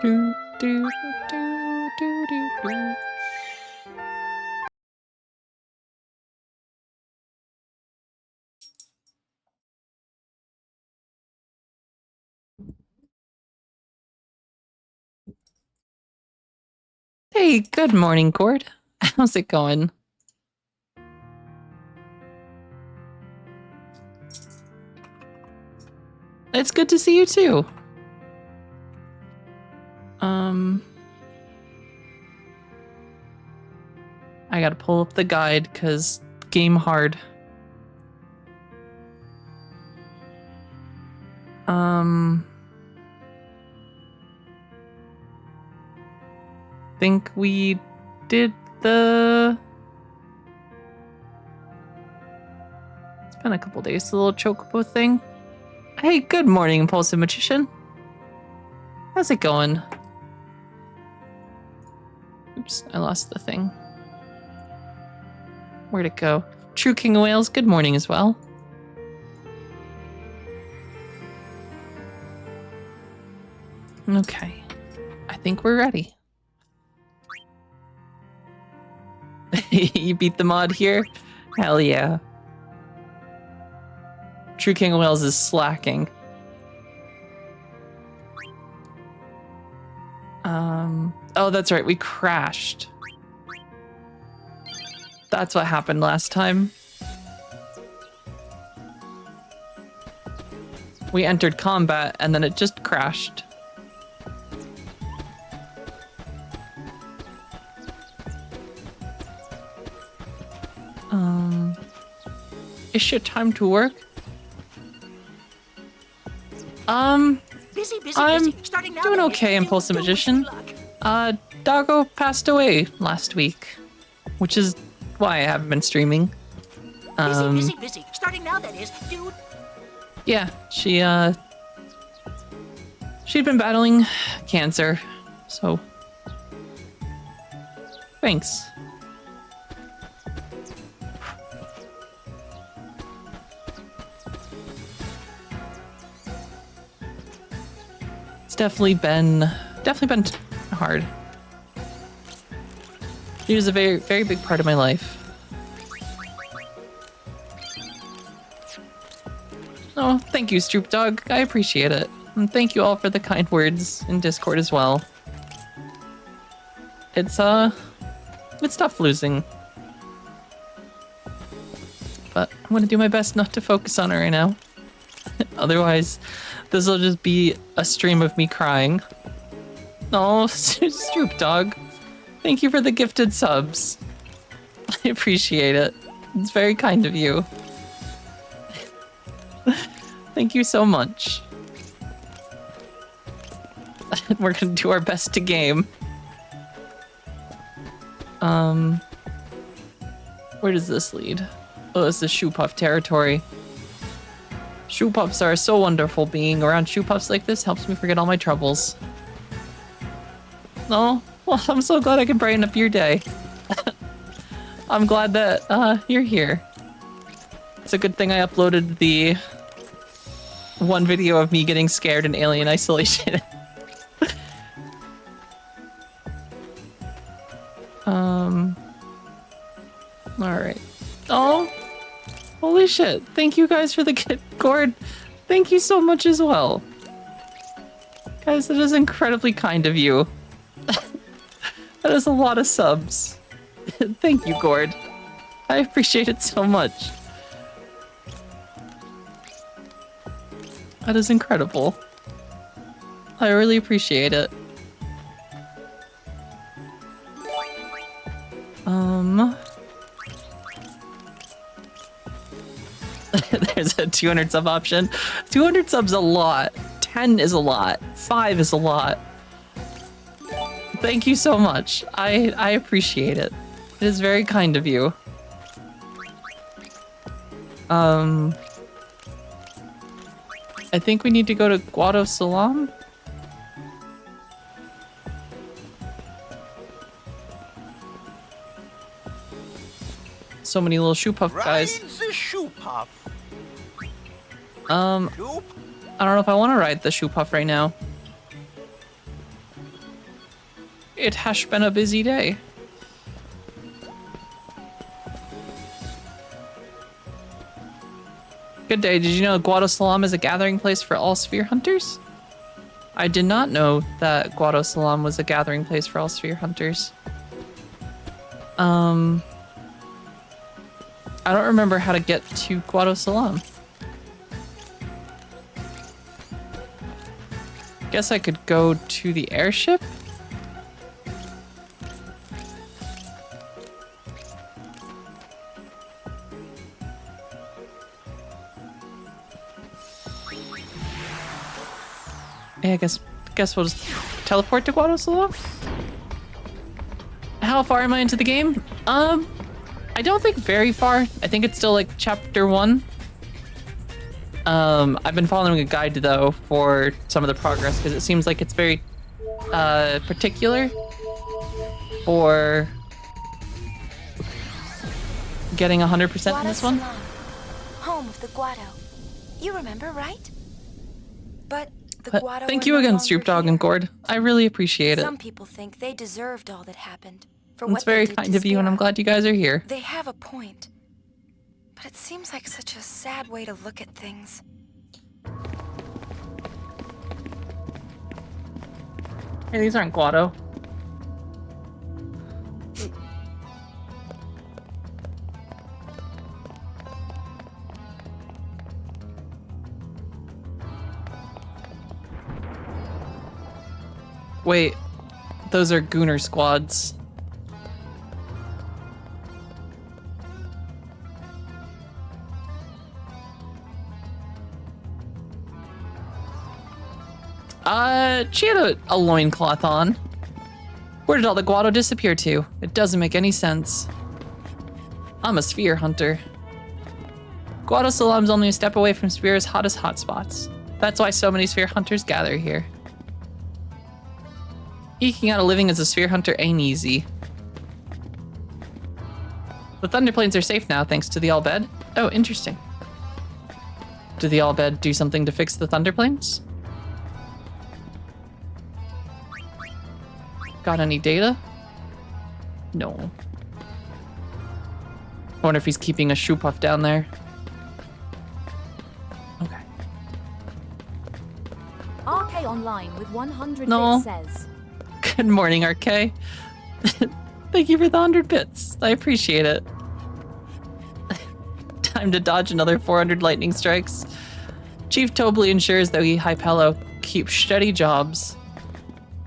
Do, do, do, do, do, do. Hey, good morning, Gord. How's it going? It's good to see you too. I gotta pull up the guide because game hard. Think we did the. It's been a couple days. The little chocobo thing. Hey, good morning, Impulsive Magician. How's it going? Oops, I lost the thing. Where'd it go? True King of Wales, good morning as well. Okay, I think we're ready. You beat the mod here? Hell yeah. True King of Wales is slacking. Oh, that's right, we crashed. That's what happened last time. We entered combat and then it just crashed. Is your time to work? Busy, I'm starting now, doing okay, Impulsive Magician. Doggo passed away last week, which is why I haven't been streaming. Busy. Starting now, that is, dude. Yeah, she'd been battling cancer, so thanks. It's definitely been hard. She was a very, very big part of my life. Oh, thank you, Stroop Dog. I appreciate it. And thank you all for the kind words in Discord as well. It's tough losing. But I'm gonna do my best not to focus on it right now. Otherwise, this will just be a stream of me crying. Oh, Stroop Dog. Thank you for the gifted subs. I appreciate it. It's very kind of you. Thank you so much. We're gonna do our best to game. Where does this lead? Oh, this is Shoe Puff territory. Shoe Puffs are so wonderful. Being around Shoe Puffs like this helps me forget all my troubles. Oh, well, I'm so glad I could brighten up your day. I'm glad that you're here. It's a good thing I uploaded the one video of me getting scared in Alien Isolation. Alright. Oh, holy shit. Thank you guys for the kit, Gord. Thank you so much as well. Guys, that is incredibly kind of you. That is a lot of subs. Thank you, Gord. I appreciate it so much. That is incredible. I really appreciate it. There's a 200 sub option. 200 subs a lot. 10 is a lot. 5 is a lot. Thank you so much. I appreciate it. It is very kind of you. I think we need to go to Guado Salam. so many little shoe puff guys. Ride the shoe puff. I don't know if I want to ride the shoe puff right now. It has been a busy day. Good day. Did you know Guadosalam is a gathering place for all sphere hunters? I did not know that Guadosalam was a gathering place for all sphere hunters. I don't remember how to get to Guadosalam. Guess I could go to the airship? Yeah, I guess we'll just teleport to Guadosalam. How far am I into the game? I don't think very far. I think it's still like chapter 1. I've been following a guide though for some of the progress because it seems like it's very particular for getting 100% in this one. Home of the Guado. You remember, right? But the But Guado thank are you no again, longer Stroop Dog here. and Gord. I really appreciate it. Some people think they deserved all that happened for It's what they very did kind to of you, and I'm Spira. glad you guys are here. They have a point. But it seems like such a sad way to look at things. Hey, these aren't Guado. Wait, those are Gooner squads. She had a loincloth on. Where did all the Guado disappear to? It doesn't make any sense. I'm a sphere hunter. Guadosalam's only a step away from Sphere's hottest hotspots. That's why so many sphere hunters gather here. Eking out a living as a sphere hunter ain't easy. The Thunderplanes are safe now thanks to the All-Bed. Oh, interesting. Did the All-Bed do something to fix the Thunderplanes? Got any data? No. I wonder if he's keeping a shoe puff down there. Okay. RK Online with 100 No. bits says. Good morning, RK. Thank you for the 100 bits. I appreciate it. Time to dodge another 400 lightning strikes. Chief Tobley ensures that we Hypello keep steady jobs.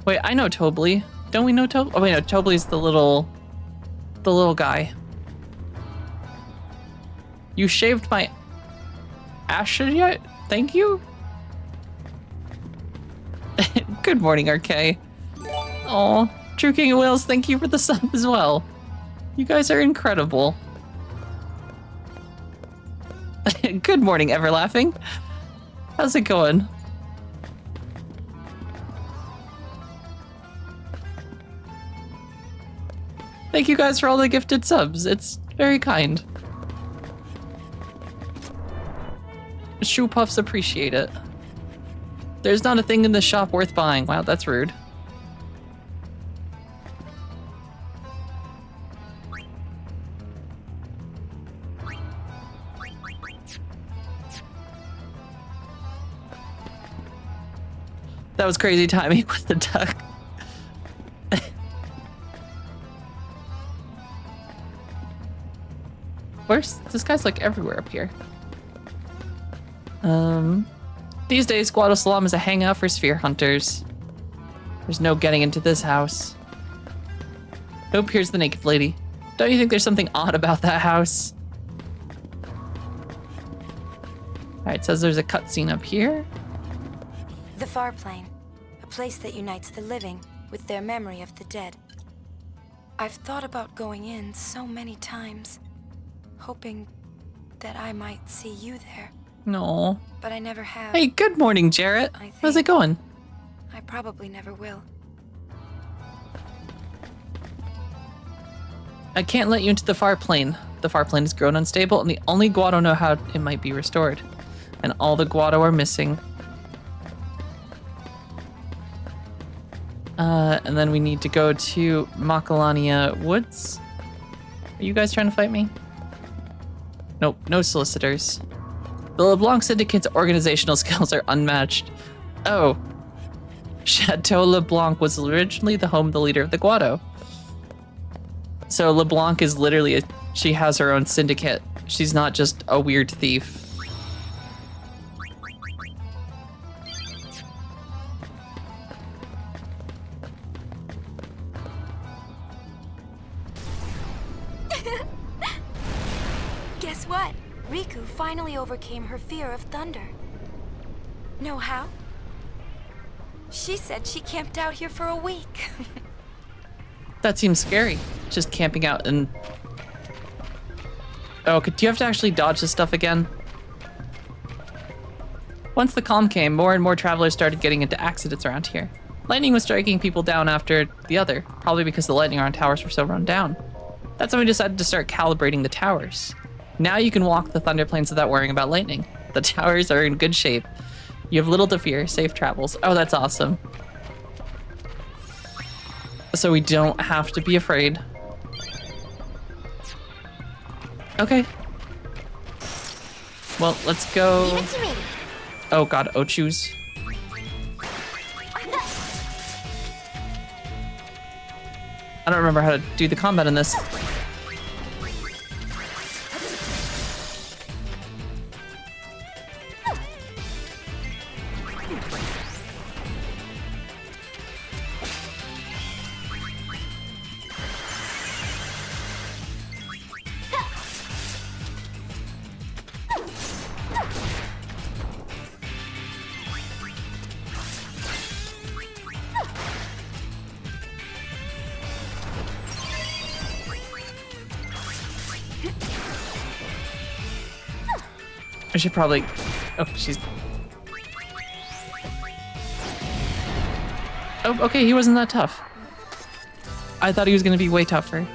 Wait, I know Tobley. Don't we know Tobley? Oh wait, no, Tobley's the little guy. You shaved my ash yet? Thank you. Good morning, RK. Oh, True King of Wales, thank you for the sub as well. You guys are incredible. Good morning, Everlaughing. How's it going? Thank you guys for all the gifted subs. It's very kind. Shoe puffs appreciate it. There's not a thing in the shop worth buying. Wow, that's rude. That was crazy timing with the duck. Where's this guy's like everywhere up here? These days Guadosalam is a hangout for sphere hunters. There's no getting into this house. Nope, here's the naked lady. Don't you think there's something odd about that house? Alright, it says there's a cutscene up here. The Far Plane, a place that unites the living with their memory of the dead. I've thought about going in so many times, hoping that I might see you there, No. but I never have. Hey, good morning, Jarrett. I How's it think- going? I probably never will. I can't let you into the Far Plane. The far plane has grown unstable, and the only Guado know how it might be restored. And all the Guado are missing. And then we need to go to Macalania Woods. Are you guys trying to fight me? Nope, no solicitors. The LeBlanc Syndicate's organizational skills are unmatched. Oh. Chateau LeBlanc was originally the home of the leader of the Guado. So LeBlanc is literally she has her own syndicate. She's not just a weird thief. Guess what? Riku finally overcame her fear of thunder. Know how? She said she camped out here for a week. That seems scary. Just camping out and... Oh, do you have to actually dodge this stuff again? Once the calm came, more and more travelers started getting into accidents around here. Lightning was striking people down after the other, probably because the lightning around towers were so run down. That's when we decided to start calibrating the towers. Now you can walk the thunder plains without worrying about lightning. The towers are in good shape. You have little to fear, safe travels. Oh, that's awesome. So we don't have to be afraid. Okay. Well, let's go. Leave it to me. Oh god, Ochus. I don't remember how to do the combat in this. I should probably... Oh, she's... Oh, okay, he wasn't that tough. I thought he was gonna be way tougher.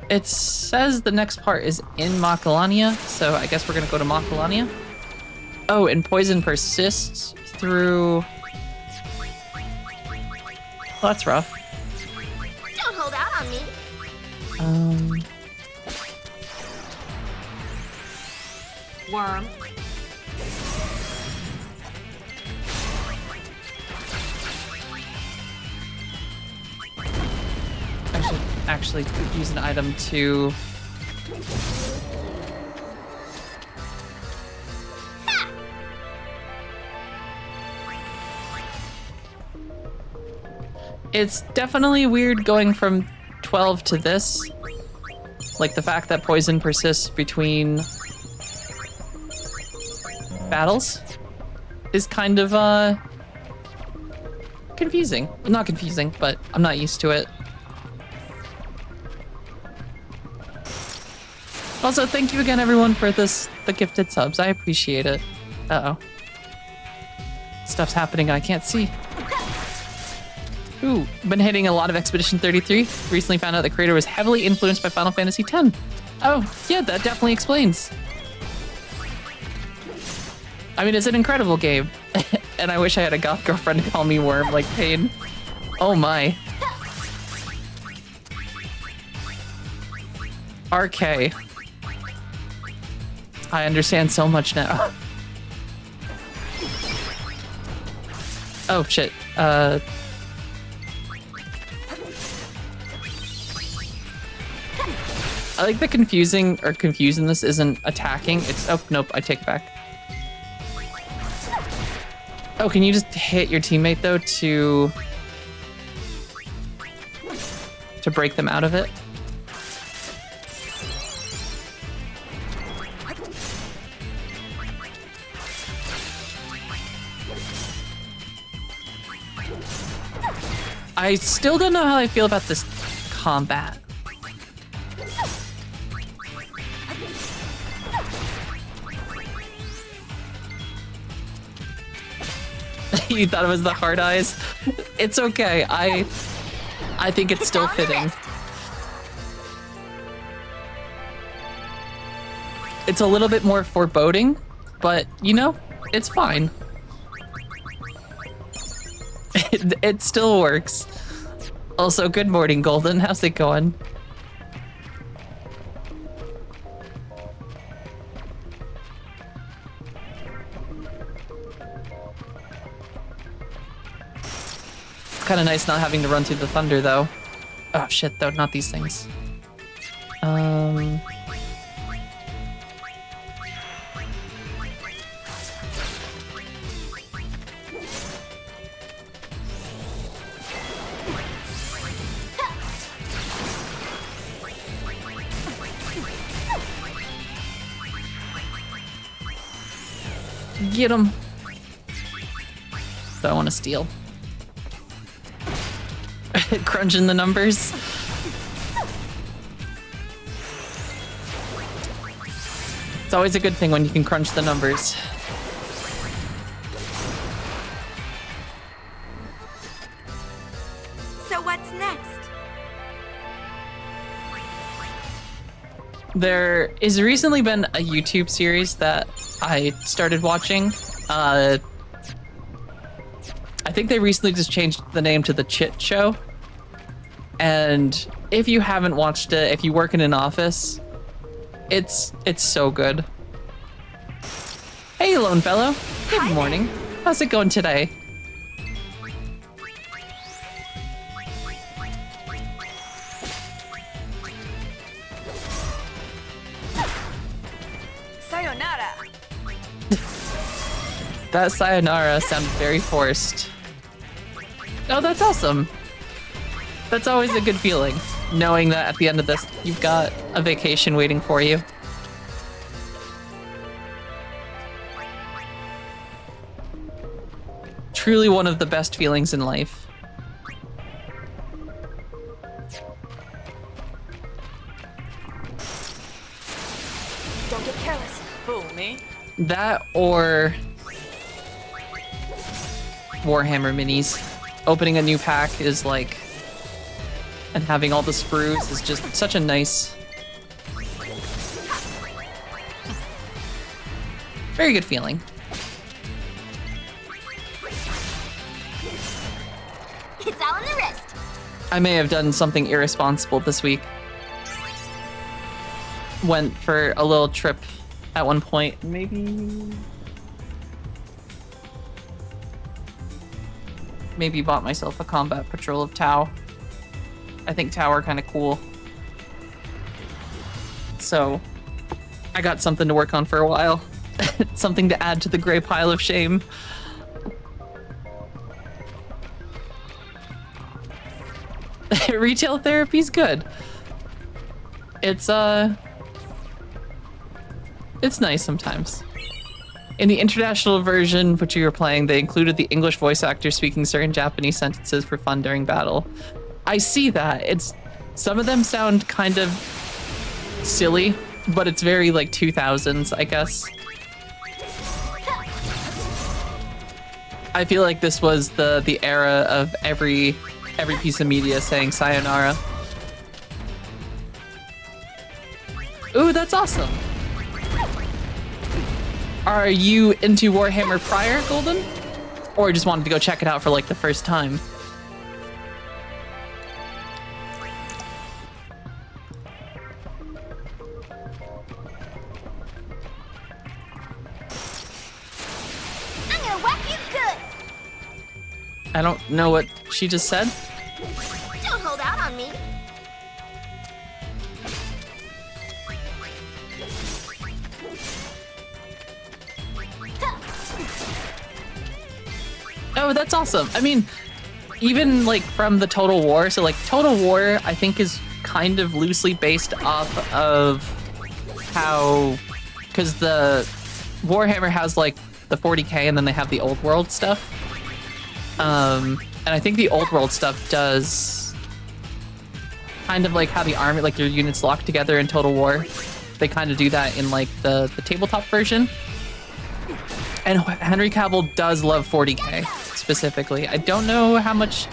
It says the next part is in Macalania, so I guess we're gonna go to Macalania. Oh, and poison persists through... Well, that's rough. Don't hold out on me. Worm. I should actually use an item to... It's definitely weird going from 12 to this. Like the fact that poison persists between battles is kind of confusing. Not confusing, but I'm not used to it. Also, thank you again everyone for the gifted subs. I appreciate it. Uh-oh. Stuff's happening I can't see. Ooh, been hitting a lot of Expedition 33. Recently found out the creator was heavily influenced by Final Fantasy X. Oh, yeah, that definitely explains. I mean, it's an incredible game. And I wish I had a goth girlfriend to call me Worm like Pain. Oh my. RK. I understand so much now. Oh shit. I like the confusing this isn't attacking. It's, oh, nope, I take it back. Oh, can you just hit your teammate though to break them out of it? I still don't know how I feel about this combat. You thought it was the hard eyes? It's okay. I think it's still fitting. It's a little bit more foreboding, but you know, it's fine. It still works. Also, good morning, Golden. How's it going? Kind of nice not having to run through the thunder, though. Oh shit, though, not these things. Get him. So I want to steal. Crunching the numbers. It's always a good thing when you can crunch the numbers. So what's next? There has recently been a YouTube series that I started watching. I think they recently just changed the name to The Chit Show. And if you haven't watched it, if you work in an office, it's so good. Hey, Lone Fellow. Good morning. How's it going today? Sayonara. That sayonara sounded very forced. Oh, that's awesome. That's always a good feeling, knowing that at the end of this, you've got a vacation waiting for you. Truly one of the best feelings in life. Don't get careless. Who, me? That or Warhammer minis. Opening a new pack is like, and having all the sprues is just such a nice, very good feeling. It's all in the wrist. I may have done something irresponsible this week. Went for a little trip at one point, maybe bought myself a combat patrol of Tau. I think Tau are kind of cool. So I got something to work on for a while. Something to add to the gray pile of shame. Retail therapy's good. It's nice sometimes. In the international version, which you were playing, they included the English voice actor speaking certain Japanese sentences for fun during battle. I see that. Some of them sound kind of silly, but it's very like 2000s, I guess. I feel like this was the era of every piece of media saying sayonara. Ooh, that's awesome. Are you into Warhammer prior, Golden? Or just wanted to go check it out for like the first time? I'm gonna whack you good. I don't know what she just said. Don't hold out on me. Oh, that's awesome. I mean, even like from the Total War, so like Total War, I think is kind of loosely based off of how, because the Warhammer has like the 40k and then they have the old world stuff. And I think the old world stuff does kind of like how the army, like your units lock together in Total War. They kind of do that in like the tabletop version. And Henry Cavill does love 40k. specifically. I don't know how much.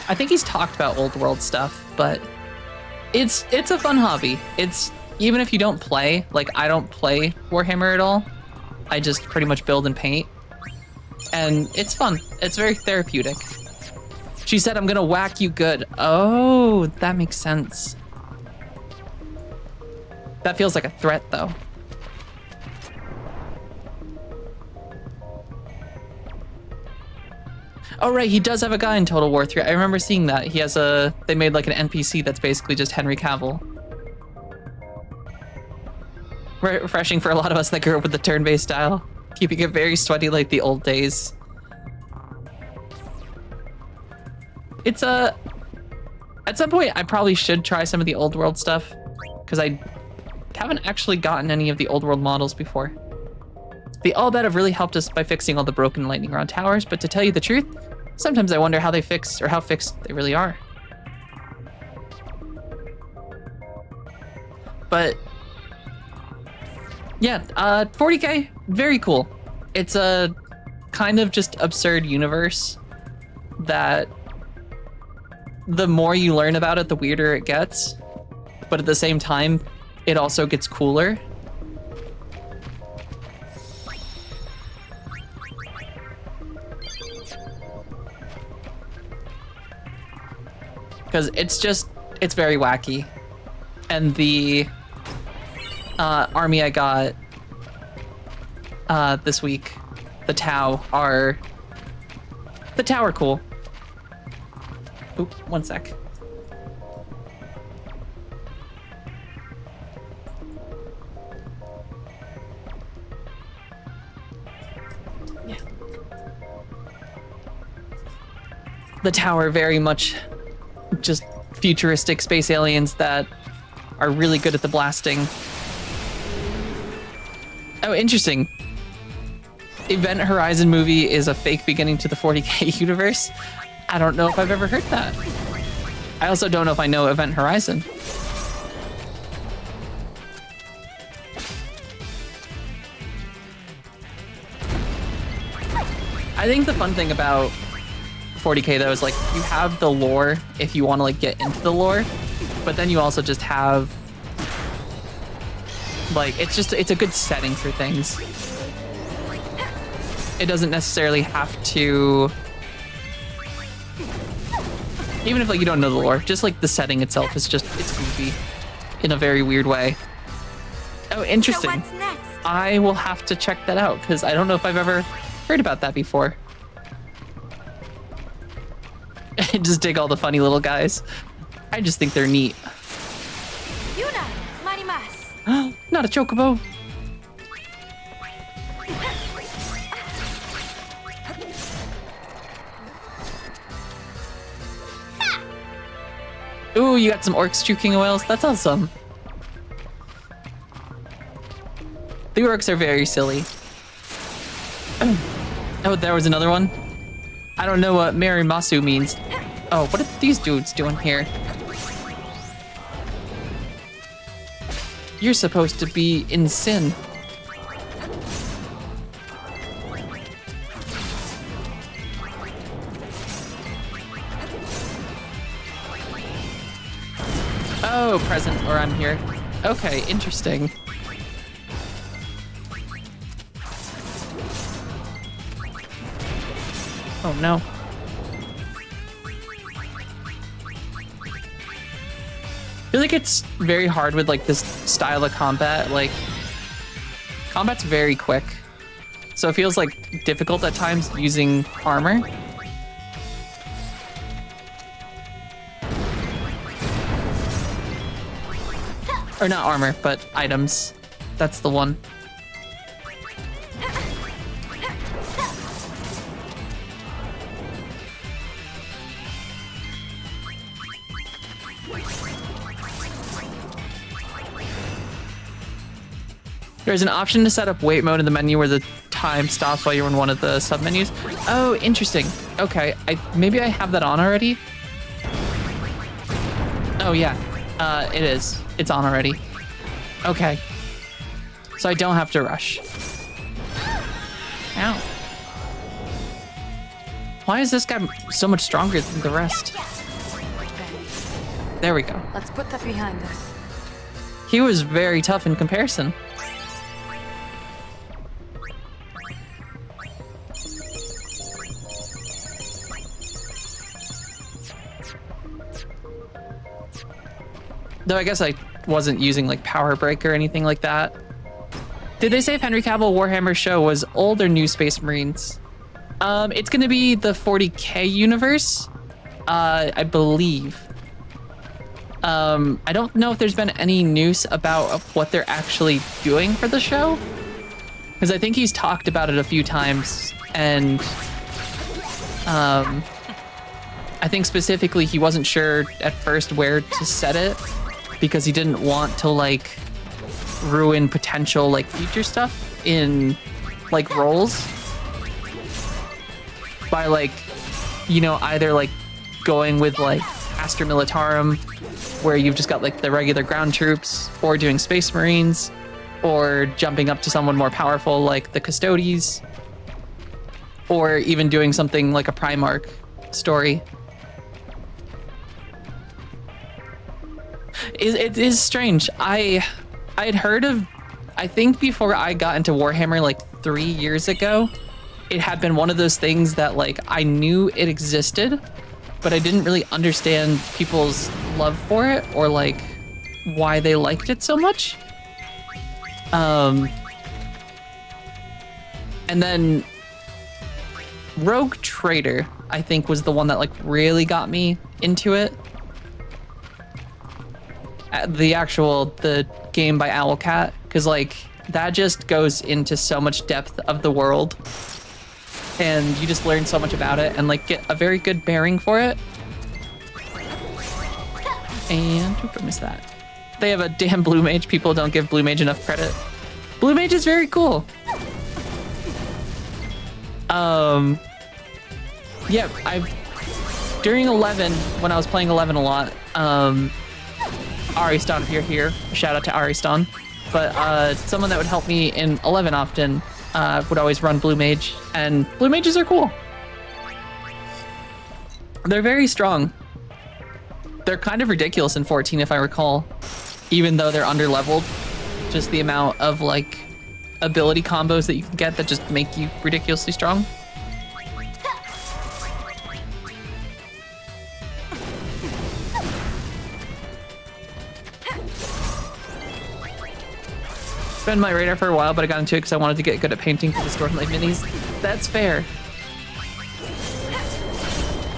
I think he's talked about old world stuff, but it's a fun hobby. It's even if you don't play, like I don't play Warhammer at all. I just pretty much build and paint, and it's fun. It's very therapeutic. She said, "I'm gonna whack you good." Oh, that makes sense. That feels like a threat, though. Oh, right, he does have a guy in Total War 3. I remember seeing that. He has a... They made like an NPC that's basically just Henry Cavill. Refreshing for a lot of us that grew up with the turn-based style. Keeping it very sweaty like the old days. It's a... At some point, I probably should try some of the old world stuff. Because I haven't actually gotten any of the old world models before. The All That have really helped us by fixing all the broken lightning rod towers, but to tell you the truth, sometimes I wonder how they fix, or how fixed they really are. But yeah, 40k, very cool. It's a kind of just absurd universe that the more you learn about it, the weirder it gets. But at the same time, it also gets cooler. Because it's very wacky. And the army I got this week, the Tau are cool. Oop, one sec. Yeah. The Tau are very much just futuristic space aliens that are really good at the blasting. Oh, interesting. Event Horizon movie is a fake beginning to the 40k universe. I don't know if I've ever heard that. I also don't know if I know Event Horizon. I think the fun thing about 40k though is like you have the lore if you want to like get into the lore, but then you also just have like it's a good setting for things. It doesn't necessarily have to, even if like you don't know the lore, just like the setting itself is just, it's goofy in a very weird way. Oh, interesting. So what's next? I will have to check that out because I don't know if I've ever heard about that before. Just dig all the funny little guys. I just think they're neat. Yuna, marimas. Not a chocobo. Ooh, you got some orcs juking whales. That's awesome. The orcs are very silly. Oh, there was another one. I don't know what Marimasu means. Oh, what are these dudes doing here? You're supposed to be in sin. Oh, present, or I'm here. Okay, interesting. Oh no. I feel like it's very hard with like this style of combat. Like, combat's very quick. So it feels like difficult at times using armor. Or not armor, but items. That's the one. There's an option to set up wait mode in the menu where the time stops while you're in one of the submenus. Oh, interesting. Okay, maybe I have that on already. Oh yeah, it is. It's on already. Okay. So I don't have to rush. Ow. Why is this guy so much stronger than the rest? There we go. Let's put that behind us. He was very tough in comparison. Though I guess I wasn't using like Power Break or anything like that. Did they say if Henry Cavill Warhammer show was old or new Space Marines? It's gonna be the 40K universe, I believe. I don't know if there's been any news about what they're actually doing for the show, because I think he's talked about it a few times, and I think specifically he wasn't sure at first where to set it because he didn't want to like ruin potential like future stuff in like roles by like, you know, either like going with like Astra Militarum, where you've just got like the regular ground troops, or doing Space Marines, or jumping up to someone more powerful like the Custodes, or even doing something like a Primarch story. It is strange. I had heard of, I think before I got into Warhammer like 3 years ago, it had been one of those things that like I knew it existed, but I didn't really understand people's love for it or like why they liked it so much. And then Rogue Trader, I think, was the one that like really got me into it. The game by Owlcat, because like that just goes into so much depth of the world, and you just learn so much about it and like get a very good bearing for it. And I missed that. They have a damn Blue Mage. People don't give Blue Mage enough credit. Blue Mage is very cool. Yeah, during 11, when I was playing 11 a lot, Ariston, if you're here, shout out to Ariston. But someone that would help me in 11 often would always run Blue Mage, and Blue Mages are cool. They're very strong. They're kind of ridiculous in 14, if I recall, even though they're under-leveled. Just the amount of like ability combos that you can get that just make you ridiculously strong. Been my radar for a while, but I got into it because I wanted to get good at painting for the Stormlight minis. That's fair.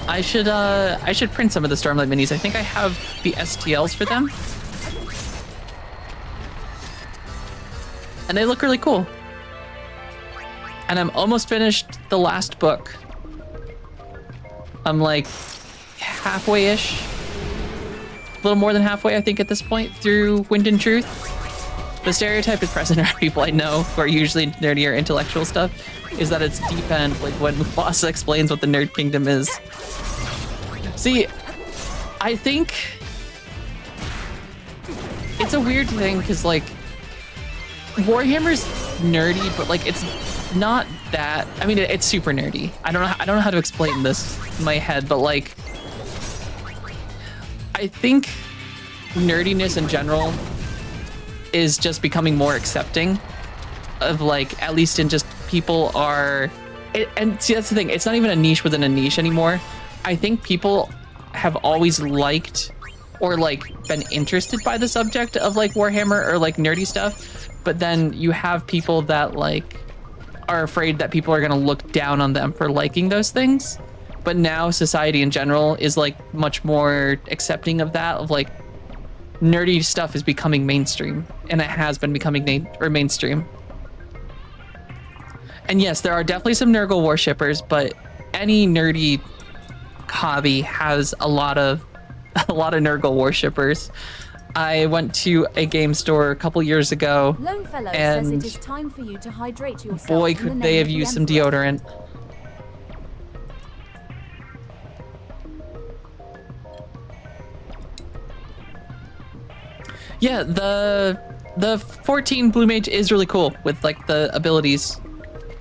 I should print some of the Stormlight minis. I think I have the STLs for them, and they look really cool. And I'm almost finished the last book. I'm like halfway-ish, a little more than halfway, I think, at this point through Wind and Truth. The stereotype is present around people I know who are usually nerdier intellectual stuff is that it's deep end, like when Mufasa explains what the Nerd Kingdom is. See, I think it's a weird thing because like Warhammer's nerdy, but like it's not that. I mean, it's super nerdy. I don't know how to explain this in my head, but like I think nerdiness in general is just becoming more accepting of like, at least in just people are, and see, that's the thing, it's not even a niche within a niche anymore. I think people have always liked or like been interested by the subject of like Warhammer or like nerdy stuff, but then you have people that like are afraid that people are going to look down on them for liking those things. But now society in general is like much more accepting of that, of like nerdy stuff is becoming mainstream, and it has been becoming mainstream. And yes, there are definitely some Nurgle worshippers, but any nerdy hobby has a lot of Nurgle worshippers. I went to a game store a couple years ago, Longfellow and says it is time for you to hydrate yourself. boy, could they have used some deodorant. Yeah, the 14 Blue Mage is really cool with like the abilities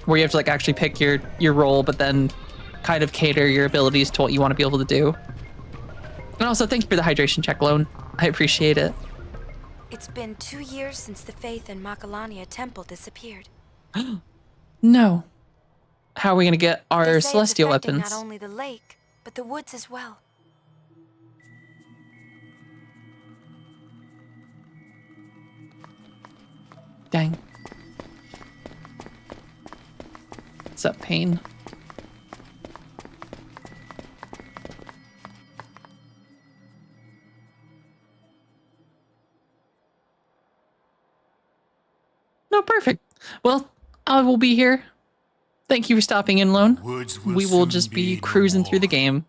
where you have to like actually pick your role, but then kind of cater your abilities to what you want to be able to do. And also, thank you for the hydration check, Lone. I appreciate it. It's been 2 years since the faith in Makalania Temple disappeared. No. How are we going to get our They say celestial it's affecting weapons? not only the lake, but the woods as well. Dang. What's up, pain? No, perfect. Well, I will be here. Thank you for stopping in, Lone. We will just be cruising through the game.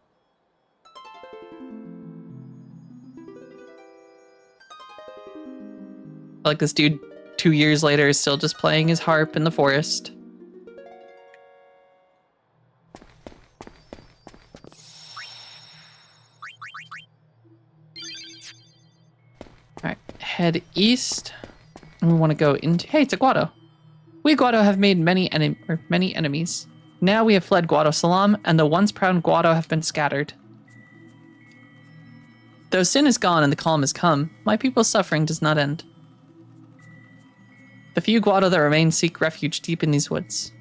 Like this dude 2 years later is still just playing his harp in the forest. Alright, head east. And we want to go into... Hey, it's a Guado. We Guado have made many enemies. Now we have fled Guado Salam, and the once proud Guado have been scattered. Though sin is gone and the calm has come, my people's suffering does not end. The few Guado that remain seek refuge deep in these woods.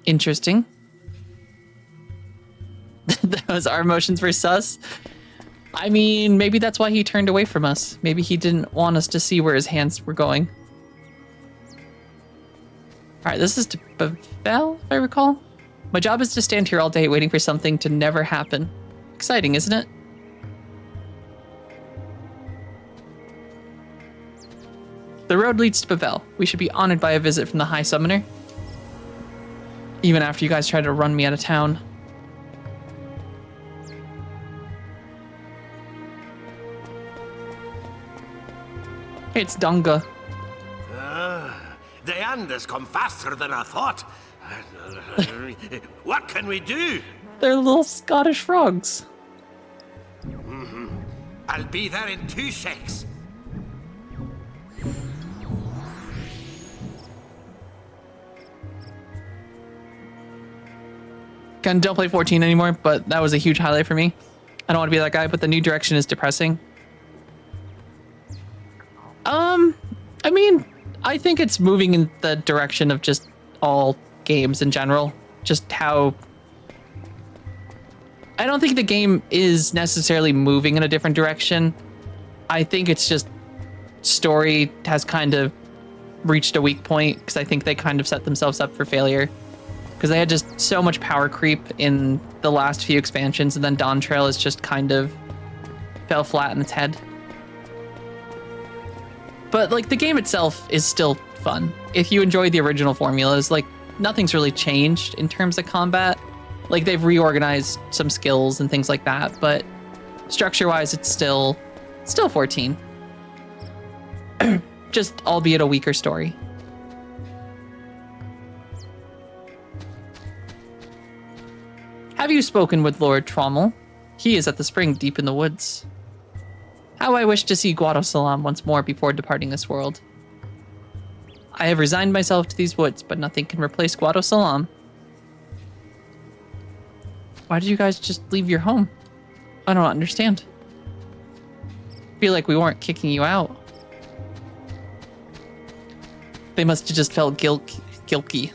Interesting. Those our emotions were sus. I mean, maybe that's why he turned away from us. Maybe he didn't want us to see where his hands were going. Alright, this is to Bavel, if I recall. My job is to stand here all day waiting for something to never happen. Exciting, isn't it? The road leads to Bavel. We should be honored by a visit from the High Summoner. Even after you guys tried to run me out of town. It's Dunga. The end has come faster than I thought. What can we do? They're little Scottish frogs. I'll be there in 2 shakes. Again, don't play 14 anymore, but that was a huge highlight for me. I don't want to be that guy, but the new direction is depressing. I mean, I think it's moving in the direction of just all games in general. Just how... I don't think the game is necessarily moving in a different direction. I think it's just story has kind of reached a weak point because I think they kind of set themselves up for failure. Because they had just so much power creep in the last few expansions, and then Dawn Trail is just kind of fell flat in its head. But like the game itself is still fun. If you enjoy the original formulas, like nothing's really changed in terms of combat. Like they've reorganized some skills and things like that, but structure-wise, it's still 14. Just albeit a weaker story. Have you spoken with Lord Trommel? He is at the spring deep in the woods. How I wish to see Guado Salam once more before departing this world. I have resigned myself to these woods, but nothing can replace Guado Salam. Why did you guys just leave your home? I don't understand. I feel like we weren't kicking you out. They must have just felt guilty.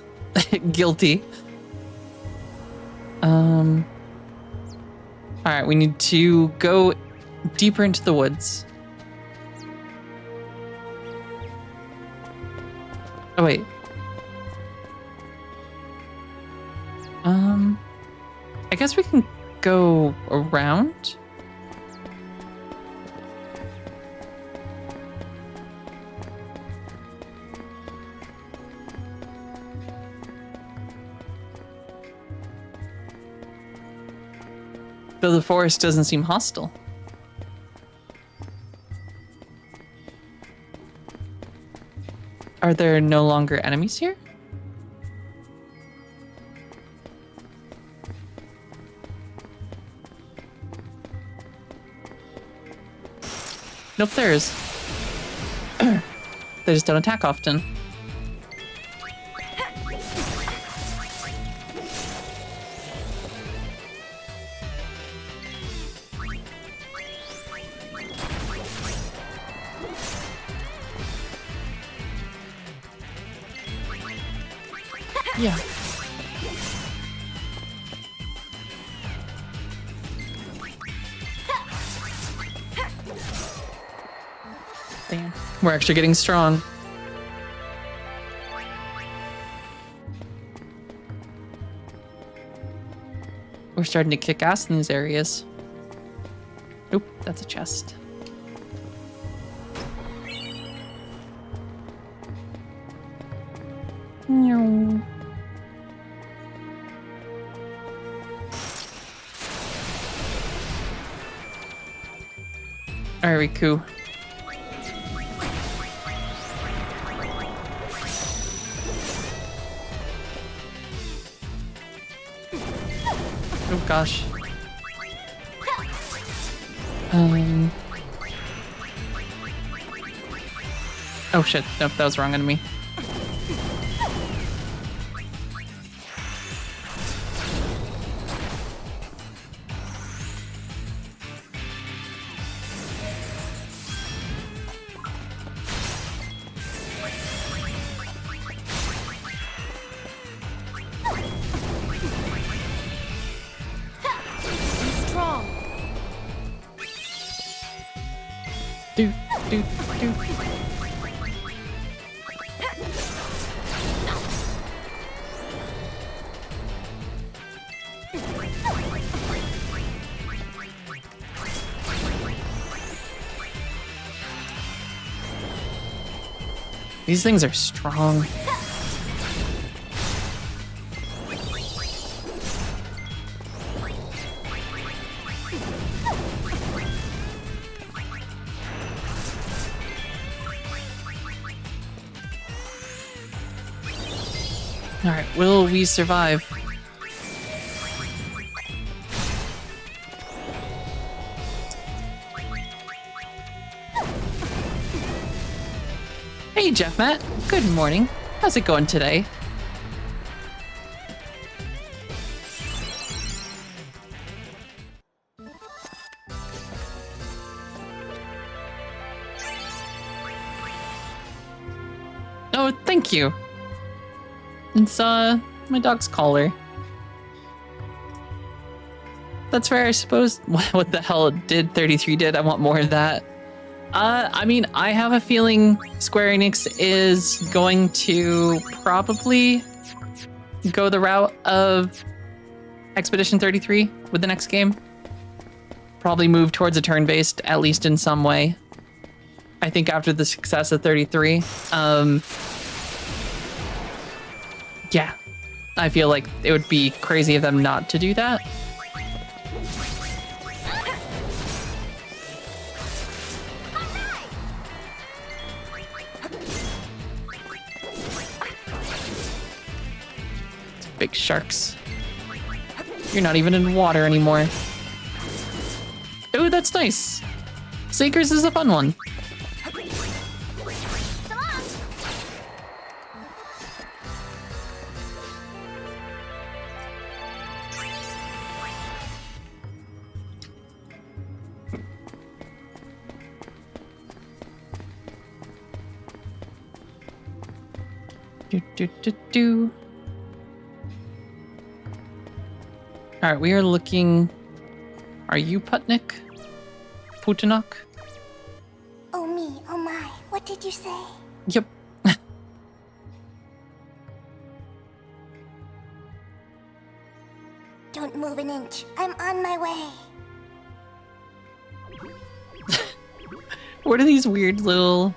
Guilty. Alright, we need to go deeper into the woods. Oh, wait. I guess we can go around. Though the forest doesn't seem hostile. Are there no longer enemies here? Nope, there is. They just don't attack often. Yeah. Damn. We're actually getting strong. We're starting to kick ass in these areas. Oop, that's a chest. Meow. Alright, Riku. Oh gosh. Oh shit, nope, that was wrong on me. Be strong. Do, do, do. These things are strong. All right, will we survive? Hey, Jeff Matt. Good morning. How's it going today? Oh, thank you. It's, my dog's collar. That's fair, I suppose. What the hell did 33 did? I want more of that. I mean, I have a feeling Square Enix is going to probably go the route of Expedition 33 with the next game. Probably move towards a turn-based, at least in some way. I think after the success of 33, yeah, I feel like it would be crazy of them not to do that. Big sharks. You're not even in water anymore. Ooh, that's nice. Seekers is a fun one. Do. All right, we are looking. Are you Putnik? Putinok? Oh me, oh my, what did you say? Yep. Don't move an inch, I'm on my way. What are these weird little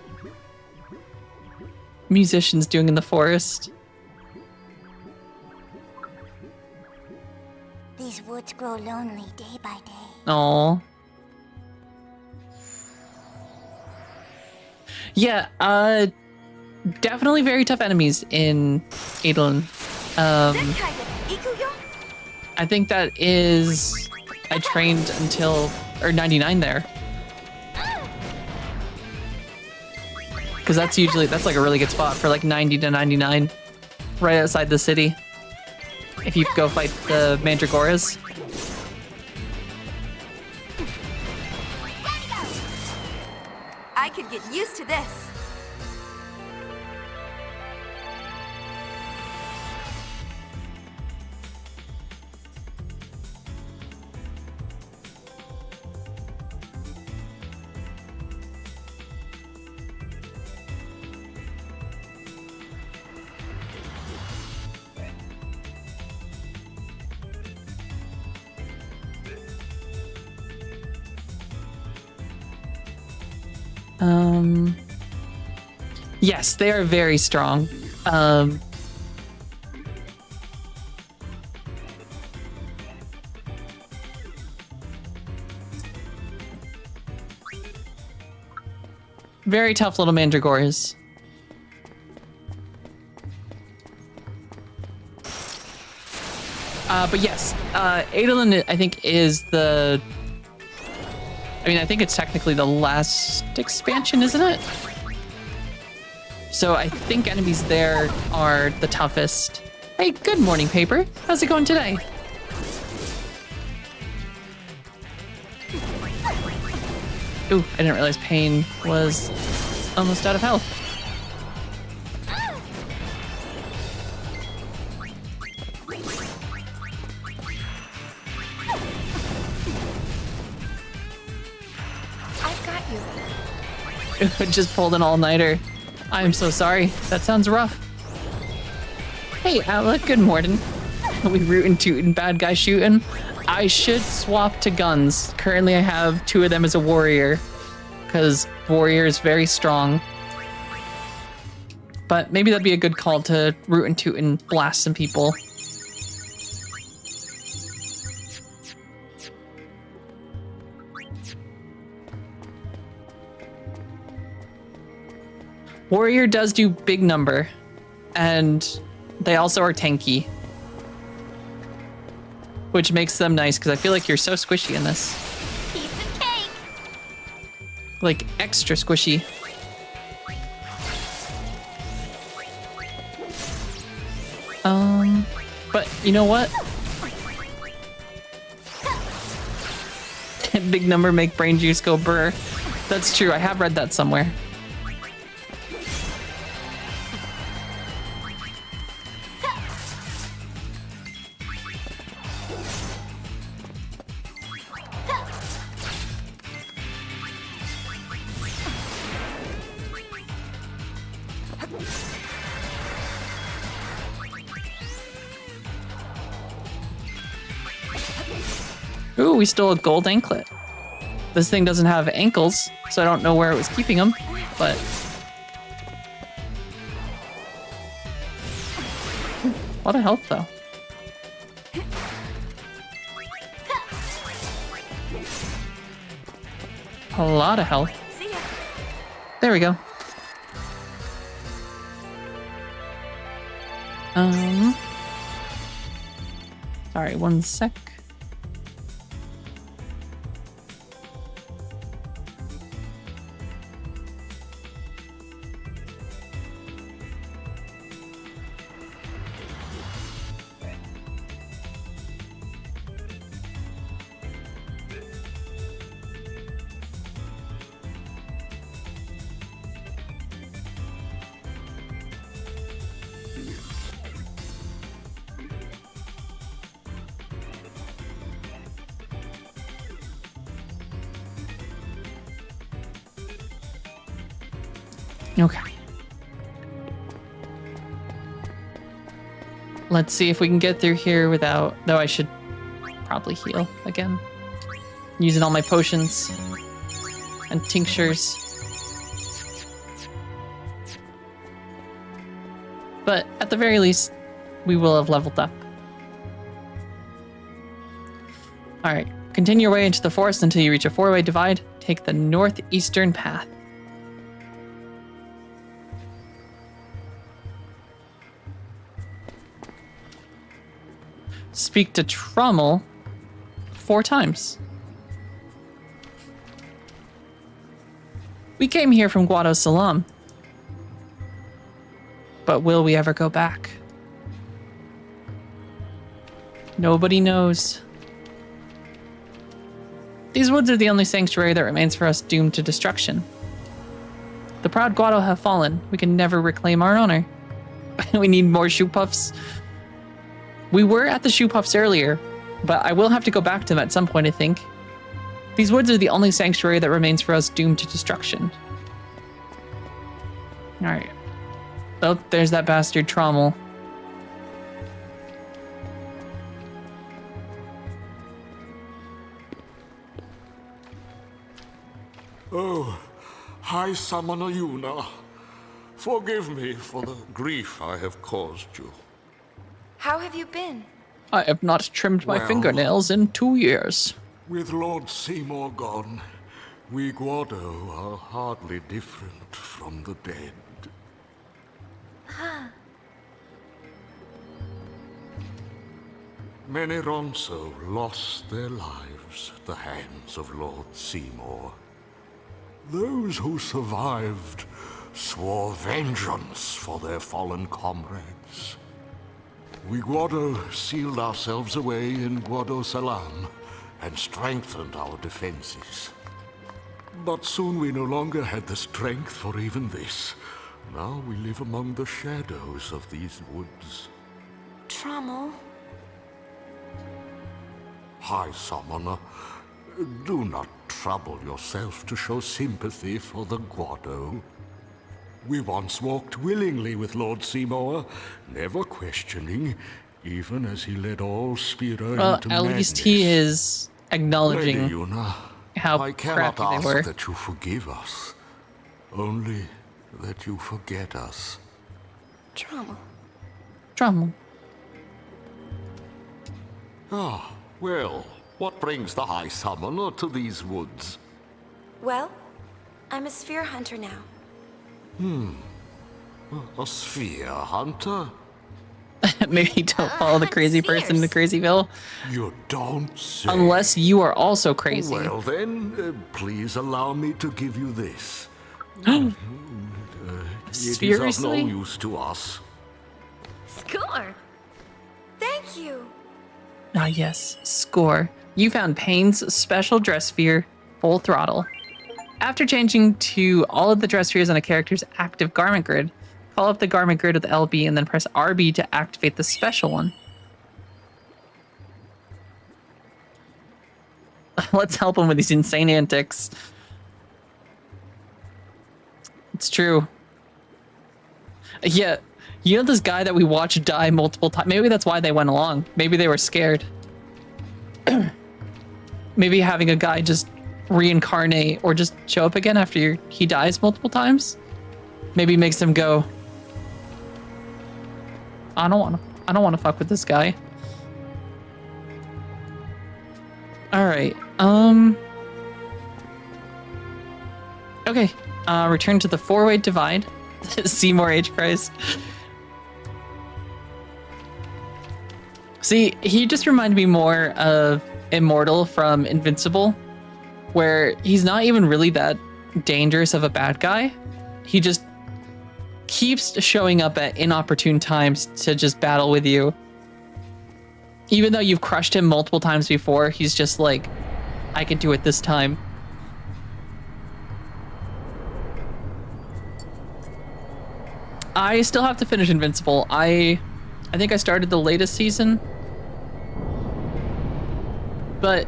musicians doing in the forest? These woods grow lonely day by day. Oh. Yeah, definitely very tough enemies in Adolin. I think that is, I trained until, or 99 there. Because that's usually, that's like a really good spot for like 90 to 99, right outside the city. If you go fight the Mandragoras. I could get used to this. Yes, they are very strong. Very tough little mandragores. But yes, Adolin, I think, is the... I mean, I think it's technically the last expansion, isn't it? So I think enemies there are the toughest. Hey, good morning, Paper. How's it going today? Ooh, I didn't realize Pain was almost out of health. I've got you. Just pulled an all-nighter. I'm so sorry. That sounds rough. Hey, Alec, good morning. We rootin' tootin' bad guy shooting. I should swap to guns. Currently I have 2 of them as a warrior, because warrior is very strong. But maybe that'd be a good call to rootin' tootin' blast some people. Warrior does do big number, and they also are tanky, which makes them nice because I feel like you're so squishy in this. Piece of cake. Like extra squishy. But you know what? Big number make brain juice go burr. That's true. I have read that somewhere. Ooh, we stole a gold anklet. This thing doesn't have ankles, so I don't know where it was keeping them, but... A lot of health, though. A lot of health. See ya. There we go. Sorry, one sec. Okay. Let's see if we can get through here without... Though I should probably heal again. Using all my potions and tinctures. But at the very least, we will have leveled up. Alright, continue your way into the forest until you reach a 4-way divide. Take the northeastern path. Speak to Trommel 4 times. We came here from Guado Salam. But will we ever go back? Nobody knows. These woods are the only sanctuary that remains for us doomed to destruction. The proud Guado have fallen. We can never reclaim our honor. We need more shoe puffs. We were at the shoe puffs earlier, but I will have to go back to them at some point, I think. These woods are the only sanctuary that remains for us doomed to destruction. Alright. Oh, there's that bastard Trommel. High Summoner Yuna, forgive me for the grief I have caused you. How have you been? I have not trimmed my Well- fingernails in 2 years. With Lord Seymour gone, we Guado are hardly different from the dead. Many Ronso lost their lives at the hands of Lord Seymour. Those who survived swore vengeance for their fallen comrades. We Guado sealed ourselves away in Guado Salam and strengthened our defenses. But soon we no longer had the strength for even this. Now we live among the shadows of these woods. Trommel? High Summoner, do not trouble yourself to show sympathy for the Guado. We once walked willingly with Lord Seymour, never questioning, even as he led all Spira Well, into at madness. least he is Lady acknowledging Yuna, how I cannot crappy they ask were. that you forgive us, only that you forget us. Trommel. Drum. Ah, well, what brings the High Summoner to these woods? Well, I'm a sphere hunter now. A sphere hunter? Maybe don't follow the crazy person to Crazyville. You don't say. Unless you are also crazy. Well then, please allow me to give you this. It is of no Seriously? use to us. Score! Thank you! Ah, yes. Score. You found Payne's special dress sphere, full throttle. After changing to all of the dress spheres on a character's active garment grid, call up the garment grid with LB and then press RB to activate the special one. Let's help him with these insane antics. It's true. Yeah, you know this guy that we watched die multiple times? Maybe that's why they went along. Maybe they were scared. Maybe having a guy just reincarnate or just show up again after he dies multiple times maybe makes him go, I don't want to fuck with this guy. All right. Okay. Return to the four-way divide. Seymour H. Christ. See, he just reminded me more of Immortal from Invincible, where he's not even really that dangerous of a bad guy. He just keeps showing up at inopportune times to just battle with you. Even though you've crushed him multiple times before, he's just like, I can do it this time. I still have to finish Invincible. I think I started the latest season, but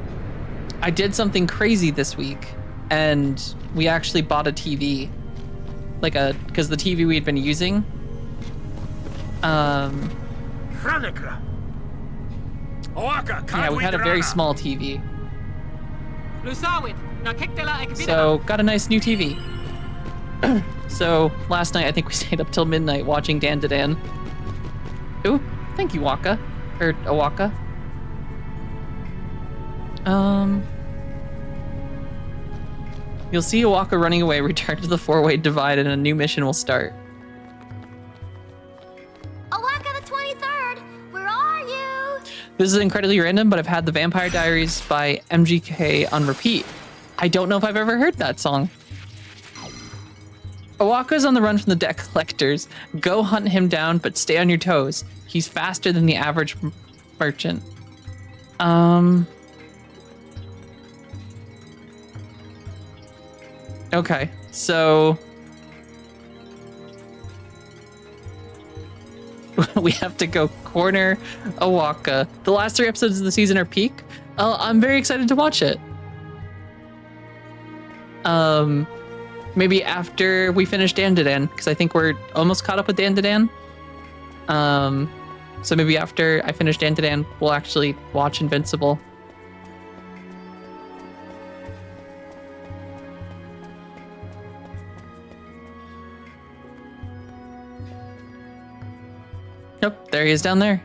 I did something crazy this week, and we actually bought a TV, because the TV we had been using, yeah, we had a very small TV, so got a nice new TV. So last night I think we stayed up till midnight watching Dan to Dan. Ooh, thank you, Waka, or Awaka. You'll see Awaka running away, return to the four-way divide, and a new mission will start. Awaka the 23rd, where are you? This is incredibly random, but I've had the Vampire Diaries by MGK on repeat. I don't know if I've ever heard that song. Awaka's on the run from the debt collectors. Go hunt him down, but stay on your toes. He's faster than the average merchant. Okay, so we have to go corner Awaka. The last 3 episodes of the season are peak. I'm very excited to watch it. Maybe after we finish Dan to Dan, because I think we're almost caught up with Dan to Dan. So maybe after I finish Dan to Dan, we'll actually watch Invincible. There he is down there.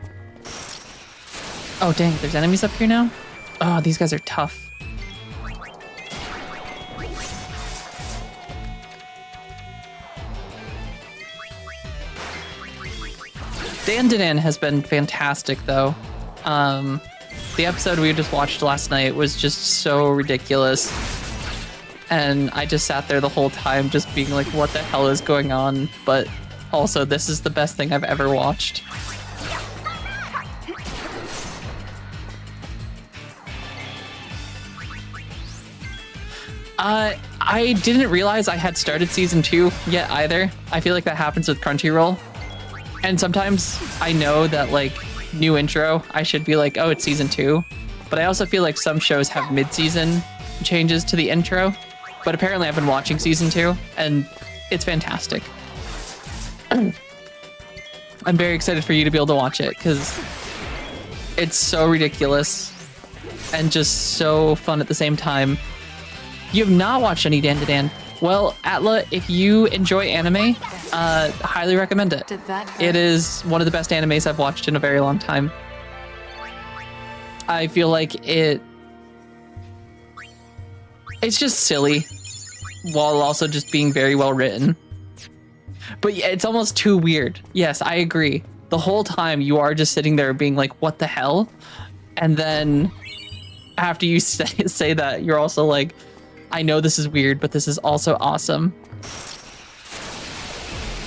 Oh, dang, there's enemies up here now? Oh, these guys are tough. Dandadan has been fantastic, though. The episode we just watched last night was just so ridiculous. And I just sat there the whole time just being like, what the hell is going on? But also, this is the best thing I've ever watched. I didn't realize I had started season 2 yet either. I feel like that happens with Crunchyroll. And sometimes I know that, like, new intro, I should be like, oh, it's season 2. But I also feel like some shows have mid-season changes to the intro. But apparently I've been watching season 2, and it's fantastic. I'm very excited for you to be able to watch it, because it's so ridiculous and just so fun at the same time. You have not watched any Dandadan. Well, Atla, if you enjoy anime, highly recommend it. It is one of the best animes I've watched in a very long time. I feel like it's just silly, while also just being very well written. But yeah, it's almost too weird. Yes, I agree. The whole time you are just sitting there being like, what the hell? And then after you say that, you're also like, I know this is weird, but this is also awesome.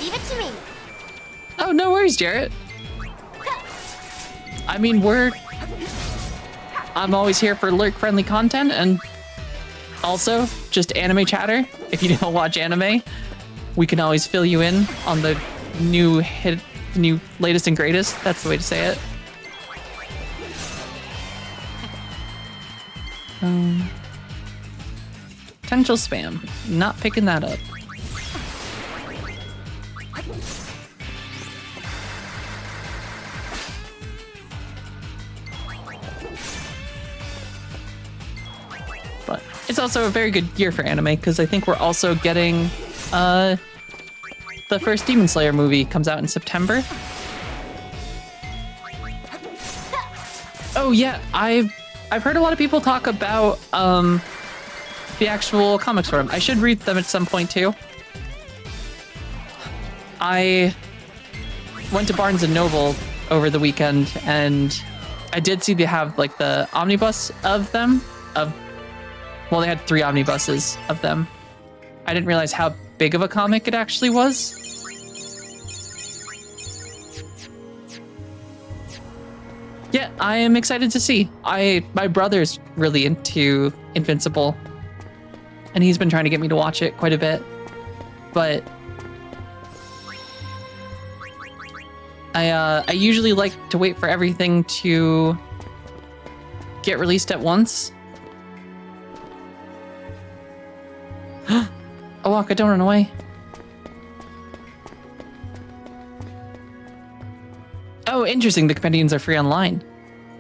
Leave it to me. Oh, no worries, Jarrett. I mean, I'm always here for lurk-friendly content, and also just anime chatter. If you don't watch anime, we can always fill you in on the new latest and greatest. That's the way to say it. Potential spam. Not picking that up. But it's also a very good year for anime, because I think we're also getting the first Demon Slayer movie comes out in September. Oh yeah, I've heard a lot of people talk about the actual comics for them. I should read them at some point too. I went to Barnes & Noble over the weekend, and I did see they have like the omnibus of them. Well, they had 3 omnibuses of them. I didn't realize how big of a comic it actually was. Yeah, I am excited to see. My brother's really into Invincible, and he's been trying to get me to watch it quite a bit. But I usually like to wait for everything to get released at once. Awaka, don't run away. Oh, interesting. The companions are free online.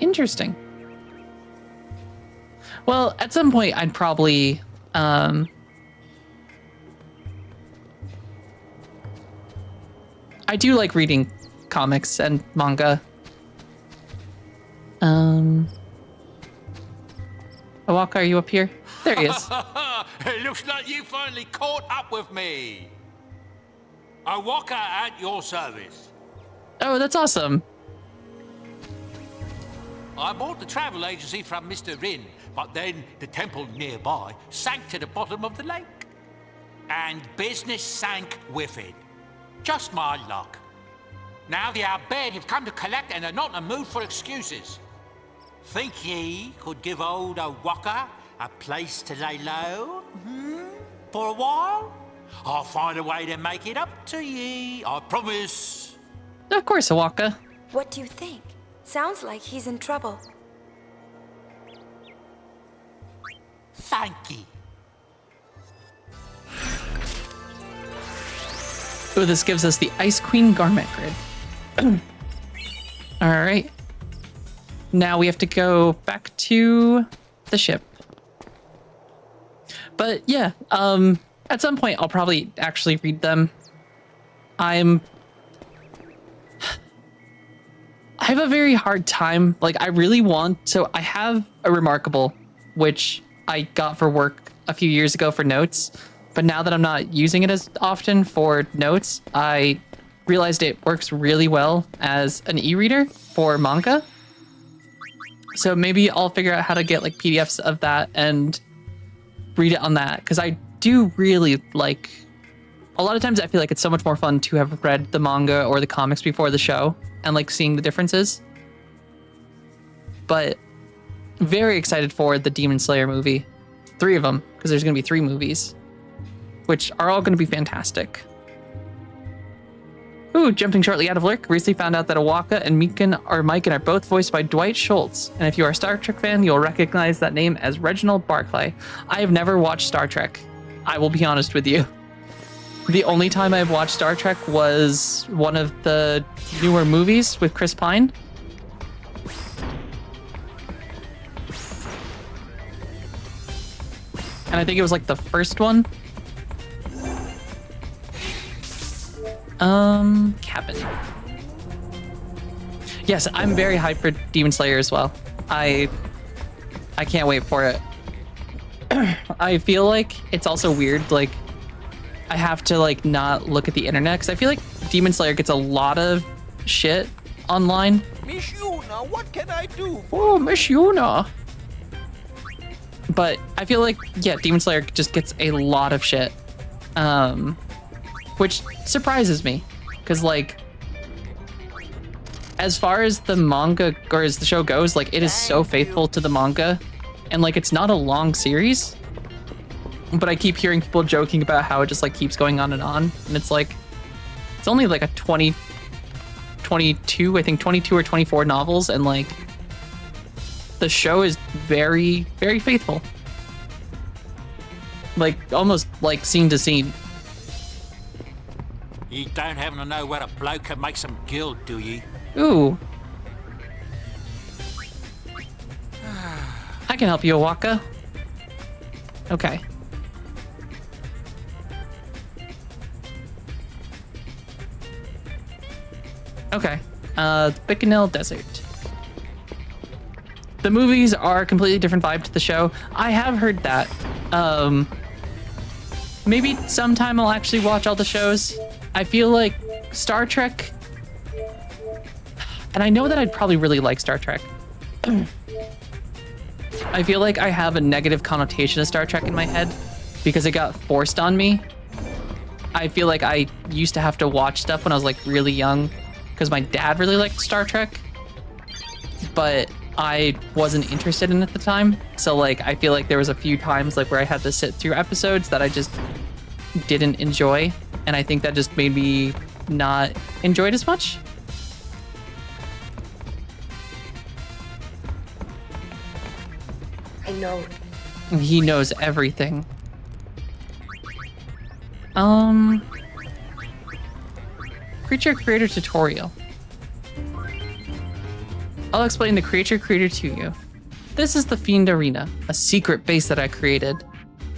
Interesting. Well, at some point, I'd probably... I do like reading comics and manga. Awaka, are you up here? There he is. It looks like you finally caught up with me. Awaka at your service. Oh, that's awesome. I bought the travel agency from Mr. Rin, but then the temple nearby sank to the bottom of the lake. And business sank with it. Just my luck. Now the Abed have come to collect and are not in the mood for excuses. Think ye could give old Awaka a place to lay low? For a while? I'll find a way to make it up to ye, I promise. Of course, Awaka. What do you think? Sounds like he's in trouble. Thank ye. Oh, this gives us the Ice Queen garment grid. All right. Now we have to go back to the ship. But yeah, at some point I'll probably actually read them. I have a very hard time. Like, I really want, so I have a Remarkable, which I got for work a few years ago for notes, but now that I'm not using it as often for notes, I realized it works really well as an e-reader for manga. So maybe I'll figure out how to get like PDFs of that and read it on that, because I do really like, a lot of times I feel like it's so much more fun to have read the manga or the comics before the show and like seeing the differences. But very excited for the Demon Slayer movie. 3 of them, because there's going to be 3 movies, which are all going to be fantastic. Ooh, jumping shortly out of Lurk, recently found out that Awaka and Mikan are both voiced by Dwight Schultz. And if you are a Star Trek fan, you'll recognize that name as Reginald Barclay. I have never watched Star Trek. I will be honest with you. The only time I've watched Star Trek was one of the newer movies with Chris Pine. And I think it was like the first one. Cabin. Yes, I'm very hyped for Demon Slayer as well. I can't wait for it. I feel like it's also weird, like, I have to, like, not look at the internet, because I feel like Demon Slayer gets a lot of shit online. Miss Yuna, what can I do? Oh, Miss Yuna. But I feel like, yeah, Demon Slayer just gets a lot of shit. Which surprises me, because, like, as far as the manga, or as the show goes, like, it is so faithful to the manga, and, like, it's not a long series, but I keep hearing people joking about how it just, like, keeps going on, and it's, like, it's only, like, a 22, I think 22 or 24 novels, and, like, the show is very, very faithful. Like, almost, like, scene to scene. You don't happen to know where a bloke can make some guild, do you? Ooh. I can help you, Awaka. Okay. Okay. Bikanil Desert. The movies are a completely different vibe to the show. I have heard that. Maybe sometime I'll actually watch all the shows. I feel like Star Trek, and I know that I'd probably really like Star Trek. I feel like I have a negative connotation of Star Trek in my head because it got forced on me. I feel like I used to have to watch stuff when I was like really young because my dad really liked Star Trek, but I wasn't interested in it at the time. So like, I feel like there was a few times like where I had to sit through episodes that I just didn't enjoy. And I think that just made me not enjoy it as much. I know. He knows everything. Creature Creator tutorial. I'll explain the Creature Creator to you. This is the Fiend Arena, a secret base that I created.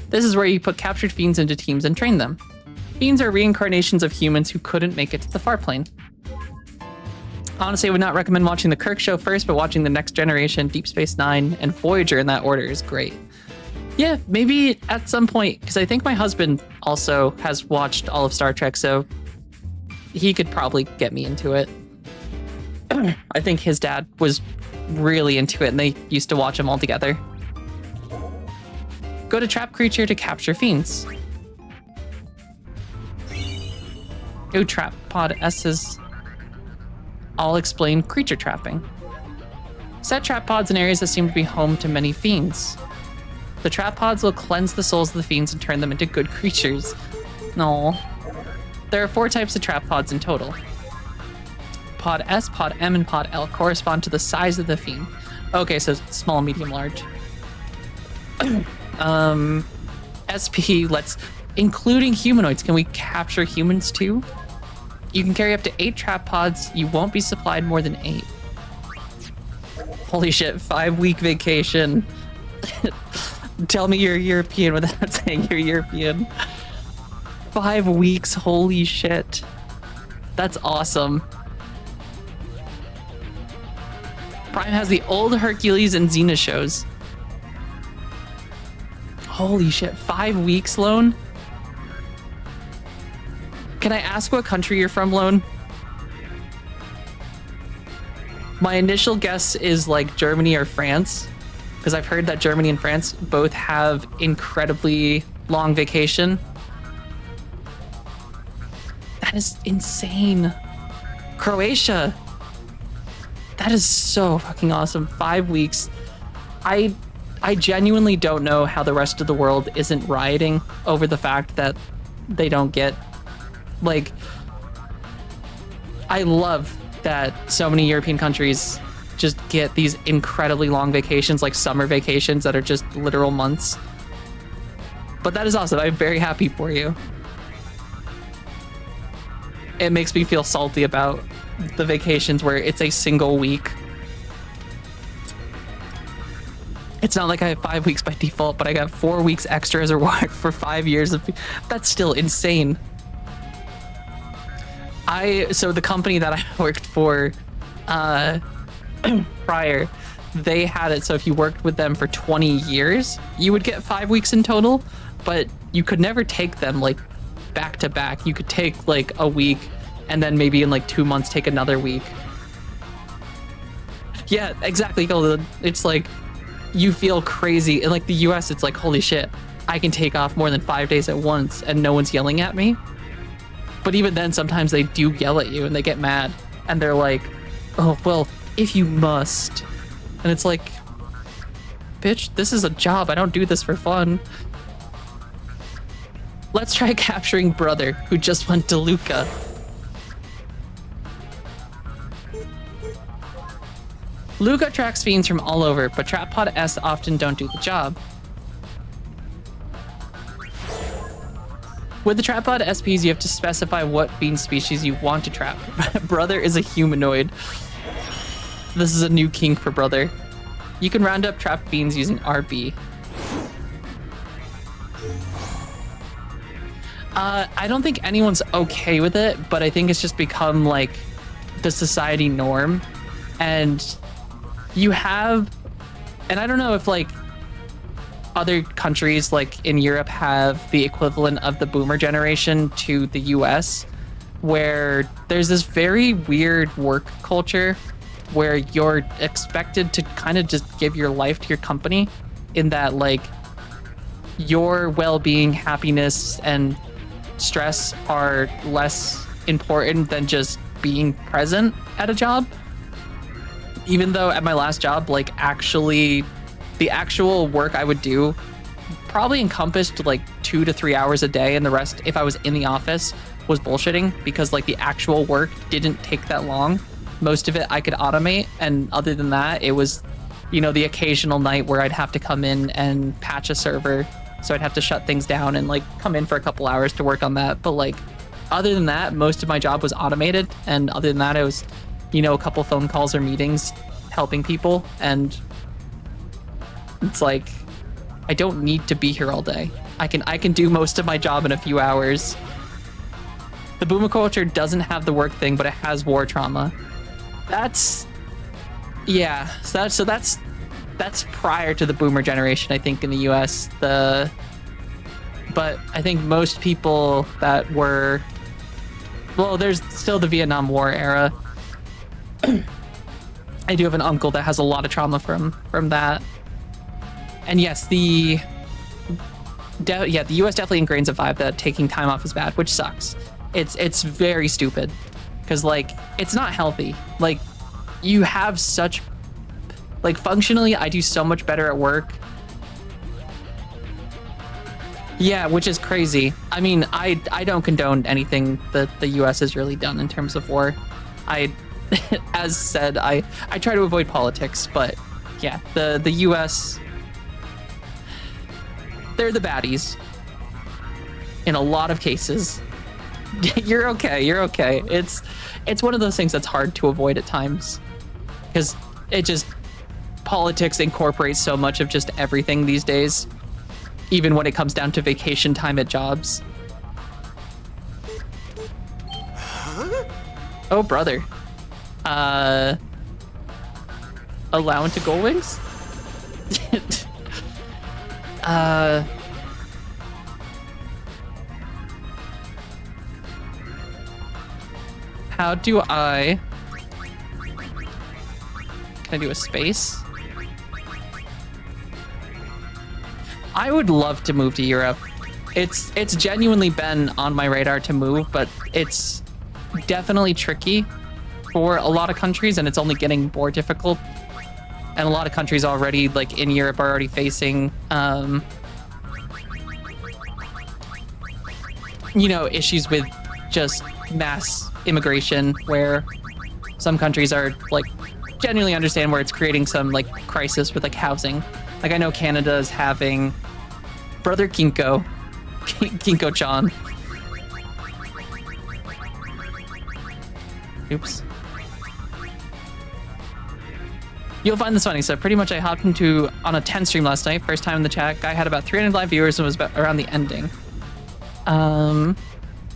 This is where you put captured fiends into teams and train them. Fiends are reincarnations of humans who couldn't make it to the far plane. Honestly, I would not recommend watching the Kirk show first, but watching The Next Generation, Deep Space Nine, and Voyager in that order is great. Yeah, maybe at some point, because I think my husband also has watched all of Star Trek, so he could probably get me into it. I think his dad was really into it, and they used to watch them all together. Go to Trap Creature to capture fiends. Ooh, Trap Pod S's. I'll explain creature trapping. Set trap pods in areas that seem to be home to many fiends. The trap pods will cleanse the souls of the fiends and turn them into good creatures. No. There are 4 types of trap pods in total. Pod S, Pod M, and Pod L correspond to the size of the fiend. Okay, so small, medium, large. SP, including humanoids. Can we capture humans too? You can carry up to 8 trap pods. You won't be supplied more than 8. Holy shit, 5-week vacation. Tell me you're European without saying you're European. 5 weeks, holy shit. That's awesome. Prime has the old Hercules and Xena shows. Holy shit, 5 weeks, Lone? Can I ask what country you're from, Lone? My initial guess is like Germany or France, because I've heard that Germany and France both have incredibly long vacation. That is insane. Croatia. That is so fucking awesome. 5 weeks. I genuinely don't know how the rest of the world isn't rioting over the fact that they don't get, like, I love that so many European countries just get these incredibly long vacations, like summer vacations that are just literal months. But that is awesome. I'm very happy for you. It makes me feel salty about the vacations where it's a single week. It's not like I have 5 weeks by default, but I got 4 weeks extra as a reward for 5 years of. That's still insane. So the company that I worked for prior, they had it so if you worked with them for 20 years, you would get 5 weeks in total, but you could never take them like back to back. You could take like a week and then maybe in like 2 months take another week. Yeah, exactly. It's like you feel crazy. In like the US, it's like, holy shit, I can take off more than 5 days at once and no one's yelling at me. But even then, sometimes they do yell at you and they get mad and they're like, oh, well, if you must. And it's like, bitch, this is a job. I don't do this for fun. Let's try capturing Brother, who just went to Luca. Luca tracks fiends from all over, but Trap Pod S often don't do the job. With the Trap Pod SPs, you have to specify what fiend species you want to trap. Brother is a humanoid. This is a new kink for Brother. You can round up trapped fiends using RB. I don't think anyone's okay with it, but I think it's just become like the society norm. And you have, and I don't know if like other countries like in Europe have the equivalent of the boomer generation to the US, where there's this very weird work culture where you're expected to kind of just give your life to your company, in that like your well-being, happiness, and stress are less important than just being present at a job. Even though at my last job, like actually the actual work I would do probably encompassed like 2 to 3 hours a day, and the rest, if I was in the office, was bullshitting, because like the actual work didn't take that long. Most of it I could automate, and other than that, it was, you know, the occasional night where I'd have to come in and patch a server, so I'd have to shut things down and like come in for a couple hours to work on that. But like other than that, most of my job was automated, and other than that, it was, you know, a couple phone calls or meetings helping people. And it's like, I don't need to be here all day. I can do most of my job in a few hours. The boomer culture doesn't have the work thing, but it has war trauma. That's, yeah. So that's prior to the boomer generation, I think, in the US. But I think most people that were, well, there's still the Vietnam War era. I do have an uncle that has a lot of trauma from that. And yes, the US definitely ingrains a vibe that taking time off is bad, which sucks. It's very stupid, because like it's not healthy. Like you have such, like functionally, I do so much better at work. Yeah, which is crazy. I mean, I don't condone anything that the US has really done in terms of war. As said, I try to avoid politics, but yeah, the US, they're the baddies in a lot of cases. You're okay. It's one of those things that's hard to avoid at times, because politics incorporates so much of just everything these days, even when it comes down to vacation time at jobs. Oh, brother. allow into Gull Wings? How do I... Can I do a space? I would love to move to Europe. It's genuinely been on my radar to move, but it's definitely tricky for a lot of countries, and it's only getting more difficult. And a lot of countries already, like in Europe, are already facing, you know, issues with just mass immigration, where some countries are like genuinely understand where it's creating some like crisis with like housing. Like I know Canada is having Brother Kinko-chan. Oops. You'll find this funny. So pretty much I hopped into on a 10 stream last night. First time in the chat. Guy had about 300 live viewers and was about around the ending.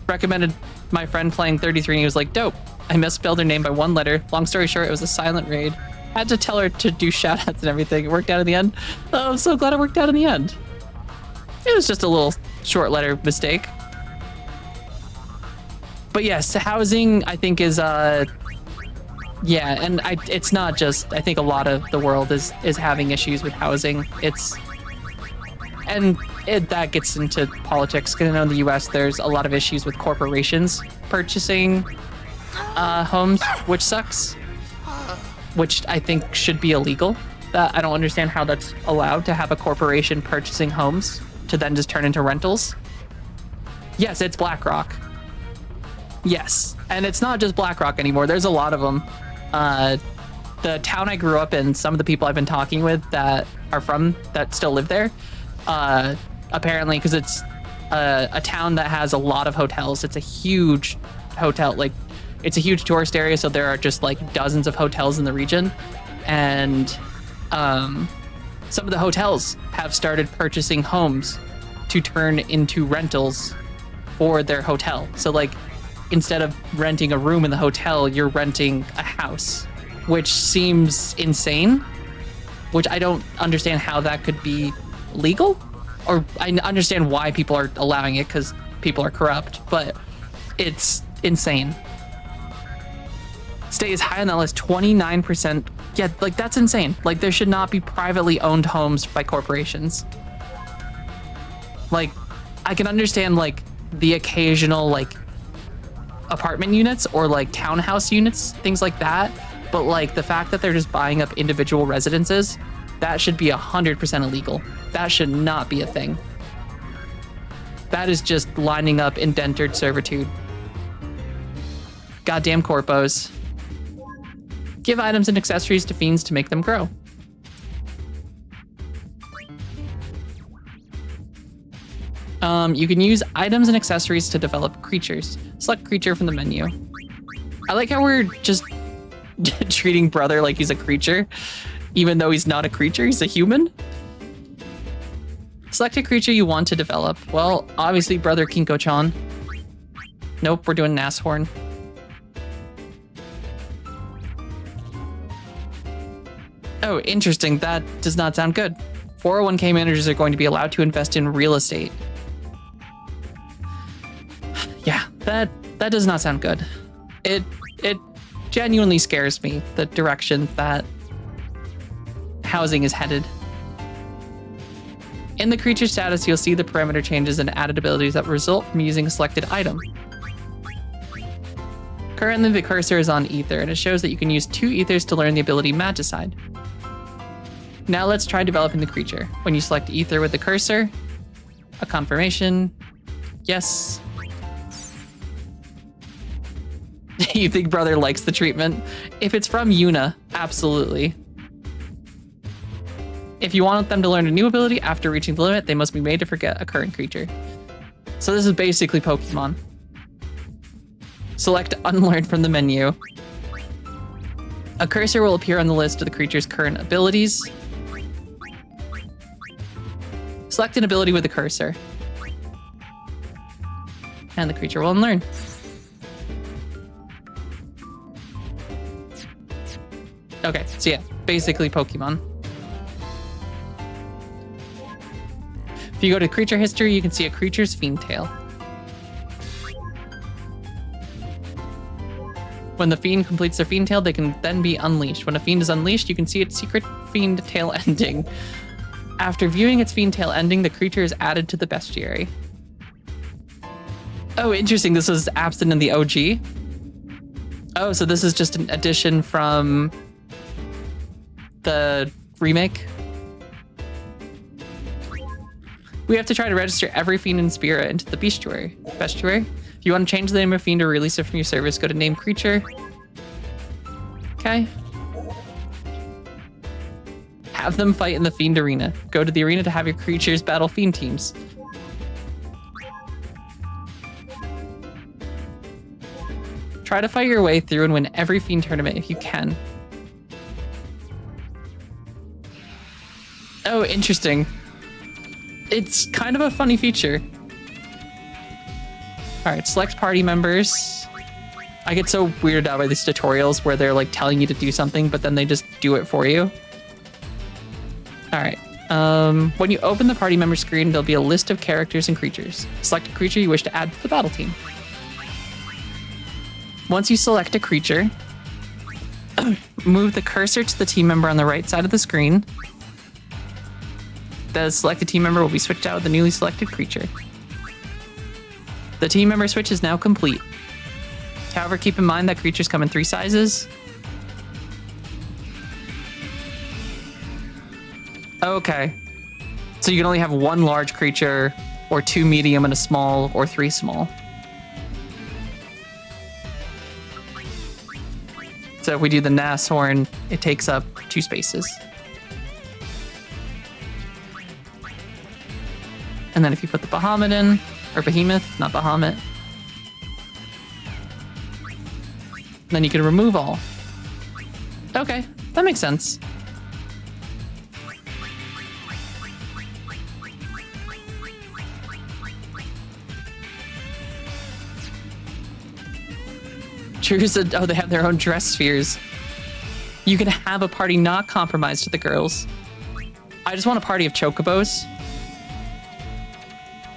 Recommended my friend playing 33 and he was like, dope. I misspelled her name by one letter. Long story short, it was a silent raid. Had to tell her to do shoutouts and everything. It worked out in the end. Oh, I'm so glad it worked out in the end. It was just a little short letter mistake. But yes, housing I think is yeah, and it's not just, I think a lot of the world is having issues with housing. That gets into politics, because I know in the US there's a lot of issues with corporations purchasing homes, which sucks, which I think should be illegal. I don't understand how that's allowed to have a corporation purchasing homes to then just turn into rentals. Yes, it's BlackRock. Yes, and it's not just BlackRock anymore. There's a lot of them. The town I grew up in, some of the people I've been talking with that still live there, apparently, because it's a town that has a lot of hotels. It's a huge hotel, like it's a huge tourist area, so there are just like dozens of hotels in the region, and some of the hotels have started purchasing homes to turn into rentals for their hotel. So like, instead of renting a room in the hotel, you're renting a house, which seems insane, which I don't understand how that could be legal. Or I understand why people are allowing it, because people are corrupt, but it's insane. Stay as high on that list, 29%. Yeah, like that's insane. Like there should not be privately owned homes by corporations. Like I can understand like the occasional like apartment units or like townhouse units, things like that. But like the fact that they're just buying up individual residences, that should be 100% illegal. That should not be a thing. That is just lining up indentured servitude. Goddamn corpos. Give items and accessories to fiends to make them grow. You can use items and accessories to develop creatures. Select creature from the menu. I like how we're just treating Brother like he's a creature, even though he's not a creature, he's a human. Select a creature you want to develop. Well, obviously Brother Kinko-chan. Nope, we're doing Nashorn. Oh, interesting. That does not sound good. 401k managers are going to be allowed to invest in real estate. Yeah, that does not sound good. It genuinely scares me, the direction that housing is headed. In the creature status, you'll see the parameter changes and added abilities that result from using a selected item. Currently, the cursor is on Ether, and it shows that you can use 2 Ethers to learn the ability Magicide. Now let's try developing the creature. When you select Ether with the cursor, a confirmation, yes. You think Brother likes the treatment? If it's from Yuna, absolutely. If you want them to learn a new ability after reaching the limit, they must be made to forget a current creature. So this is basically Pokemon. Select Unlearn from the menu. A cursor will appear on the list of the creature's current abilities. Select an ability with the cursor. And the creature will unlearn. Okay, so yeah, basically Pokemon. If you go to creature history, you can see a creature's fiend tail. When the fiend completes their fiend tail, they can then be unleashed. When a fiend is unleashed, you can see its secret fiend tail ending. After viewing its fiend tail ending, the creature is added to the bestiary. Oh, interesting. This was absent in the OG. Oh, so this is just an addition from the remake. We have to try to register every fiend and spirit into the bestiary. If you want to change the name of a fiend or release it from your service, go to name creature. Okay. Have them fight in the fiend arena. Go to the arena to have your creatures battle fiend teams. Try to fight your way through and win every fiend tournament if you can. Oh, interesting. It's kind of a funny feature. All right, select party members. I get so weirded out by these tutorials where they're like telling you to do something, but then they just do it for you. All right. When you open the party member screen, there'll be a list of characters and creatures. Select a creature you wish to add to the battle team. Once you select a creature, move the cursor to the team member on the right side of the screen. The selected team member will be switched out with the newly selected creature. The team member switch is now complete. However, keep in mind that creatures come in 3 sizes. Okay. So you can only have 1 large creature, or 2 medium and a small, or 3 small. So if we do the Nashorn, it takes up 2 spaces. And then if you put the Bahamut in, or Behemoth, not Bahamut, then you can remove all. Okay, that makes sense. Oh, they have their own dress spheres. You can have a party not compromised to the girls. I just want a party of chocobos.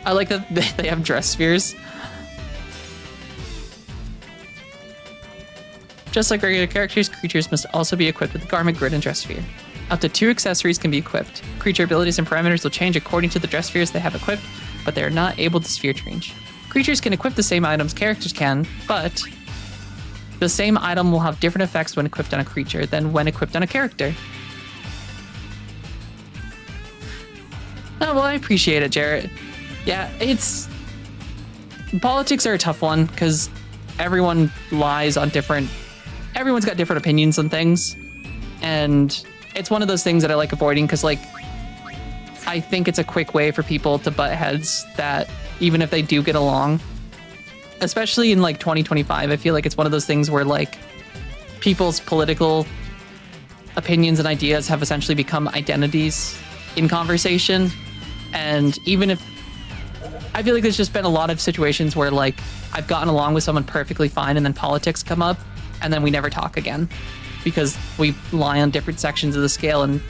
I like that they have dress spheres. Just like regular characters, creatures must also be equipped with the garment, grid, and dress sphere. Up to 2 accessories can be equipped. Creature abilities and parameters will change according to the dress spheres they have equipped, but they are not able to sphere change. Creatures can equip the same items characters can, but the same item will have different effects when equipped on a creature than when equipped on a character. Oh, well, I appreciate it, Jarrett. Yeah, politics are a tough one because everyone lies on everyone's got different opinions on things. And it's one of those things that I like avoiding because, like, I think it's a quick way for people to butt heads that even if they do get along, especially in like 2025, I feel like it's one of those things where like people's political opinions and ideas have essentially become identities in conversation. And even if I feel like there's just been a lot of situations where like I've gotten along with someone perfectly fine and then politics come up and then we never talk again because we lie on different sections of the scale and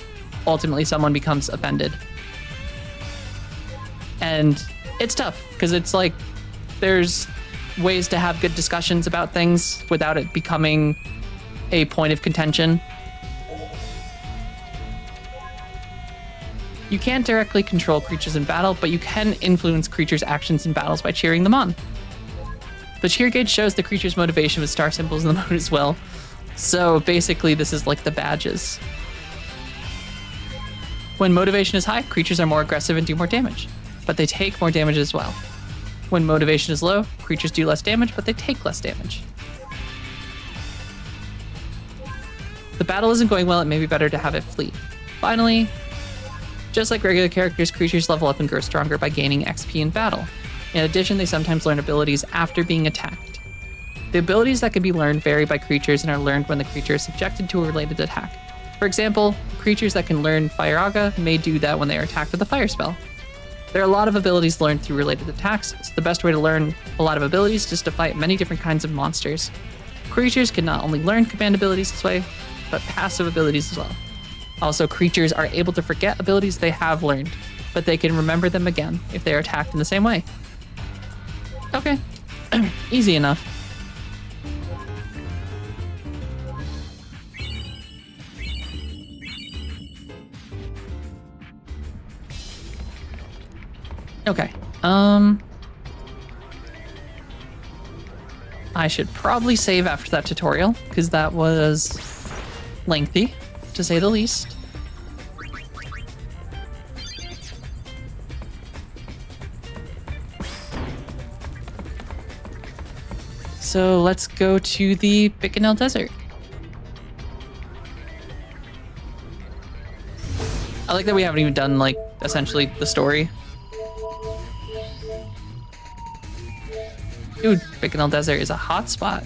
ultimately someone becomes offended. And it's tough because it's like there's ways to have good discussions about things without it becoming a point of contention. You can't directly control creatures in battle, but you can influence creatures' actions in battles by cheering them on. The cheer gauge shows the creature's motivation with star symbols in the moon as well. So basically this is like the badges. When motivation is high, creatures are more aggressive and do more damage, but they take more damage as well. When motivation is low, creatures do less damage, but they take less damage. If the battle isn't going well, it may be better to have it flee. Finally, just like regular characters, creatures level up and grow stronger by gaining XP in battle. In addition, they sometimes learn abilities after being attacked. The abilities that can be learned vary by creatures and are learned when the creature is subjected to a related attack. For example, creatures that can learn Fire Aga may do that when they are attacked with a fire spell. There are a lot of abilities learned through related attacks, so the best way to learn a lot of abilities is to fight many different kinds of monsters. Creatures can not only learn command abilities this way, but passive abilities as well. Also, creatures are able to forget abilities they have learned, but they can remember them again if they are attacked in the same way. Okay, easy enough. Okay, I should probably save after that tutorial, because that was lengthy, to say the least. So let's go to the Bicanel Desert. I like that we haven't even done, like, essentially the story. Dude, Bicanel Desert is a hot spot.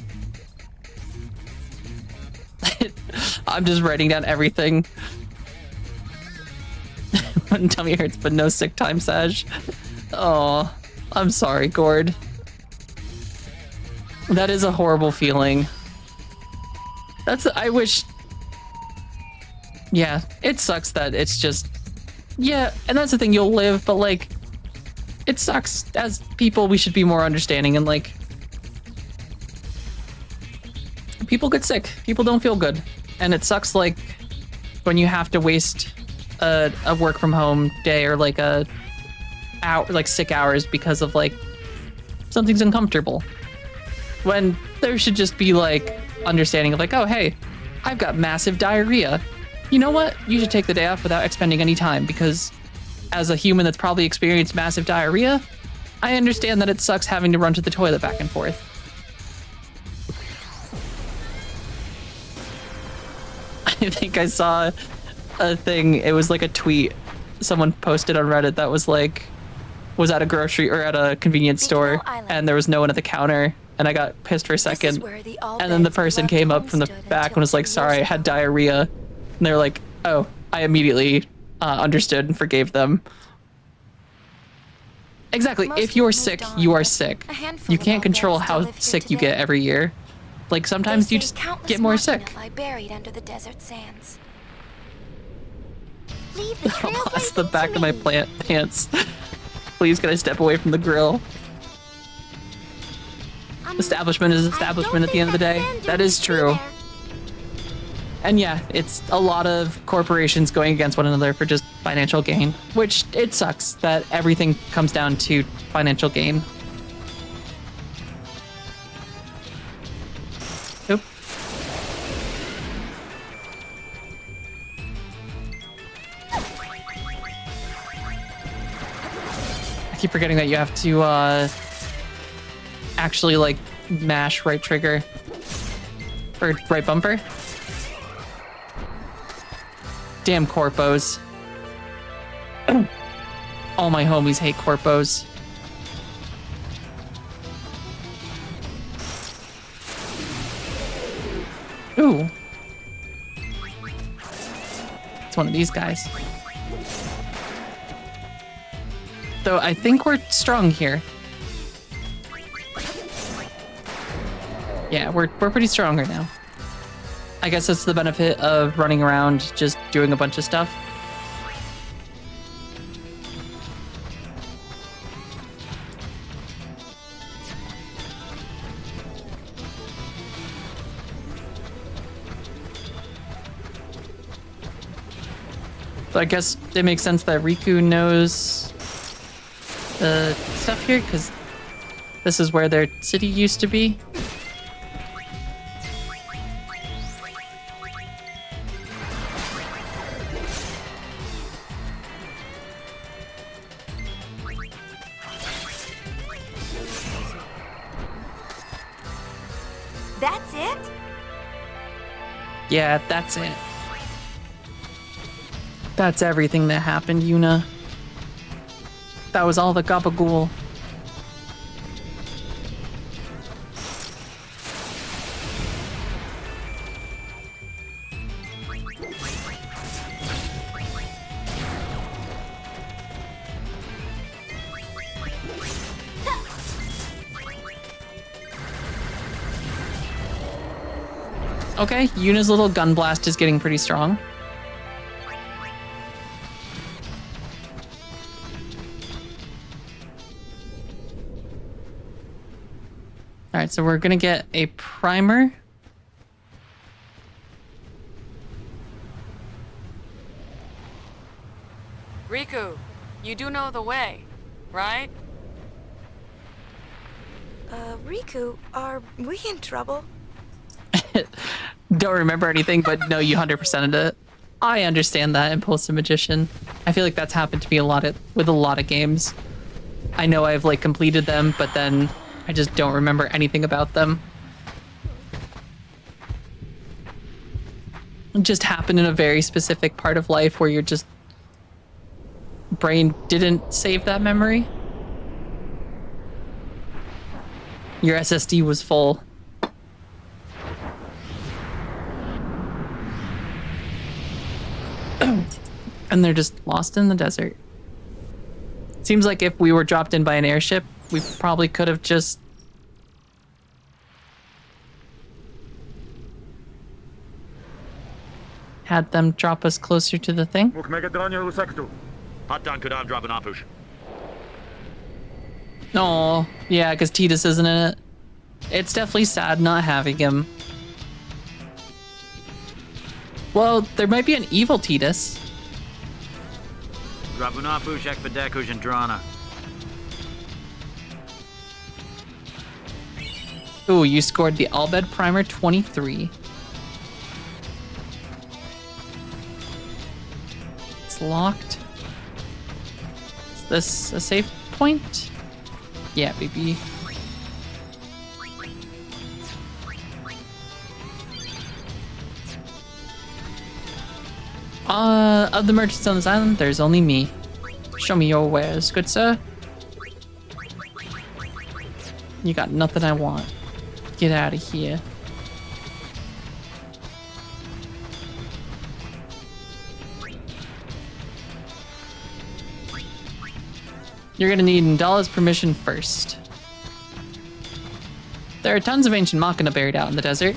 I'm just writing down everything. One tummy hurts, but no sick time, Saj. Oh, I'm sorry, Gord. That is a horrible feeling. I wish... Yeah, it sucks that it's just... Yeah, and that's the thing, you'll live, but like... It sucks. As people, we should be more understanding and like... People get sick. People don't feel good. And it sucks like when you have to waste a work from home day or like sick hours because of like something's uncomfortable. When there should just be like understanding of like, oh, hey, I've got massive diarrhea. You know what? You should take the day off without expending any time because as a human that's probably experienced massive diarrhea, I understand that it sucks having to run to the toilet back and forth. I think I saw a thing, it was like a tweet someone posted on Reddit that was like, was at a grocery or at a convenience store and there was no one at the counter and I got pissed for a second and then the person came up from the back and was like, sorry, I had diarrhea. And they're like, oh, I immediately understood and forgave them. Exactly. If you're sick, you are sick. You can't control how sick you get every year. Like sometimes you just get more sick. Buried under the desert sands. Leave the I lost the trailblazing back to of my me. pants. Please, can I step away from the grill? Establishment is establishment at the end of the day. That is true. And yeah, it's a lot of corporations going against one another for just financial gain, which it sucks that everything comes down to financial gain. Oop. I keep forgetting that you have to actually like mash right trigger or right bumper. Damn corpos. All my homies hate corpos. Ooh. It's one of these guys. Though I think we're strong here. Yeah, we're pretty strong right now. I guess that's the benefit of running around just doing a bunch of stuff. So I guess it makes sense that Riku knows the stuff here, because this is where their city used to be. That's it? Yeah, that's it. That's everything that happened, Yuna. That was all the gabagool. Okay, Yuna's little gun blast is getting pretty strong. Alright, so we're gonna get a primer. Riku, you do know the way, right? Riku, are we in trouble? Don't remember anything, but no, you 100%ed it. I understand that, Impulsive Magician. I feel like that's happened to me with a lot of games. I know I've like completed them, but then I just don't remember anything about them. It just happened in a very specific part of life where your brain didn't save that memory. Your SSD was full. And they're just lost in the desert. Seems like if we were dropped in by an airship, we probably could have just... had them drop us closer to the thing. Oh, yeah, because Titus isn't in it. It's definitely sad not having him. Well, there might be an evil Titus. Ooh, you scored the Albed Primer 23. It's locked. Is this a safe point? Yeah, baby. Of the merchants on this island, there's only me. Show me your wares, good sir. You got nothing I want. Get out of here. You're gonna need Ndala's permission first. There are tons of ancient Machina buried out in the desert.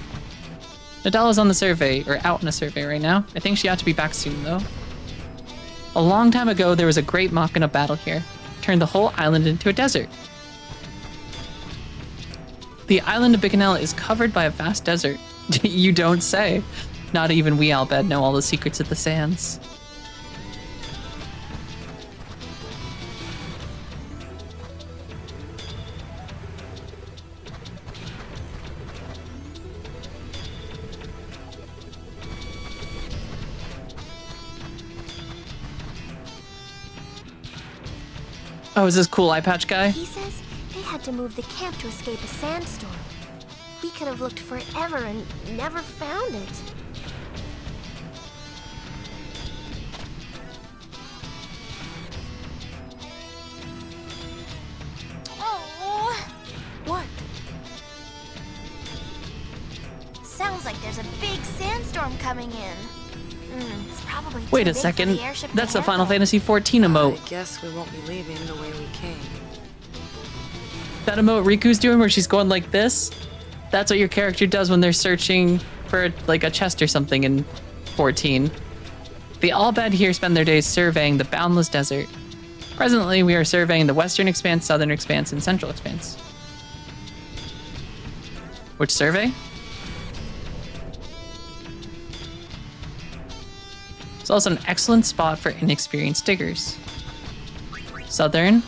Nadala's on the survey, or out on a survey right now. I think she ought to be back soon, though. A long time ago, there was a great Machina battle here. Turned the whole island into a desert. The island of Bikanel is covered by a vast desert. You don't say. Not even we, Albed, know all the secrets of the sands. Oh, is this cool eye patch guy? He says they had to move the camp to escape a sandstorm. We could have looked forever and never found it. Oh! What? Sounds like there's a big sandstorm coming in. It's probably Wait too a big second. for the airship That's to the Final handle. Fantasy XIV emote. I guess we won't be leaving the way we came. That emote Riku's doing where she's going like this, that's what your character does when they're searching for like a chest or something in 14. The Albed here spend their days surveying the boundless desert. Presently, we are surveying the Western Expanse, Southern Expanse, and Central Expanse. Which survey? It's also an excellent spot for inexperienced diggers. Southern.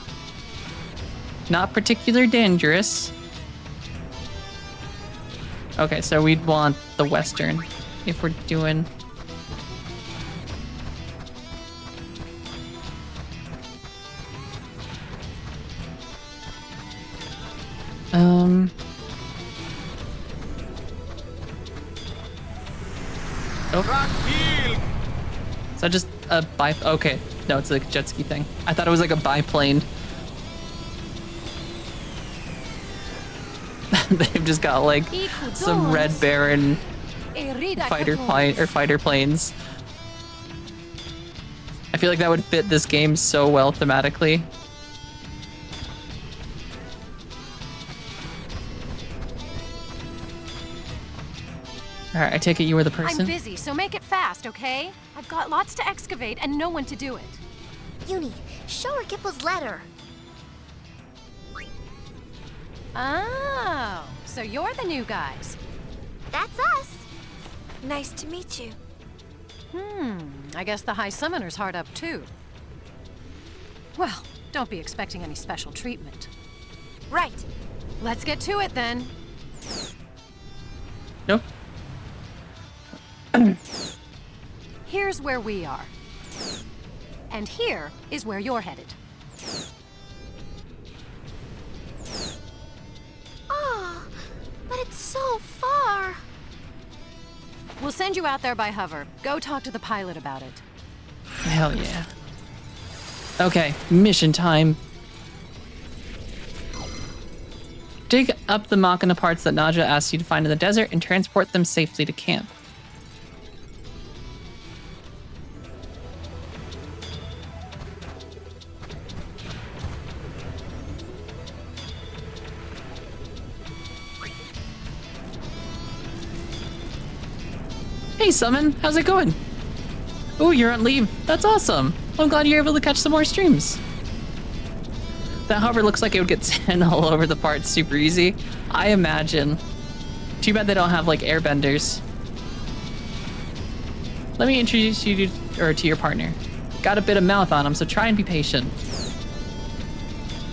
Not particularly dangerous. Okay, so we'd want the Western if we're doing... Oh. Is that just a okay, no, it's like a jet ski thing. I thought it was like a biplane. They've just got like some Red Baron fighter planes. I feel like that would fit this game so well thematically. Alright, I take it you were the person? I'm busy, so make it fast, okay? I've got lots to excavate and no one to do it. Uni, show her Gipple's letter. Oh, So you're the new guys. That's us. Nice to meet you. I guess the High Summoner's hard up too. Well, don't be expecting any special treatment. Right. Let's get to it then. Nope. Here's where we are. And here is where you're headed. Oh, but it's so far. We'll send you out there by hover. Go talk to the pilot about it. Hell yeah. Okay, mission time. Dig up the Machina parts that Naja asked you to find in the desert and transport them safely to camp. Hey, Summon, how's it going? Ooh, you're on leave. That's awesome. I'm glad you're able to catch some more streams. That hover looks like it would get sent all over the parts super easy. I imagine. Too bad they don't have, like, airbenders. Let me introduce you to your partner. Got a bit of mouth on him, so try and be patient.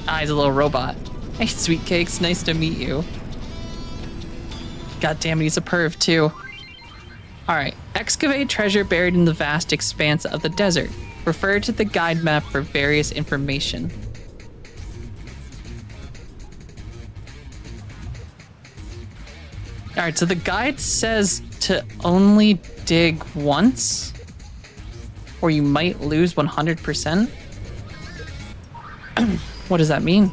Ah, he's a little robot. Hey, sweet cakes, nice to meet you. God damn it, he's a perv, too. Alright, excavate treasure buried in the vast expanse of the desert. Refer to the guide map for various information. Alright, so the guide says to only dig once, or you might lose 100%. What does that mean?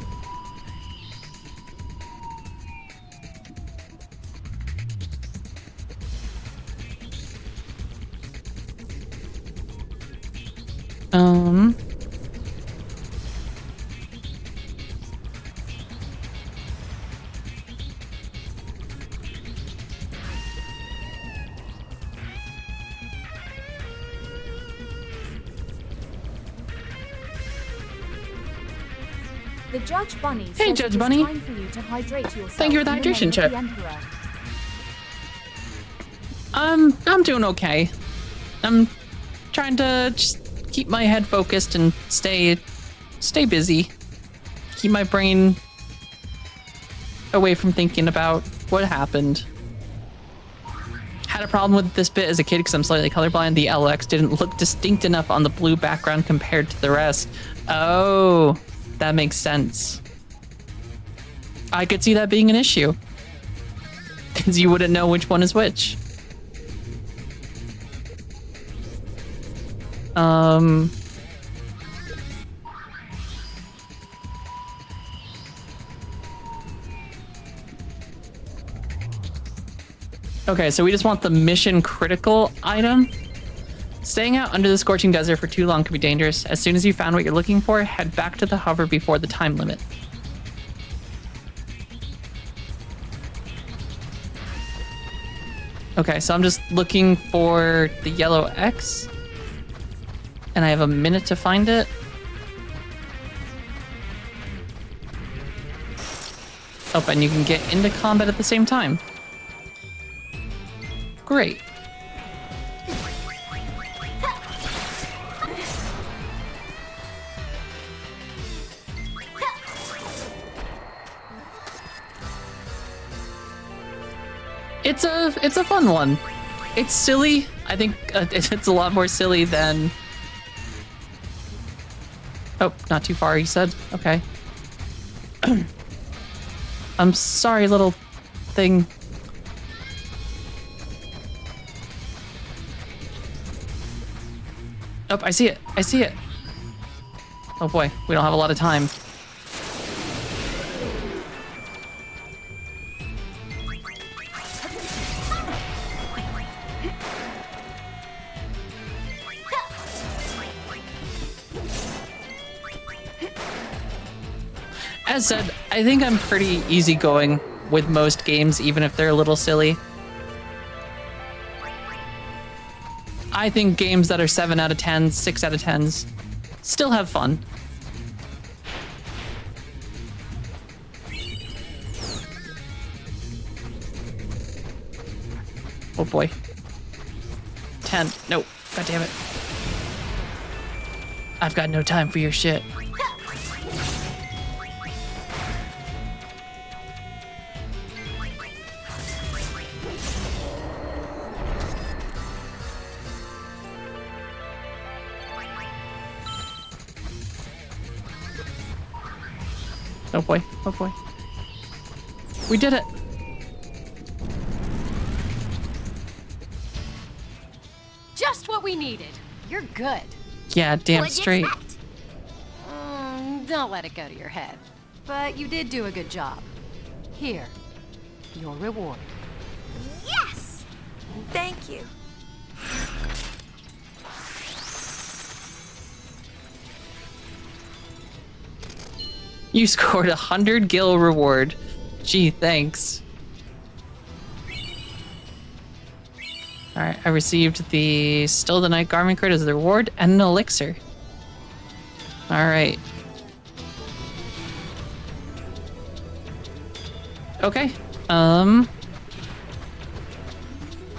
The Judge Bunny Hey, says Judge it is Bunny. time for you to hydrate yourself. Thank you for the in name hydration of check. the Emperor. I'm doing okay. I'm trying to just keep my head focused and stay busy. Keep my brain away from thinking about what happened. Had a problem with this bit as a kid because I'm slightly colorblind. The LX didn't look distinct enough on the blue background compared to the rest. Oh, that makes sense. I could see that being an issue. Because you wouldn't know which one is which. Okay, so we just want the mission critical item. Staying out under the scorching desert for too long can be dangerous. As soon as you found what you're looking for, head back to the hover before the time limit. Okay, so I'm just looking for the yellow X. And I have a minute to find it. Oh, and you can get into combat at the same time. Great. It's a fun one. It's silly. I think it's a lot more silly than... Oh, not too far, he said. Okay. I'm sorry, little thing. Oh, I see it. I see it. Oh boy, we don't have a lot of time. As said, I think I'm pretty easygoing with most games, even if they're a little silly. I think games that are 7 out of 10s, 6 out of 10s, still have fun. Oh boy. 10. Nope. God damn it. I've got no time for your shit. Oh boy. Oh boy. We did it. Just what we needed. You're good. Yeah, damn What'd you straight. expect? Don't let it go to your head. But you did do a good job. Here, your reward. Yes! Thank you. You scored 100 gil reward. Gee, thanks. Alright, I received the Still the Night Garment card as the reward and an elixir. Alright. Okay.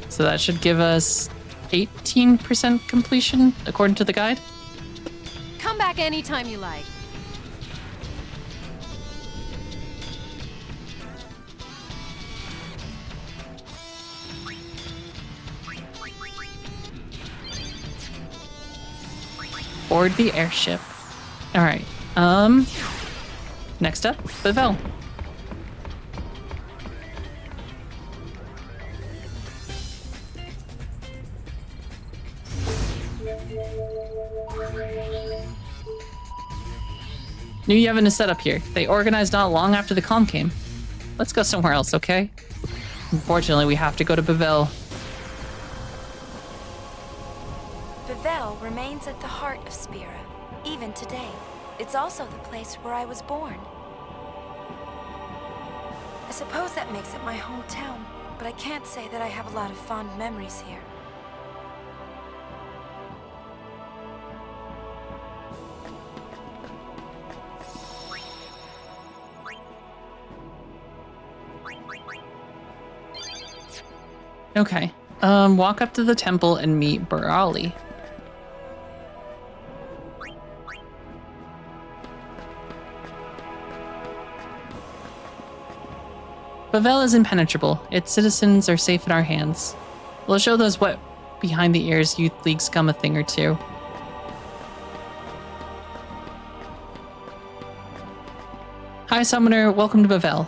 So that should give us 18% completion according to the guide. Come back anytime you like. Board the airship. Alright. Next up, Bavel. New Yevon is set up here. They organized not long after the calm came. Let's go somewhere else, okay? Unfortunately, we have to go to Bavel. Bavel remains at the heart of Spira, even today. It's also the place where I was born. I suppose that makes it my hometown, but I can't say that I have a lot of fond memories here. Okay. Walk up to the temple and meet Burali. Bavel is impenetrable. Its citizens are safe in our hands. We'll show those wet behind the ears Youth League scum a thing or two. Hi, Summoner. Welcome to Bavel.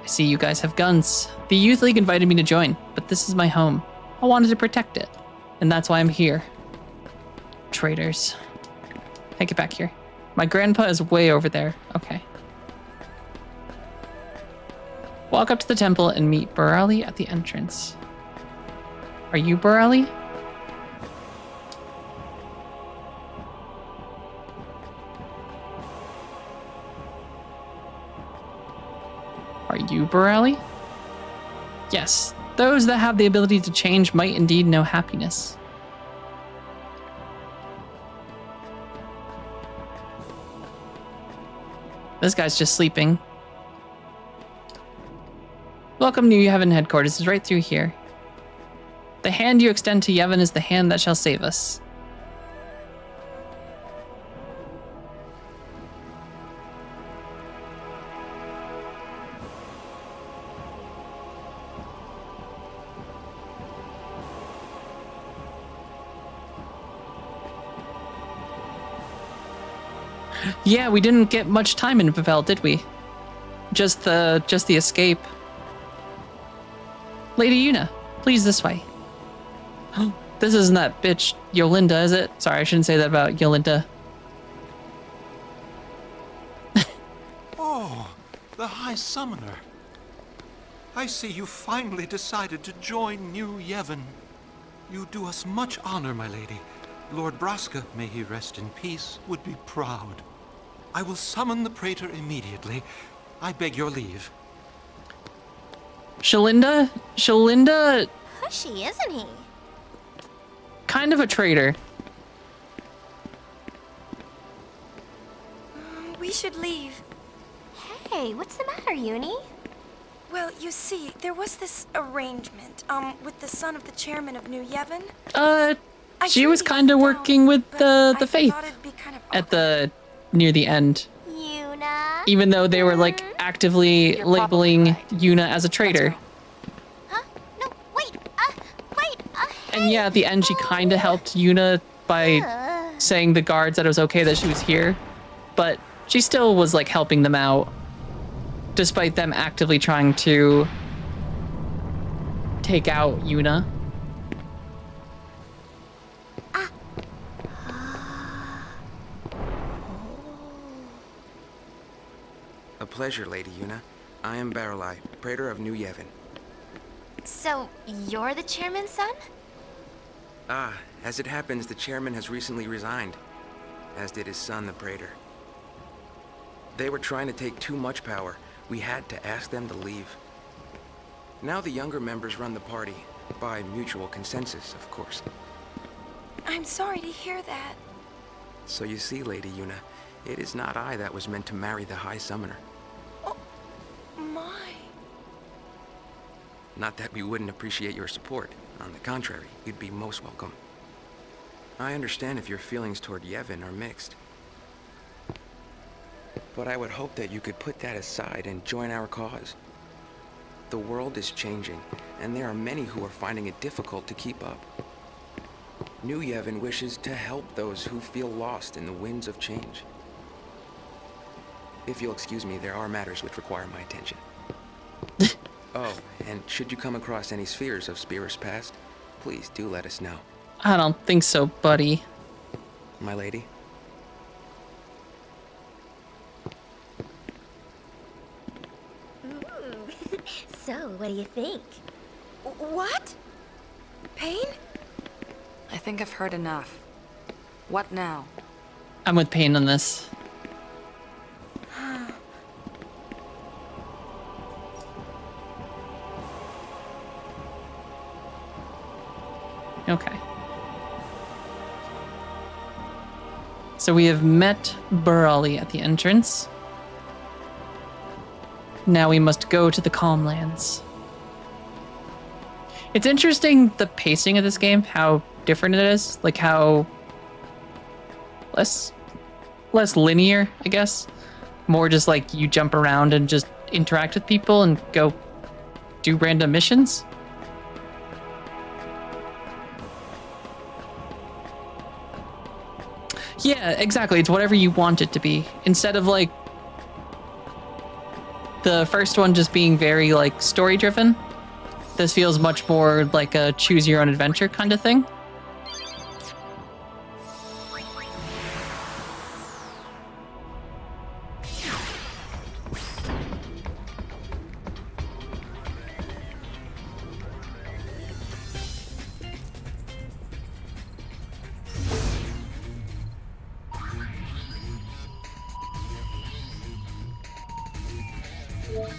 I see you guys have guns. The Youth League invited me to join, but this is my home. I wanted to protect it, and that's why I'm here. Traitors. Hey, get back here. My grandpa is way over there. Okay. Walk up to the temple and meet Burali at the entrance. Are you Burali? Are you Burali? Yes, those that have the ability to change might indeed know happiness. This guy's just sleeping. Welcome to Yevon headquarters is right through here. The hand you extend to Yevon is the hand that shall save us. Yeah, we didn't get much time in Bavel, did we? Just the escape. Lady Una, please this way. This isn't that bitch Yolinda, is it? Sorry, I shouldn't say that about Yolinda. Oh, the High Summoner. I see you finally decided to join New Yevon. You do us much honor, my lady. Lord Braska, may he rest in peace, would be proud. I will summon the Praetor immediately. I beg your leave. Shalinda, Pushy, isn't he? kind of a traitor. We should leave. Hey, what's the matter, Uni? Well, you see, there was this arrangement, with the son of the chairman of New Yevon. She was kind of working with the Faith at the near the end. Yuna? Even though they were like actively You're labeling probably right. Yuna as a traitor. Huh? No, wait, And yeah, at the end she kind of helped Yuna by saying the guards that it was okay that she was here, but she still was like helping them out, despite them actively trying to take out Yuna. A pleasure, Lady Yuna. I am Baralai, Praetor of New Yevon. So, you're the chairman's son? As it happens, the chairman has recently resigned, as did his son, the Praetor. They were trying to take too much power. We had to ask them to leave. Now the younger members run the party, by mutual consensus, of course. I'm sorry to hear that. So you see, Lady Yuna, it is not I that was meant to marry the High Summoner. Oh, my. Not that we wouldn't appreciate your support. On the contrary, you'd be most welcome. I understand if your feelings toward Yevon are mixed. But I would hope that you could put that aside and join our cause. The world is changing, and there are many who are finding it difficult to keep up. New Yevon wishes to help those who feel lost in the winds of change. If you'll excuse me, there are matters which require my attention. Oh, and should you come across any spheres of Spirus past, please do let us know. I don't think so, buddy. My lady? So, what do you think? What? Pain? I think I've heard enough. What now? I'm with Pain on this. Okay. So we have met Burali at the entrance. Now we must go to the Calmlands. It's interesting, the pacing of this game, how different it is. Like how less linear, I guess. More just like you jump around and just interact with people and go do random missions. Yeah, exactly. It's whatever you want it to be. Instead of like the first one just being very like story driven, this feels much more like a choose your own adventure kind of thing.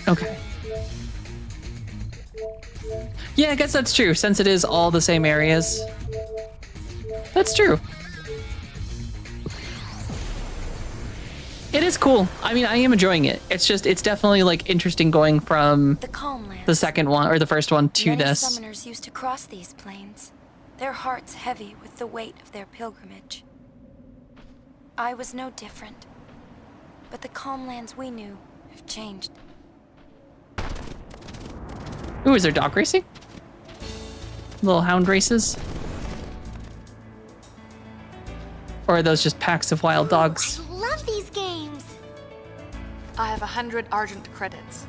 Okay. Yeah, I guess that's true, since it is all the same areas. That's true. It is cool. I mean, I am enjoying it. It's just, it's definitely like interesting going from the second one, or the first one, to Many this. summoners used to cross these plains, their hearts heavy with the weight of their pilgrimage. I was no different, but the Calmlands we knew have changed. Ooh, is there dog racing? Little hound races? Or are those just packs of wild dogs? I love these games. I have 100 Argent credits.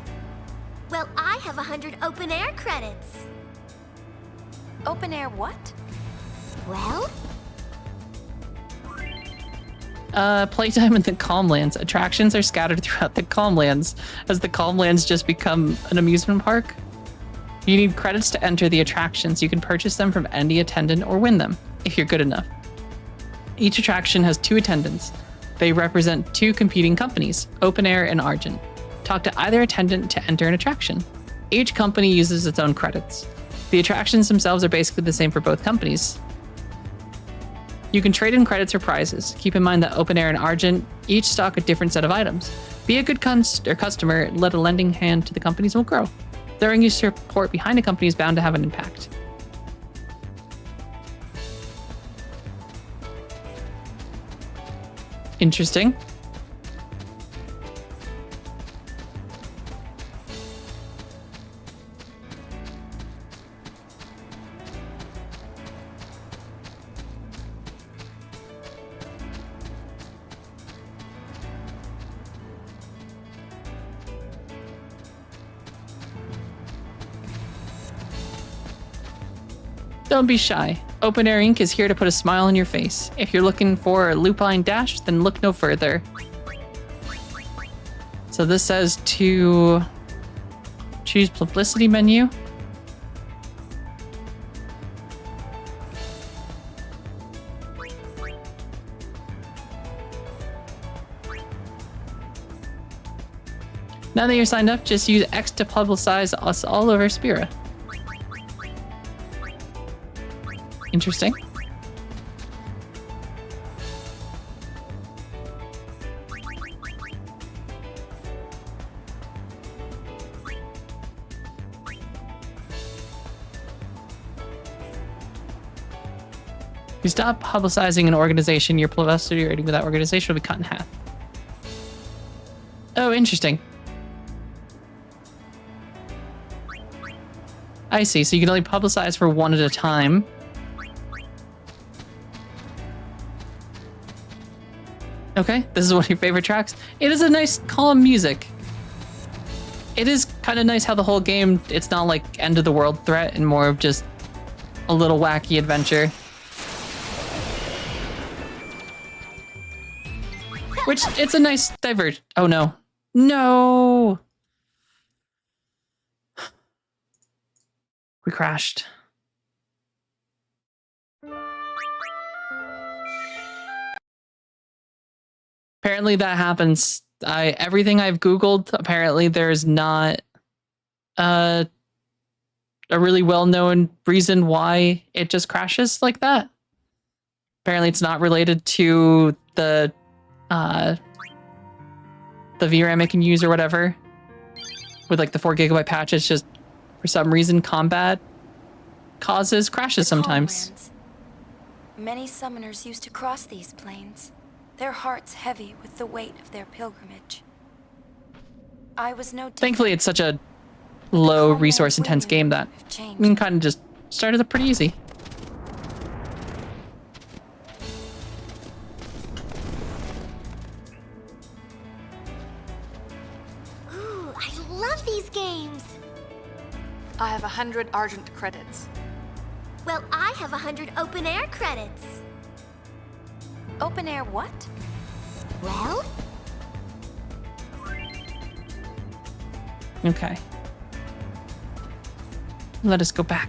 Well, I have 100 open air credits. Open air what? Well? Playtime in the Calmlands. Attractions are scattered throughout the Calmlands. Has the Calmlands just become an amusement park? You need credits to enter the attractions. You can purchase them from any attendant or win them, if you're good enough. Each attraction has 2 attendants. They represent 2 competing companies, Open Air and Argent. Talk to either attendant to enter an attraction. Each company uses its own credits. The attractions themselves are basically the same for both companies. You can trade in credits for prizes. Keep in mind that Open Air and Argent each stock a different set of items. Be a good customer, let a lending hand to the companies will grow. throwing your support behind a company is bound to have an impact. Interesting. Don't be shy. Open Air Inc. is here to put a smile on your face. If you're looking for a lupine dash, then look no further. So this says to choose publicity menu. Now that you're signed up, just use X to publicize us all over Spira. Interesting. If you stop publicizing an organization, your publicity rating with that organization will be cut in half. Oh, interesting. I see. So you can only publicize for one at a time. Okay, this is one of your favorite tracks. It is a nice, calm music. It is kind of nice how the whole game, it's not like end of the world threat and more of just a little wacky adventure. Which, it's a nice divert. Oh no. No! We crashed. Apparently that happens. Everything I've Googled, apparently there's not a really well-known reason why it just crashes like that. Apparently it's not related to the VRAM it can use or whatever. With like the 4 GB patch, it's just for some reason combat causes crashes sometimes. Homelands. Many summoners used to cross these plains, their hearts heavy with the weight of their pilgrimage. I was no different. Thankfully, it's such a low resource intense game that I mean, kind of just started up pretty easy. Ooh, I love these games. I have 100 Argent credits. Well, I have 100 open air credits. Open air what? Well? Okay. Let us go back.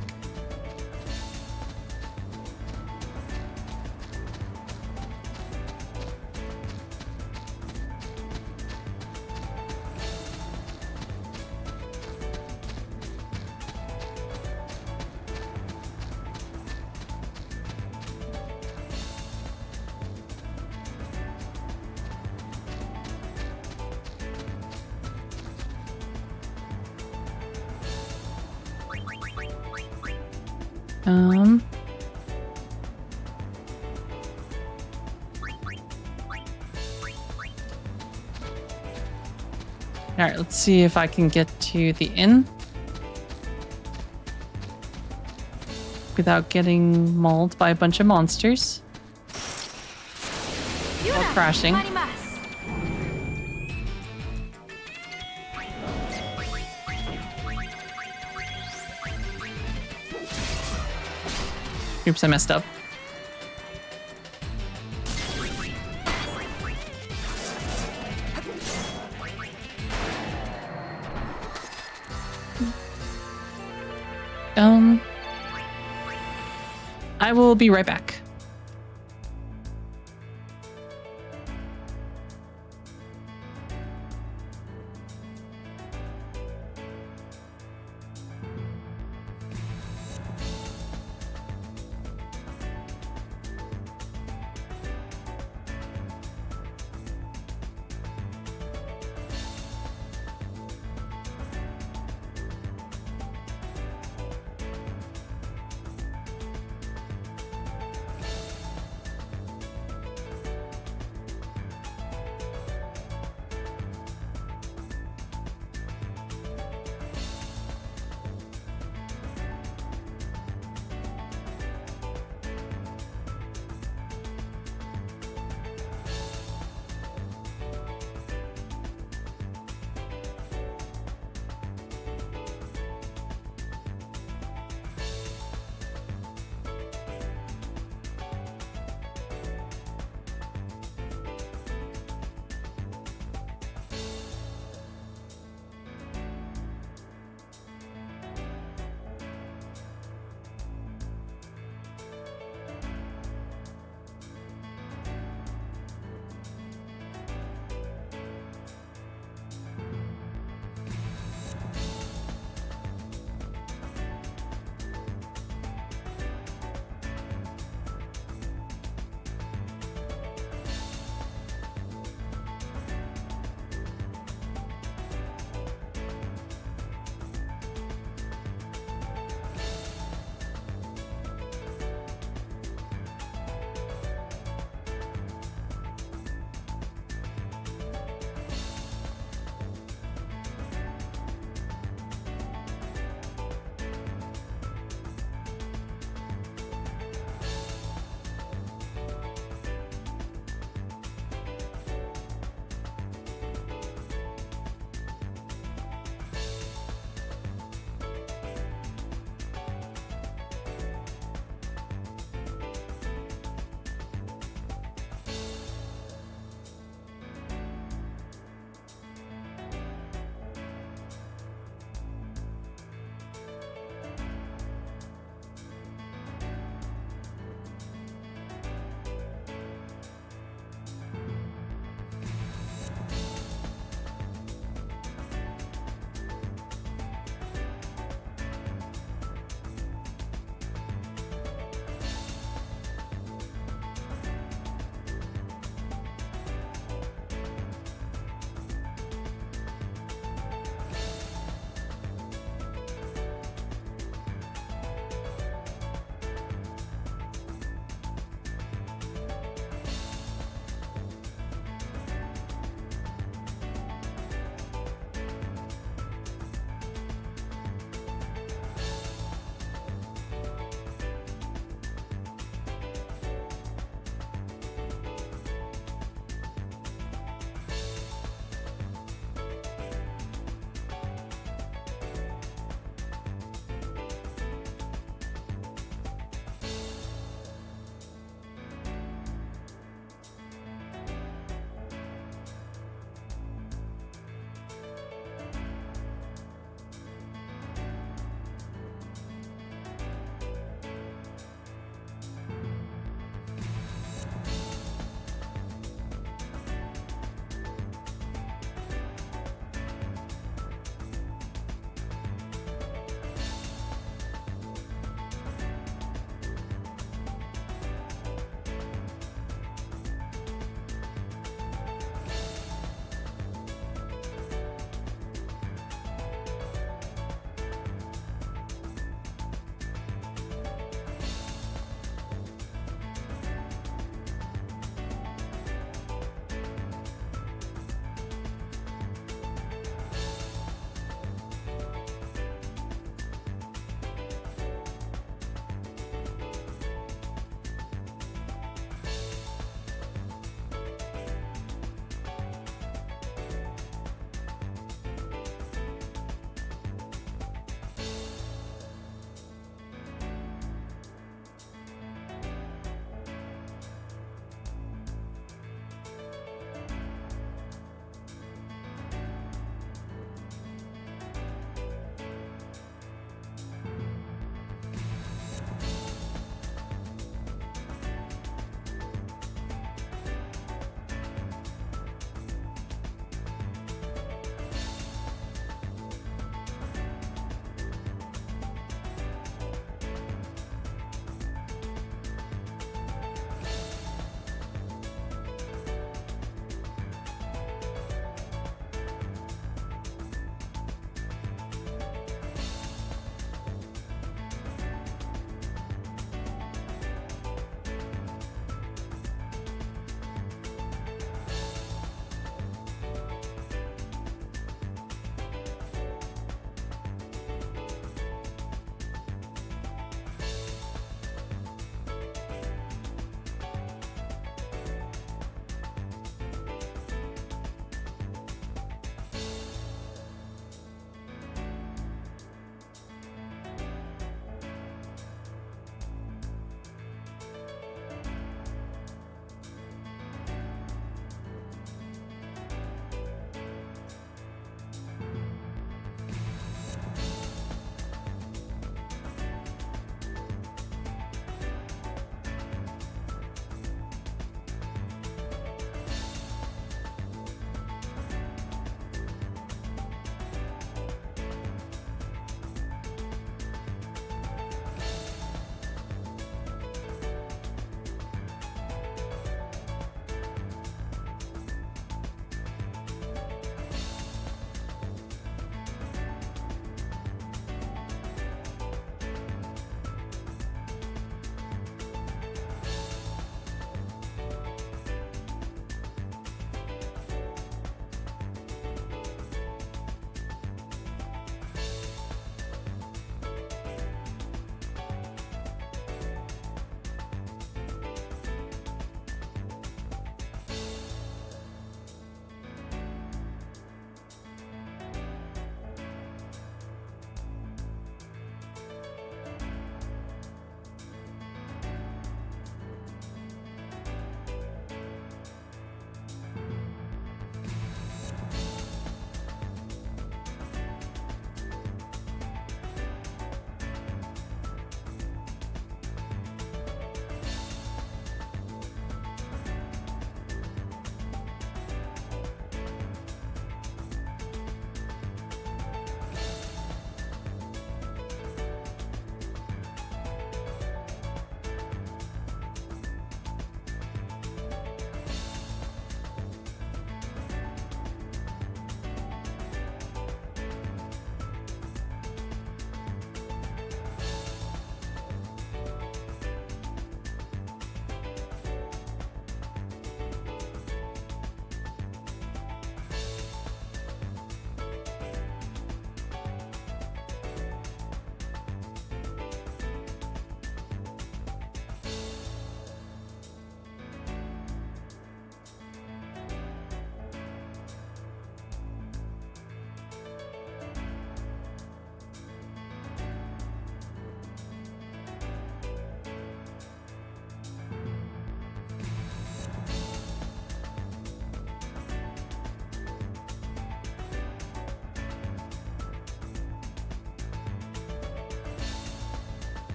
All right, let's see if I can get to the inn without getting mauled by a bunch of monsters or crashing. Oops, I messed up. I will be right back.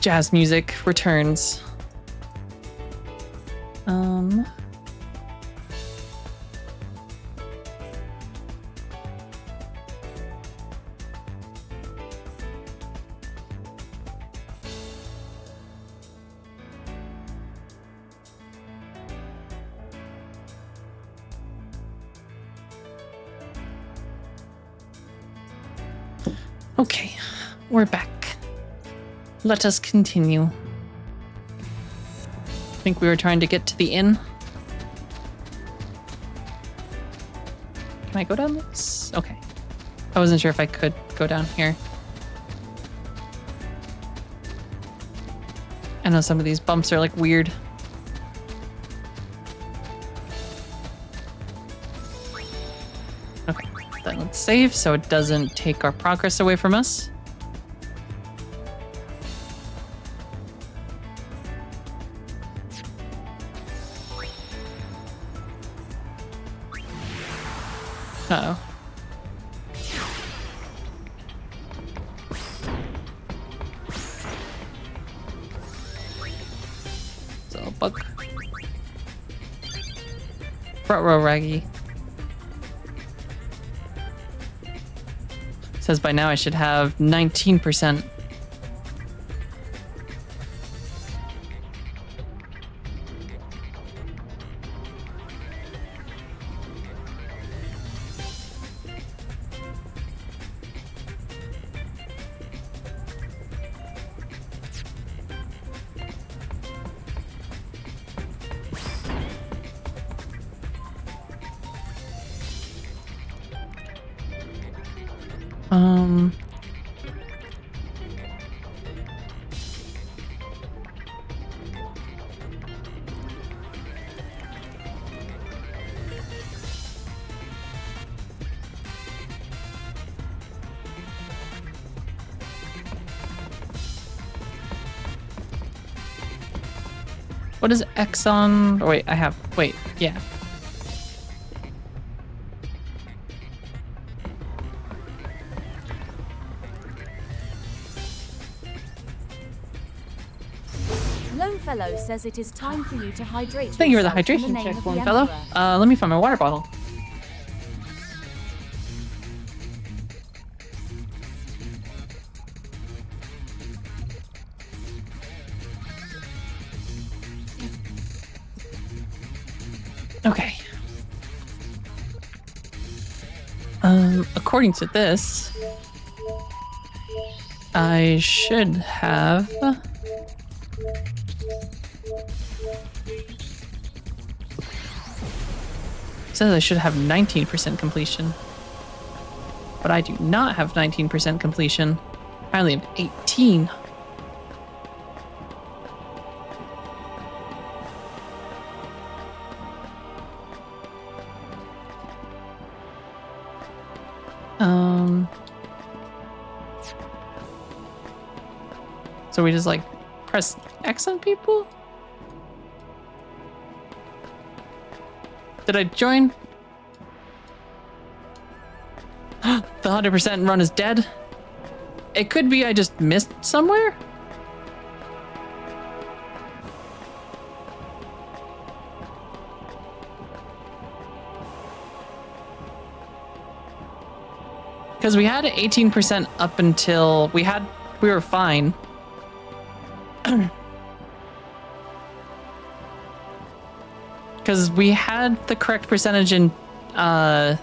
jazz music returns. Okay, we're back. Let us continue. I think we were trying to get to the inn. Can I go down this? Okay. I wasn't sure if I could go down here. I know some of these bumps are like weird. Okay, then let's save so it doesn't take our progress away from us. Uh-oh. So, bug. Front row Raggy. Says by now I should have 19%. What is X on? Oh, wait, I have. Wait, yeah. Longfellow says it is time for you to hydrate. Thank you for the yourself in hydration name check, of the Longfellow. Emperor. Let me find my water bottle. Okay. According to this, I should have... It says I should have 19% completion. But I do not have 19% completion. I only have 18. So we just like press X on people? Did I join? The 100% run is dead? It could be I just missed somewhere? Because we had 18% up until we were fine. Because we had the correct percentage in Bicanel.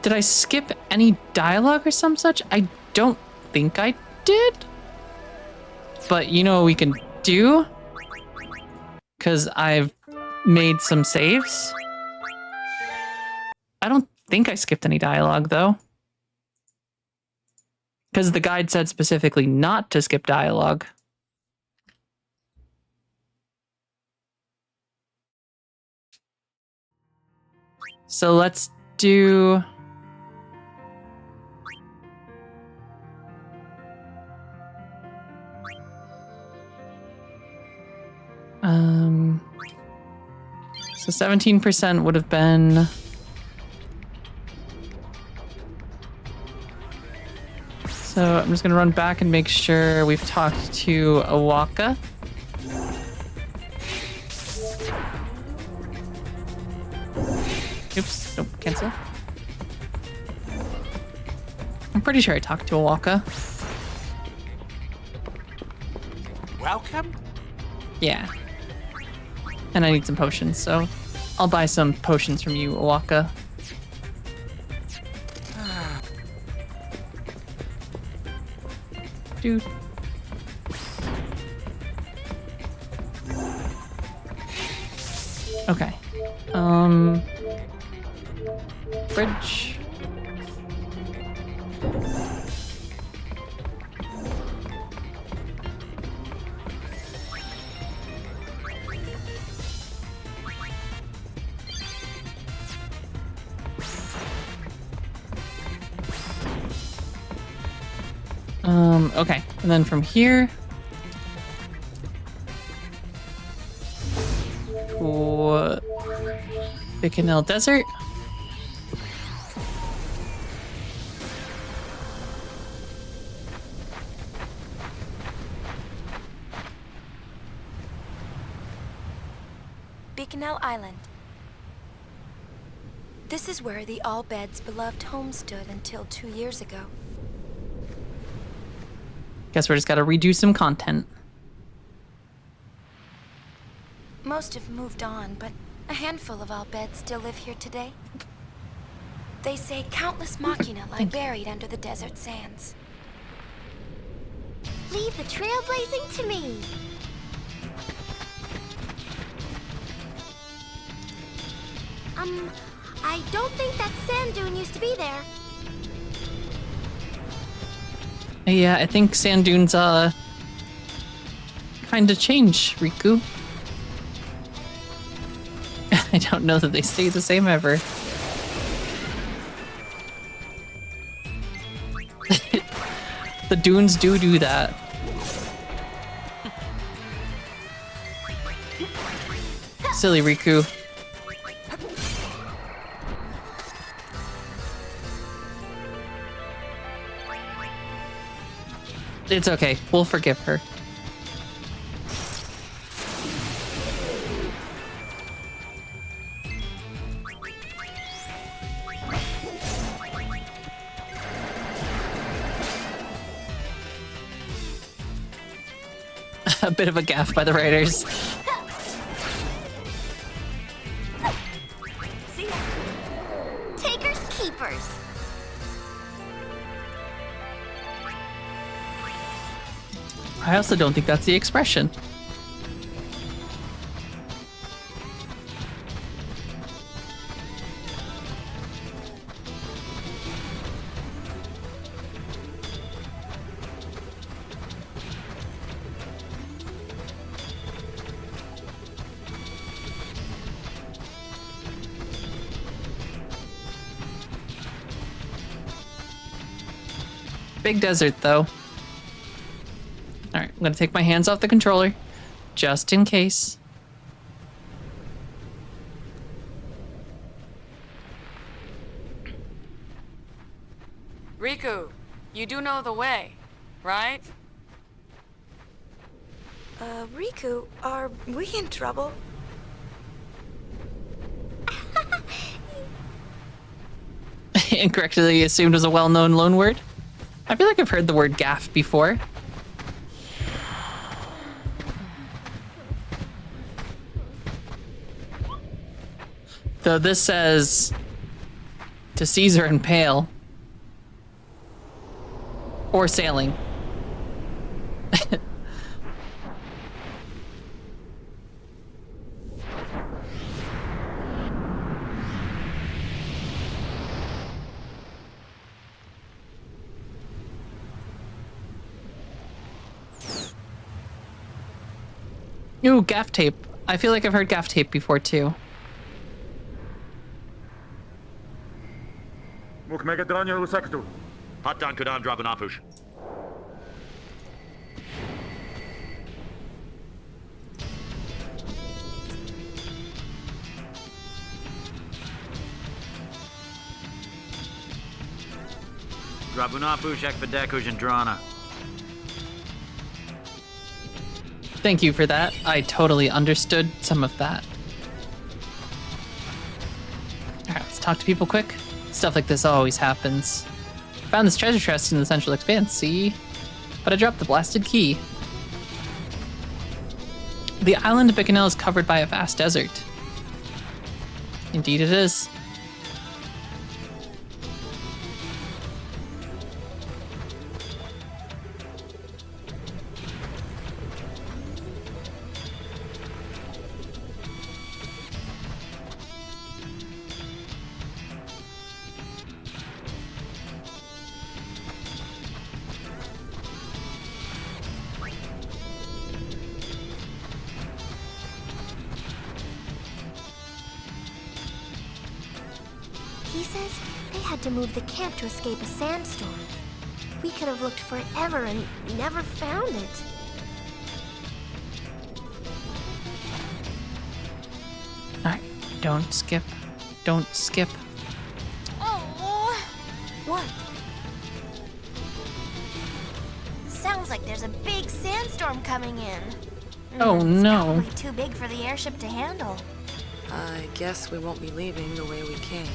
Did I skip any dialogue or some such? I don't think I did. But you know what we can do? Because I've made some saves. I don't think I skipped any dialogue though. Because the guide said specifically not to skip dialogue. So let's do... So 17% would have been... So I'm just gonna run back and make sure we've talked to Awaka. Oops, nope, cancel. I'm pretty sure I talked to Awaka. Welcome. Yeah. And I need some potions, so I'll buy some potions from you, Awaka. Dude. Okay. Fridge. Okay. And then from here to Bicanel Desert. Bicanel Island. This is where the All-Bed's beloved home stood until 2 years ago. Guess we're just gotta redo some content. Most have moved on, but a handful of All-Beds still live here today. They say countless machina lie buried under the desert sands. Leave the trailblazing to me. I don't think that sand dune used to be there. Yeah, I think sand dunes, kinda change, Riku. I don't know that they stay the same ever. The dunes do that. Silly Riku. It's okay. We'll forgive her. A bit of a gaffe by the writers. See ya. Takers keepers. I also don't think that's the expression. Big desert, though. Alright, I'm gonna take my hands off the controller, just in case. Riku, you do know the way, right? Riku, are we in trouble? Incorrectly assumed as a well-known loan word. I feel like I've heard the word gaff before. Though this says to Caesar and Pale. Or sailing. Ooh, gaff tape. I feel like I've heard gaff tape before too. Moet ik het dan jullie zeggen doen? Had dan kunnen droppen afus. Drabuna Pushek Fedeku Jandrana. Thank you for that. I totally understood some of that. Alright, let's talk to people quick. Stuff like this always happens. Found this treasure chest in the Central Expanse, see? But I dropped the blasted key. The island of Bicanel is covered by a vast desert. Indeed it is. He says they had to move the camp to escape a sandstorm. We could have looked forever and never found it. Alright, don't skip. Don't skip. Oh! What? Sounds like there's a big sandstorm coming in. Oh no. Probably too big for the airship to handle. I guess we won't be leaving the way we came.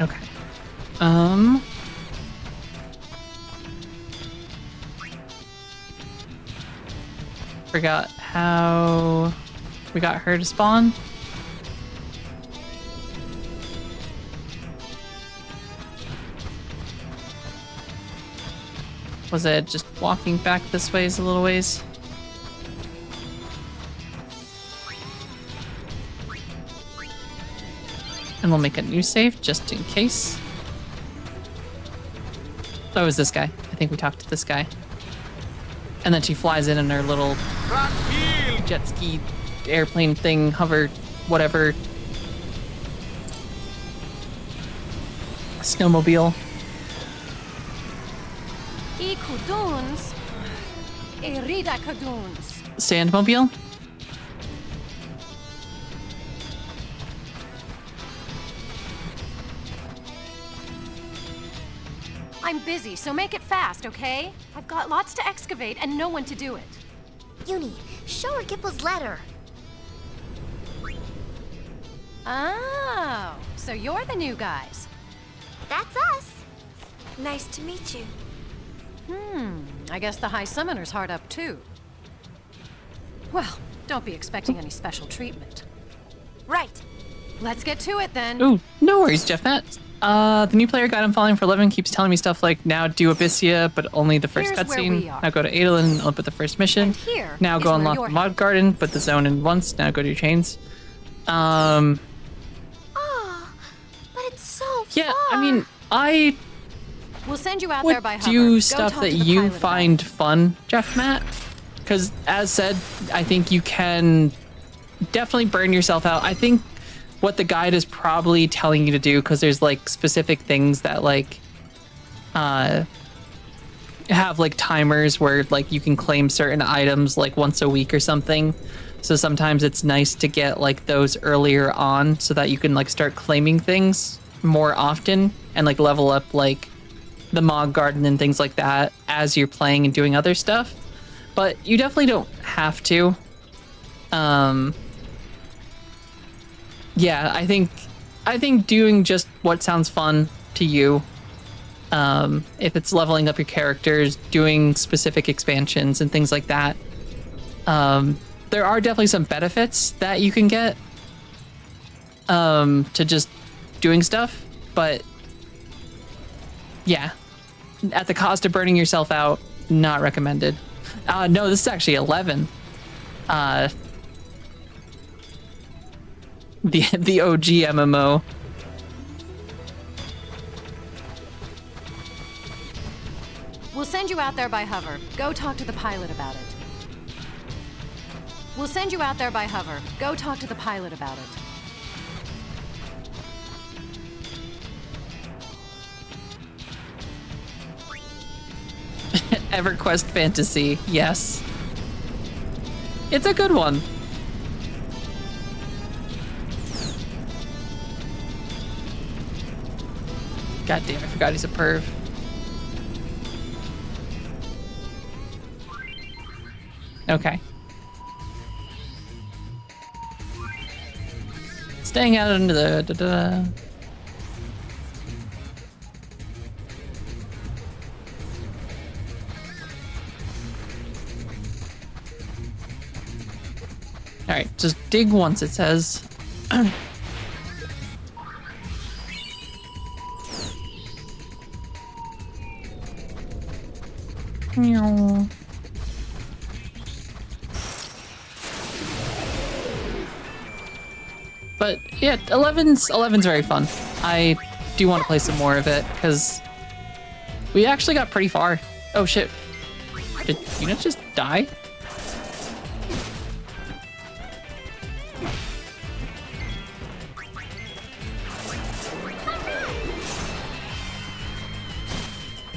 Okay. Forgot how we got her to spawn. Was it just walking back this ways a little ways? And we'll make a new save just in case. Oh, it was this guy. I think we talked to this guy. And then she flies in her little jet ski airplane thing, hover, whatever. Snowmobile. Ikuduns. Erida Kaduns. Sandmobile? I'm busy, so make it fast, okay? I've got lots to excavate and no one to do it. Uni, show her Gipple's letter. Oh, so you're the new guys. That's us. Nice to meet you. I guess the High Summoner's hard up too. Well, don't be expecting any special treatment. Right. Let's get to it then. Ooh, no worries, Jeff Matt. The new player guide I'm following for 11 keeps telling me stuff like now do Abyssia, but only the first Here's where cutscene. we are. Now go to Adolin, open the first mission. And here Now is go where unlock you're the mod garden, put the zone in once. Now go do chains. Oh, but it's so Yeah, far. I mean, I We'll send you out there would by hover. do Go stuff talk that to the you pilot about find fun, Jeff Matt. Because as said, I think you can definitely burn yourself out. I think what the guide is probably telling you to do, because there's like specific things that like have like timers where like you can claim certain items like once a week or something. So sometimes it's nice to get like those earlier on so that you can like start claiming things more often and like level up like the Mog Garden and things like that as you're playing and doing other stuff. But you definitely don't have to. Yeah, I think doing just what sounds fun to you, if it's leveling up your characters, doing specific expansions and things like that, there are definitely some benefits that you can get to just doing stuff, but yeah, at the cost of burning yourself out, not recommended. No, this is actually 11. The OG MMO. We'll send you out there by hover. Go talk to the pilot about it. We'll send you out there by hover. Go talk to the pilot about it. EverQuest Fantasy, yes. It's a good one. God damn, I forgot he's a perv. Okay. Staying out into the Alright, just dig once, it says. Meow. But yeah, 11's very fun. I do want to play some more of it because we actually got pretty far. Oh shit. Did units just die?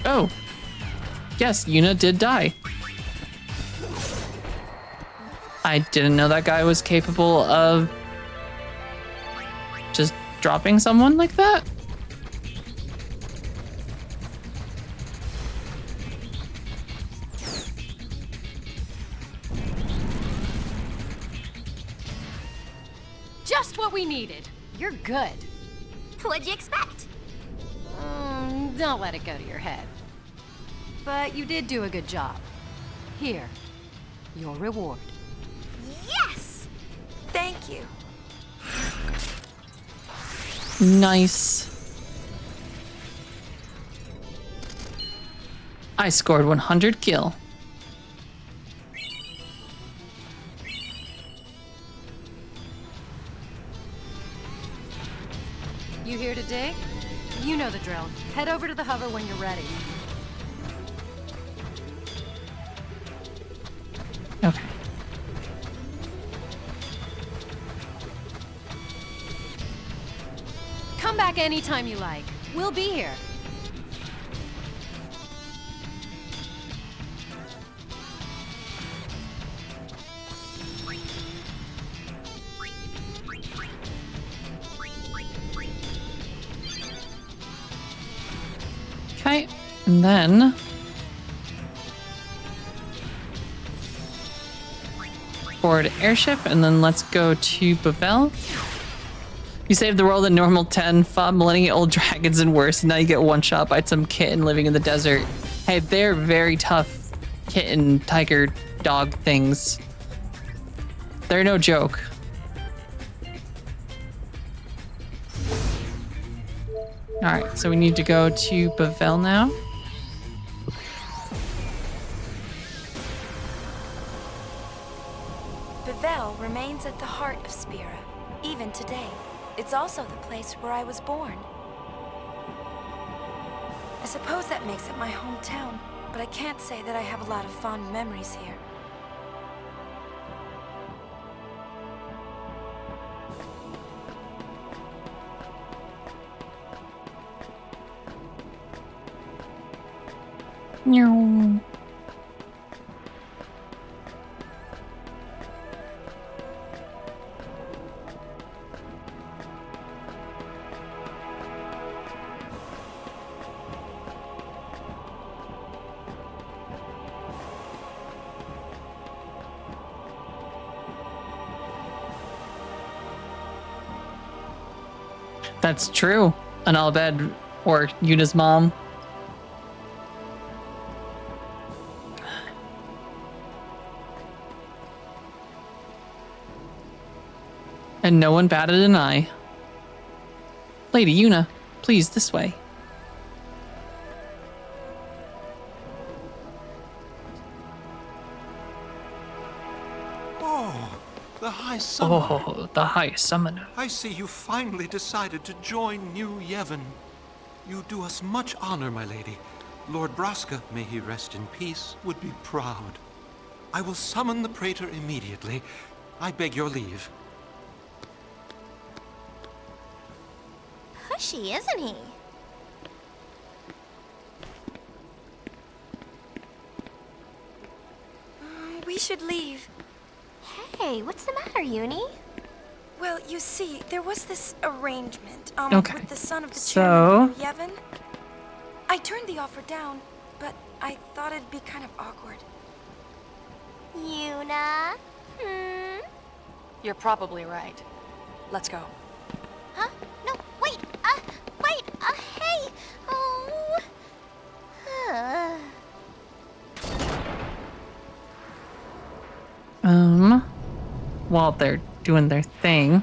Oh. Yes, Yuna did die. I didn't know that guy was capable of just dropping someone like that. Just what we needed. You're good. What'd you expect? Don't let it go to your head. But you did do a good job. Here, your reward. Yes! Thank you. Nice. I scored 100 kill. You here to dig? You know the drill. Head over to the hover when you're ready. Okay. Come back anytime you like. We'll be here. Okay, and then board airship, and then let's go to Bavel. You saved the world in normal 10, fought millennia-old dragons and worse, and now you get one shot by some kitten living in the desert. Hey, they're very tough kitten, tiger, dog things. They're no joke. Alright, so we need to go to Bavel now. Bavel remains at the heart of Spira, even today. It's also the place where I was born. I suppose that makes it my hometown, but I can't say that I have a lot of fond memories here. No. That's true. An Albed or Yuna's mom. And no one batted an eye. Lady Yuna, please, this way. Oh, the High Summoner. Oh, the High Summoner. I see you finally decided to join New Yevon. You do us much honor, my lady. Lord Braska, may he rest in peace, would be proud. I will summon the Praetor immediately. I beg your leave. Pushy, isn't he? We should leave. Hey, what's the matter, Uni? Well, you see, there was this arrangement, Okay. with the son of the So- chairman of New Yevon. I turned the offer down, but I thought it'd be kind of awkward. Yuna? You're probably right. Let's go. Huh? No, wait! Hey! Oh... While they're doing their thing.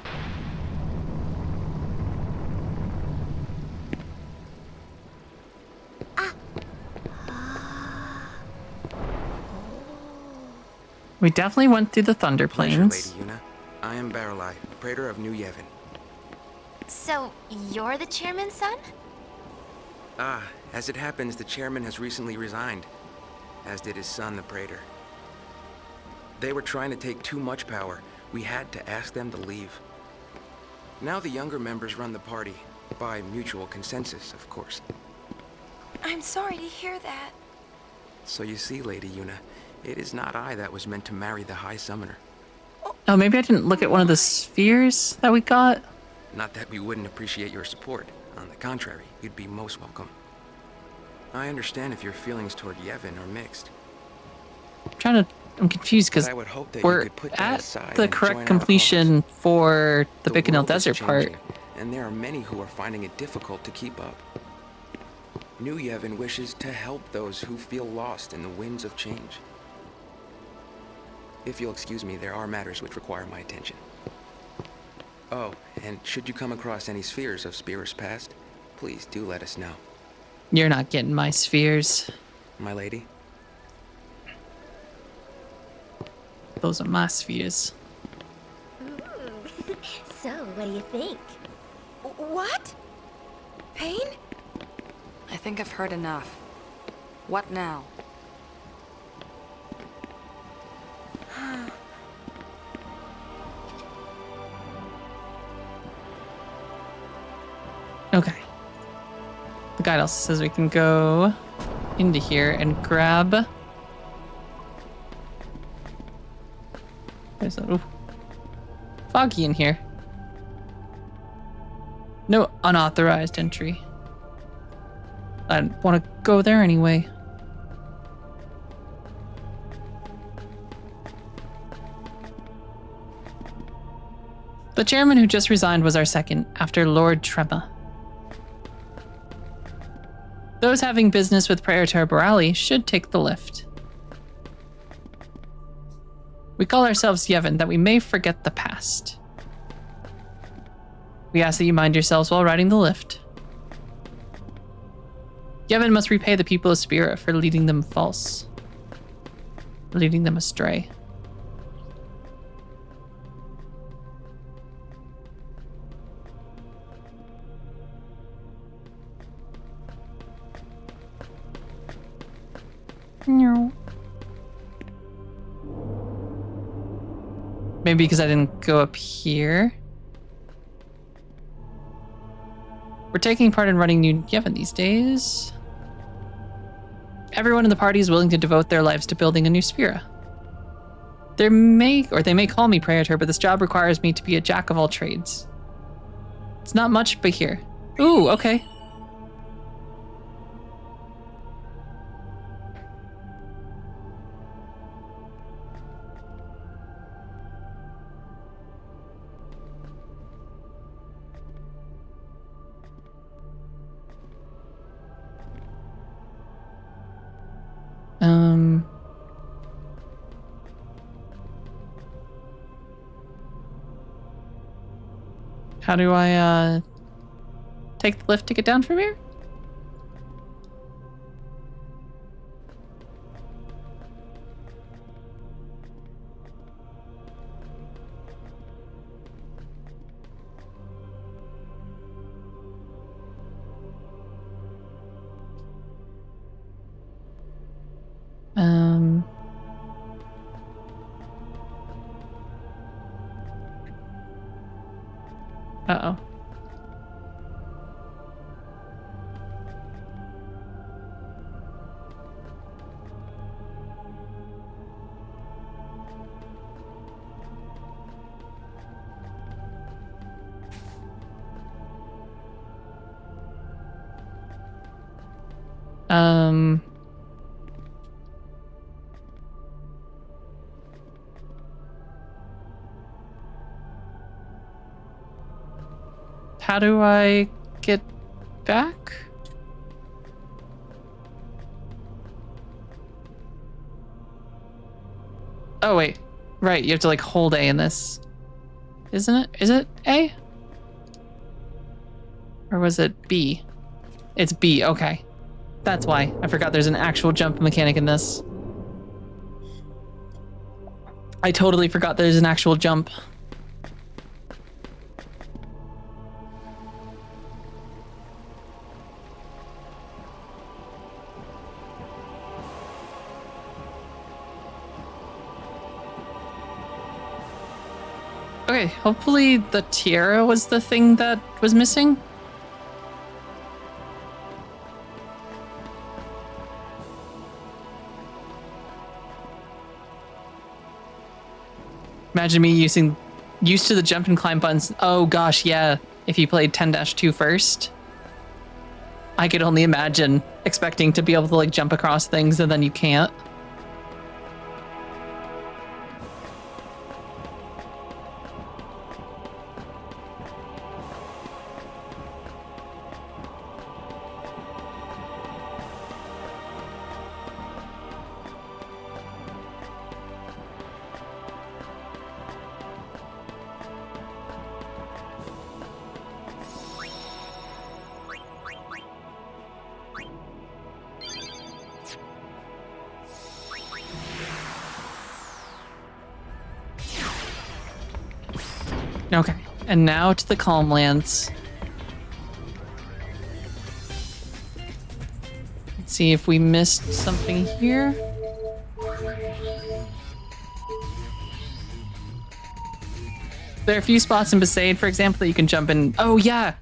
We definitely went through the Thunder Pleasure, Plains. Lady Yuna. I am Baralai, Praetor of New Yevon. So, you're the chairman's son? Ah, as it happens, the chairman has recently resigned, as did his son, the Praetor. They were trying to take too much power. We had to ask them to leave. Now the younger members run the party, by mutual consensus, of course. I'm sorry to hear that. So you see, Lady Yuna, it is not I that was meant to marry the High Summoner. Oh, maybe I didn't look at one of the spheres that we got. Not that we wouldn't appreciate your support. On the contrary, you'd be most welcome. I understand if your feelings toward Yevon are mixed. I'm confused because But I would hope that you we're could put that at aside the and join correct our completion for the The Bicanel world is Desert part. changing, and there are many who are finding it difficult to keep up. New Yevon wishes to help those who feel lost in the winds of change. If you'll excuse me, there are matters which require my attention. Oh, and should you come across any spheres of Spirus past, please do let us know. You're not getting my spheres. My lady? Those are my spheres. So, what do you think? What? Pain? I think I've heard enough. What now? Okay. The guide also says we can go into here and grab. There's a ooh, foggy in here. No unauthorized entry. I don't want to go there anyway. The chairman who just resigned was our second, after Lord Trema. Those having business with Praetor Borali should take the lift. We call ourselves Yevon that we may forget the past. We ask that you mind yourselves while riding the lift. Yevon must repay the people of Spira for leading them false. Leading them astray. No. Maybe because I didn't go up here. We're taking part in running New Yevon these days. Everyone in the party is willing to devote their lives to building a new Spira. They may call me Praetor, but this job requires me to be a jack of all trades. It's not much, but here. Ooh, okay. How do I, take the lift to get down from here? Uh-oh. How do I get back? Oh, wait. Right, you have to, like, hold A in this. Isn't it? Is it A? Or was it B? It's B, okay. That's why. I forgot there's an actual jump mechanic in this. I totally forgot there's an actual jump. Okay, hopefully the tiara was the thing that was missing. Imagine me used to the jump and climb buttons. Oh gosh, yeah. If you played 10-2 first, I could only imagine expecting to be able to like jump across things and then you can't. Okay, and now to the Calm Lands. Let's see if we missed something here. There are a few spots in Besaid, for example, that you can jump in. Oh yeah,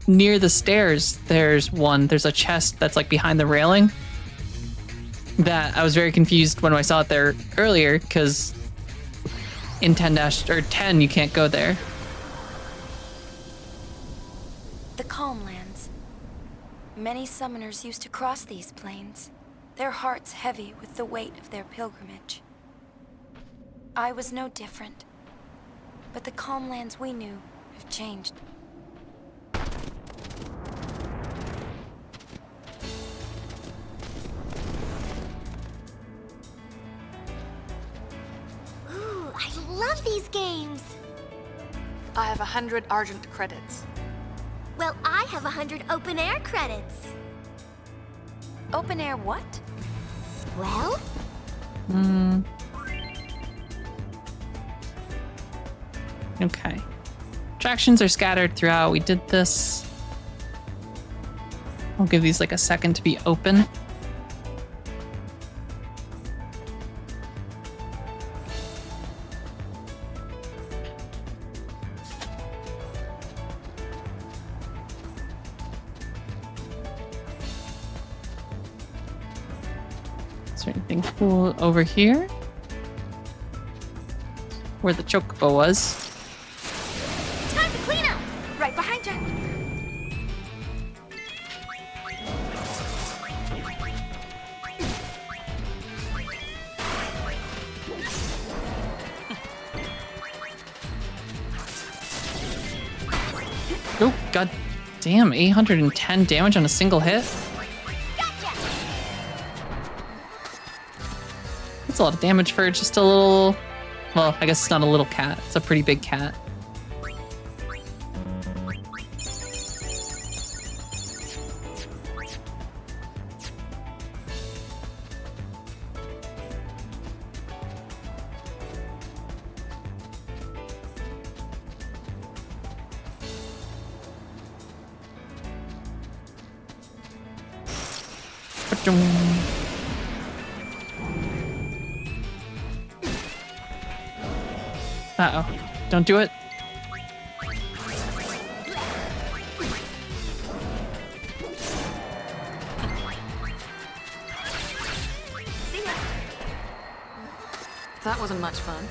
near the stairs, there's one. There's a chest that's like behind the railing. That I was very confused when I saw it there earlier, because in 10 you can't go there. The Calm Lands. Many summoners used to cross these plains, their hearts heavy with the weight of their pilgrimage. I was no different, but the Calm Lands we knew have changed. I love these games. I have 100 Argent credits. Well, I have 100 open air credits. Open air what? Well? Okay. Attractions are scattered throughout. We did this. I'll give these like a second to be open. Is there anything cool over here? Where the chocobo was. Time to clean up! Right behind you. Oh, god damn, 810 damage on a single hit? That's a lot of damage for just a little... Well, I guess it's not a little cat. It's a pretty big cat. Uh-oh. Don't do it. That wasn't much fun.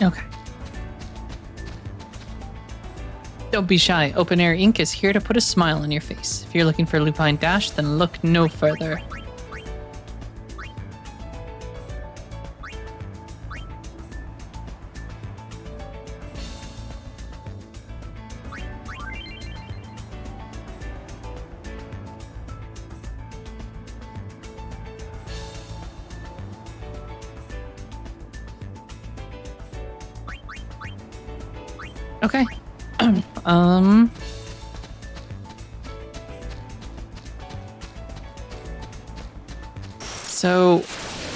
Okay. Don't be shy. Open Air Ink is here to put a smile on your face. If you're looking for Lupine Dash, then look no further. Okay. So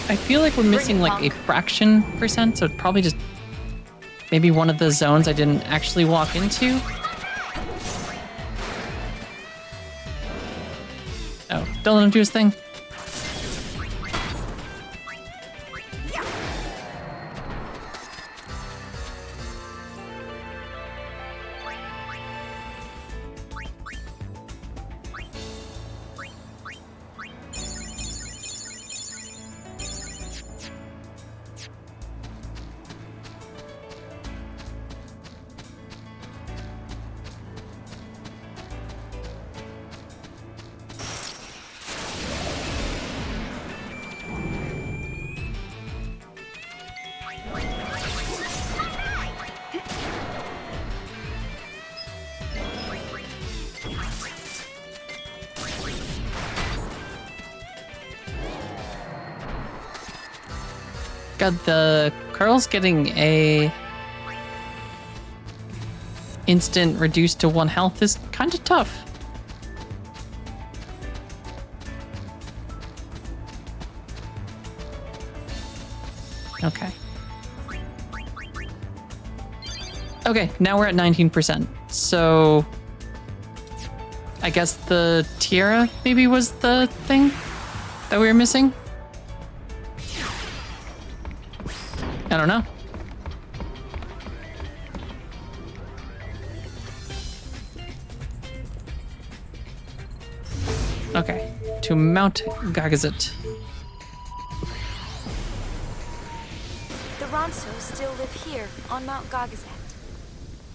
I feel like we're missing like a fraction percent, so it's probably just maybe one of the zones I didn't actually walk into. Oh, don't let him do his thing. God, the Carl's getting a instant reduced to 1 health is kind of tough. Okay. Okay, now we're at 19%. So I guess the tiara maybe was the thing that we were missing? I don't know. Okay, to Mount Gagazet. The Ronsos still live here, on Mount Gagazet.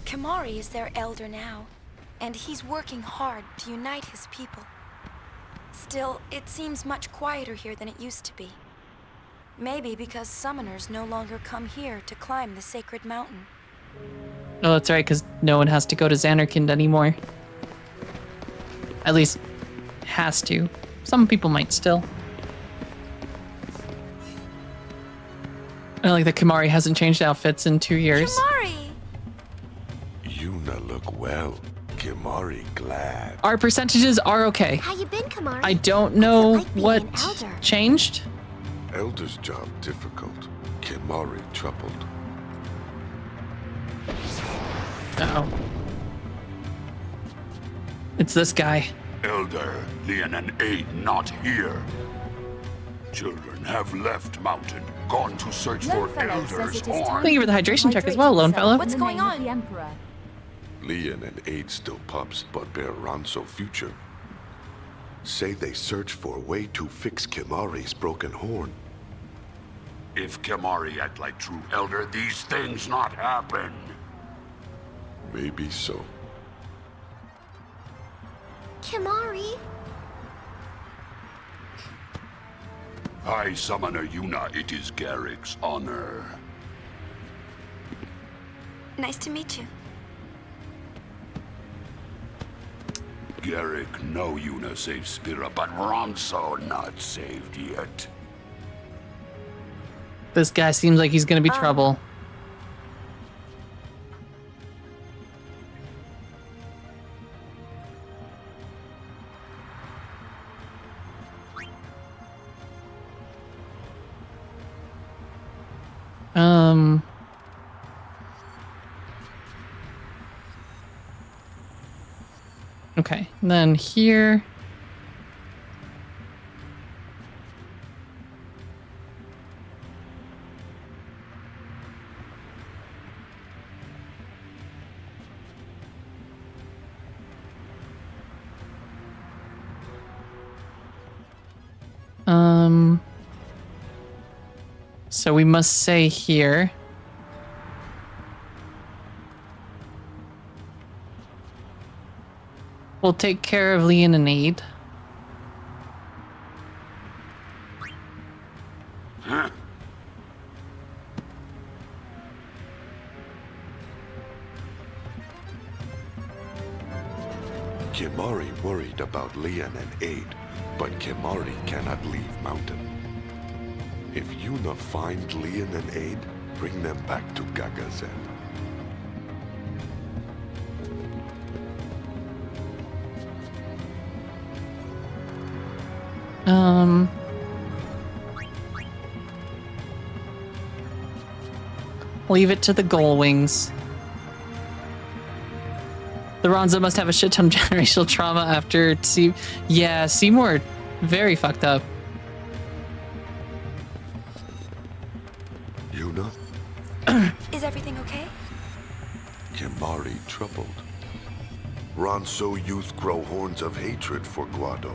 Kimari is their elder now, and he's working hard to unite his people. Still, it seems much quieter here than it used to be. Maybe because summoners no longer come here to climb the sacred mountain. Oh, that's right, because no one has to go to Xanarkand anymore. At least, has to. Some people might still. I like that Kimari hasn't changed outfits in 2 years. Kimari! Yuna look well. Kimari glad. Our percentages are okay. How you been, Kimari? I don't know What's it like being what an elder? changed. Elder's job difficult. Kimari troubled. Uh-oh. It's this guy. Elder, Leon and Aid not here. Children have left mountain, gone to search for elders or... Thank you for the hydration check as well, lone fellow. What's going on? The Emperor. Leon and Aid still pups, but bear Ronso future. Say they search for a way to fix Kimari's broken horn. If Kimari act like true elder, these things not happen. Maybe so. Kimari? High Summoner Yuna, it is Garrick's honor. Nice to meet you. Garrick know Yuna saved Spira, but Ronso not saved yet. This guy seems like he's gonna be trouble. Okay, and then here. So we must say here. We'll take care of Leon and Aid. Huh? Kimari worried about Leon and Aid, but Kimari cannot leave mountain. If Yuna find Leon and Aid, bring them back to Gagazet. Leave it to the Gullwings. The Ronzo must have a shit ton of generational trauma after yeah, Seymour very fucked up. Yuna? Is everything okay? Kimari troubled. Ronso youth grow horns of hatred for Guado.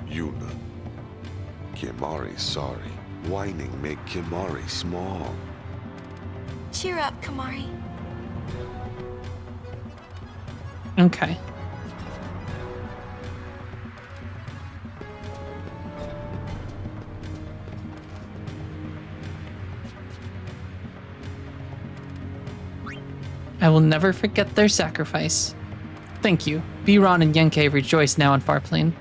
Yuna. Kimari sorry. Whining make Kimari small. Cheer up, Kamari. Okay. I will never forget their sacrifice. Thank you. Biron and Yenke rejoice now on Farplane.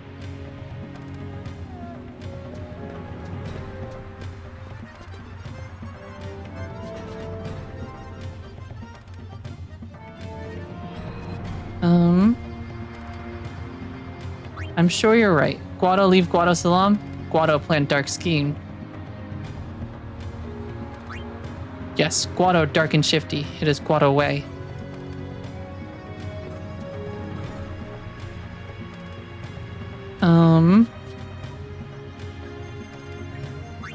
I'm sure you're right. Guado leave Guado Salam. Guado plan dark scheme. Yes, Guado dark and shifty. It is Guado way.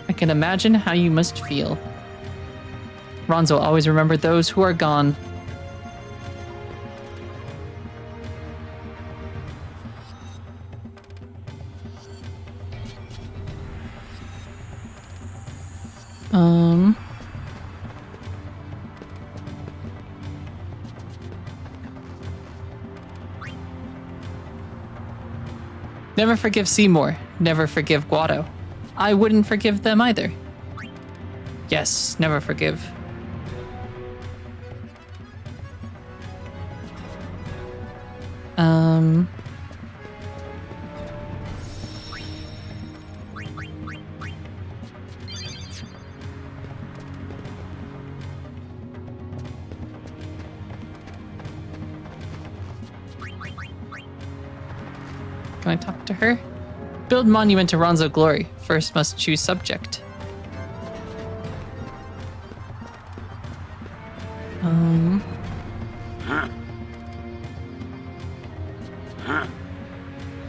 I can imagine how you must feel. Ronzo always remember those who are gone. Never forgive Seymour. Never forgive Guado. I wouldn't forgive them either. Yes, never forgive. Can I talk to her? Build monument to Ronzo glory. First must choose subject.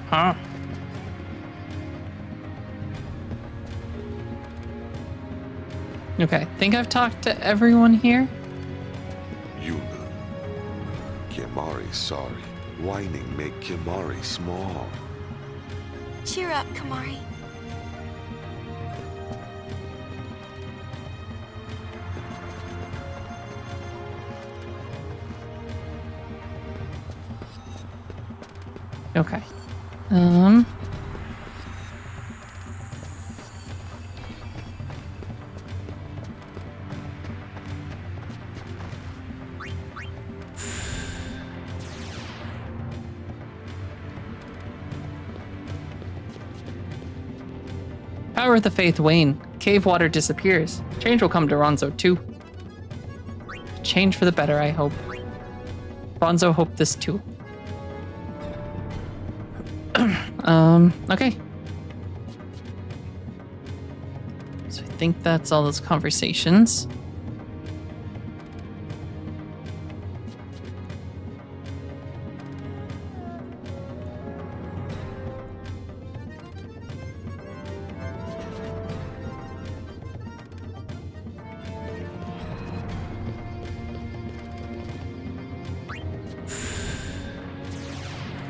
Huh? Okay, think I've talked to everyone here? Yuna. Kimari sorry. Whining make Kimari small. Cheer up, Kamari. Okay. Power of the faith wane. Cave water disappears. Change will come to Ronzo too. Change for the better, I hope. Ronzo hope this too. Okay. So I think that's all those conversations.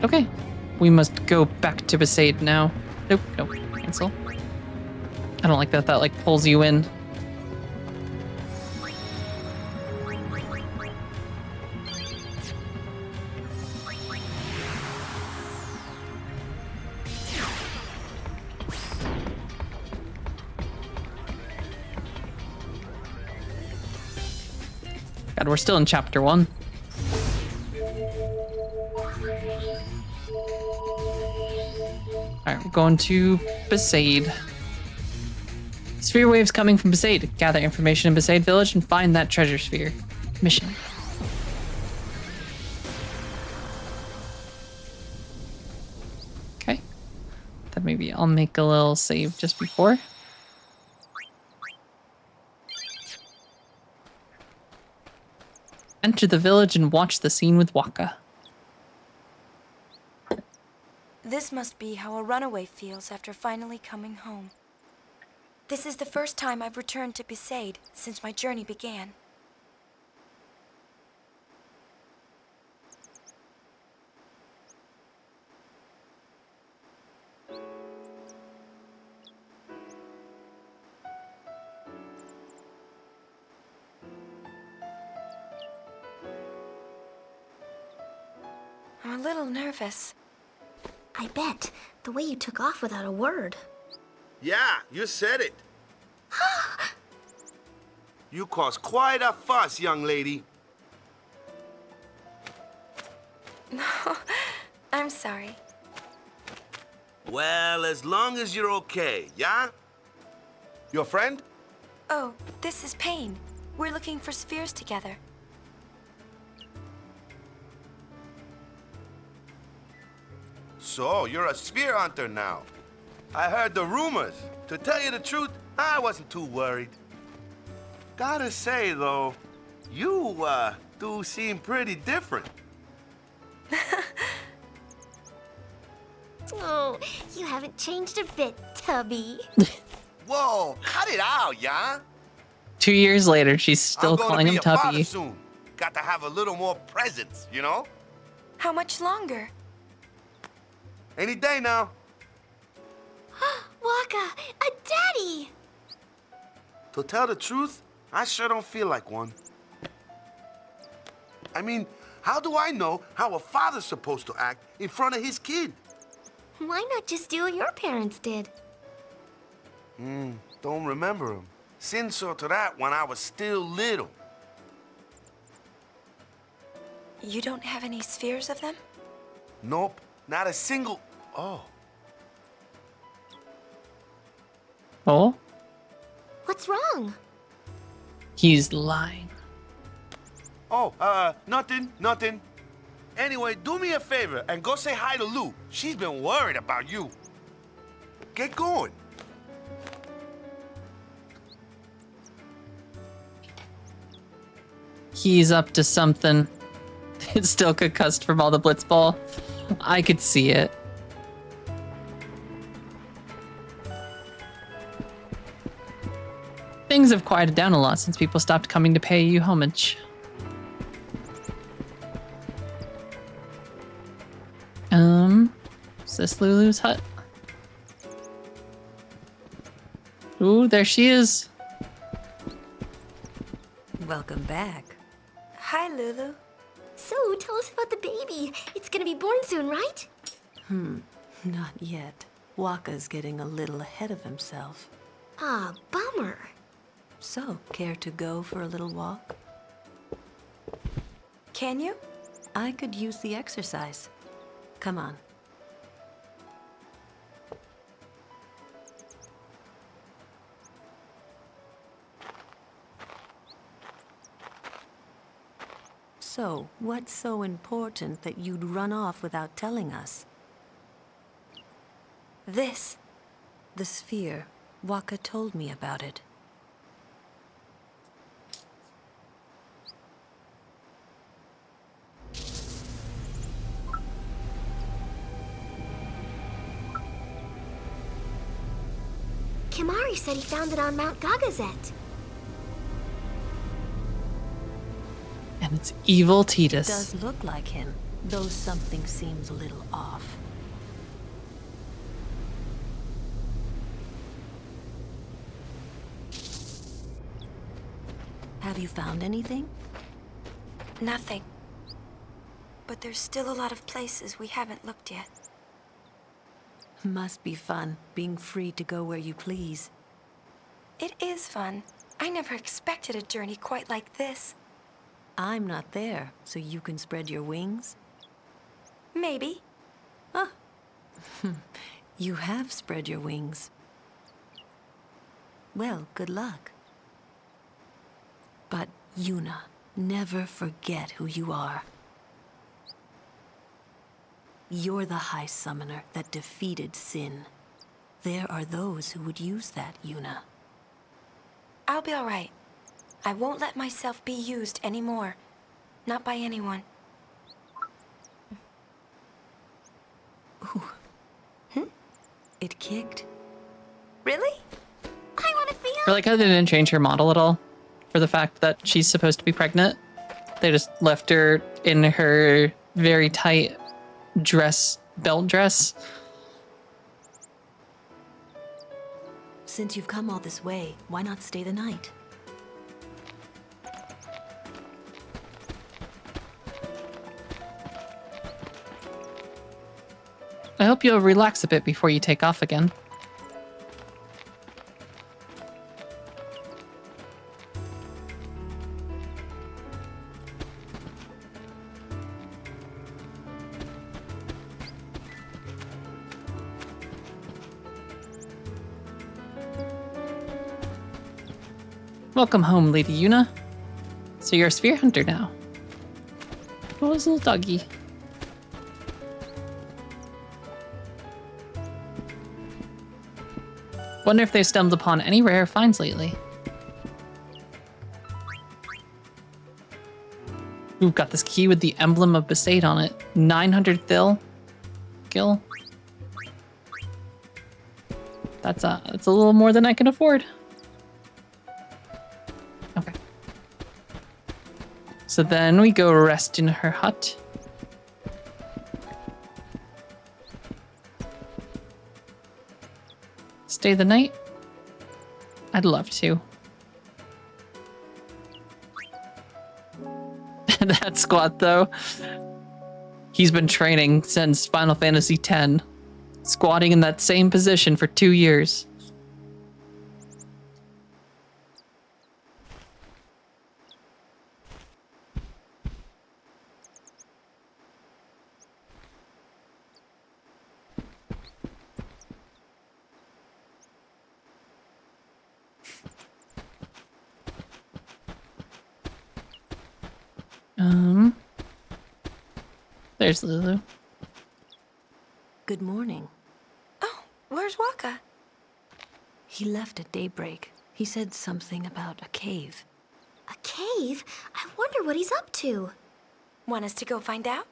Okay. We must go back to Besaid now. Nope, nope, cancel. I don't like that like pulls you in. God, we're still in chapter 1. Alright, we're going to Besaid. Sphere waves coming from Besaid. Gather information in Besaid Village and find that treasure sphere. Mission. Okay. Then maybe I'll make a little save just before. Enter the village and watch the scene with Waka. This must be how a runaway feels after finally coming home. This is the first time I've returned to Besaid since my journey began. I'm a little nervous. I bet. The way you took off without a word. Yeah, you said it. You caused quite a fuss, young lady. No, I'm sorry. Well, as long as you're okay, yeah? Your friend? Oh, this is Payne. We're looking for spheres together. So, you're a sphere hunter now. I heard the rumors. To tell you the truth, I wasn't too worried. Gotta say, though, you, do seem pretty different. Oh, you haven't changed a bit, Tubby. Whoa, cut it out, yeah? 2 years later, she's still calling him I'm gonna be a father Tubby. soon. Got to have a little more presence, you know? How much longer? Any day now. Waka, a daddy! To tell the truth, I sure don't feel like one. I mean, how do I know how a father's supposed to act in front of his kid? Why not just do what your parents did? Don't remember him. Sin saw to that when I was still little. You don't have any spheres of them? Nope, not a single... Oh. Oh? What's wrong? He's lying. Oh, nothing. Anyway, do me a favor and go say hi to Lou. She's been worried about you. Get going. He's up to something. It's still concussed from all the blitzball. I could see it. Things have quieted down a lot since people stopped coming to pay you homage. Is this Lulu's hut? Ooh, there she is. Welcome back. Hi, Lulu. So, tell us about the baby. It's gonna be born soon, right? Not yet. Waka's getting a little ahead of himself. Ah, bummer. So, care to go for a little walk? Can you? I could use the exercise. Come on. So, what's so important that you'd run off without telling us? This. The sphere. Waka told me about it. Kimari said he found it on Mount Gagazet. And it's evil Titus. Does look like him, though something seems a little off. Have you found anything? Nothing. But there's still a lot of places we haven't looked yet. Must be fun, being free to go where you please. It is fun. I never expected a journey quite like this. I'm not there, so you can spread your wings? Maybe. Huh. You have spread your wings. Well, good luck. But, Yuna, never forget who you are. You're the High Summoner that defeated Sin. There are those who would use that, Yuna. I'll be all right. I won't let myself be used anymore. Not by anyone. Ooh. It kicked. Really? I want to feel. I like how they didn't change her model at all for the fact that she's supposed to be pregnant. They just left her in her very tight belt dress. Since you've come all this way, why not stay the night? I hope you'll relax a bit before you take off again. Welcome home, Lady Yuna. So you're a sphere hunter now. Oh, this little doggy. Wonder if they've stumbled upon any rare finds lately. We've got this key with the emblem of Besaid on it. 900 gil. That's a little more than I can afford. Okay. So then we go rest in her hut. Stay the night? I'd love to. That squat, though. He's been training since Final Fantasy X, squatting in that same position for 2 years. There's Lulu. Good morning. Oh, where's Waka? He left at daybreak. He said something about a cave. A cave? I wonder what he's up to. Want us to go find out?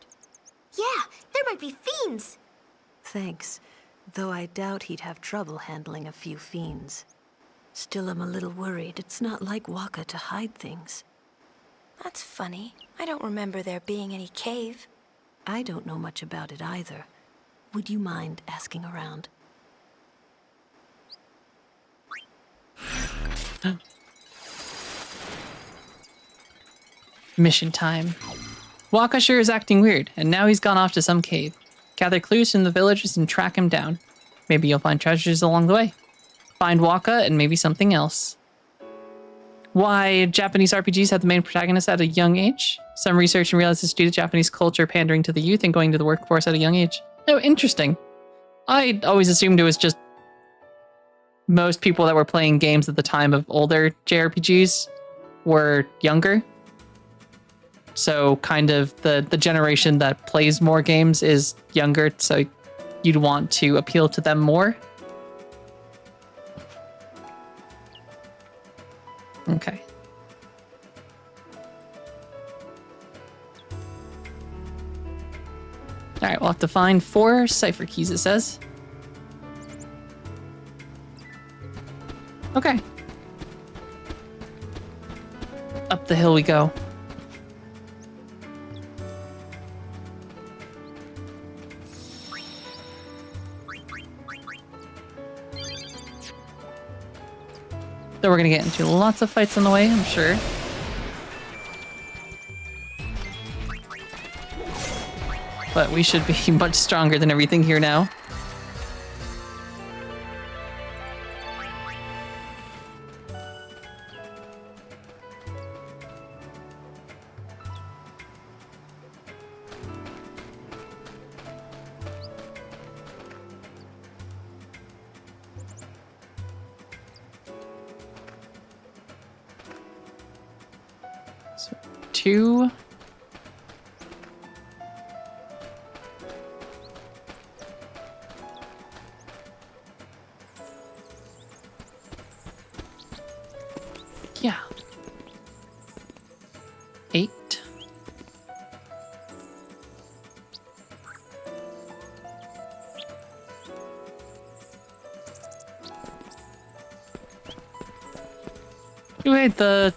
Yeah, there might be fiends. Thanks, though I doubt he'd have trouble handling a few fiends. Still, I'm a little worried. It's not like Waka to hide things. That's funny. I don't remember there being any cave. I don't know much about it either. Would you mind asking around? Mission time. Waka sure is acting weird, and now he's gone off to some cave. Gather clues from the villagers and track him down. Maybe you'll find treasures along the way. Find Waka and maybe something else. Why Japanese RPGs have the main protagonist at a young age? Some research and realizes due to Japanese culture pandering to the youth and going to the workforce at a young age. Oh, interesting. I always assumed it was just most people that were playing games at the time of older JRPGs were younger. So kind of the generation that plays more games is younger, so you'd want to appeal to them more. Okay. Alright, we'll have to find 4 cipher keys, it says. Okay. Up the hill we go. So we're gonna get into lots of fights on the way, I'm sure. But we should be much stronger than everything here now. 2. Yeah. 8. Wait, the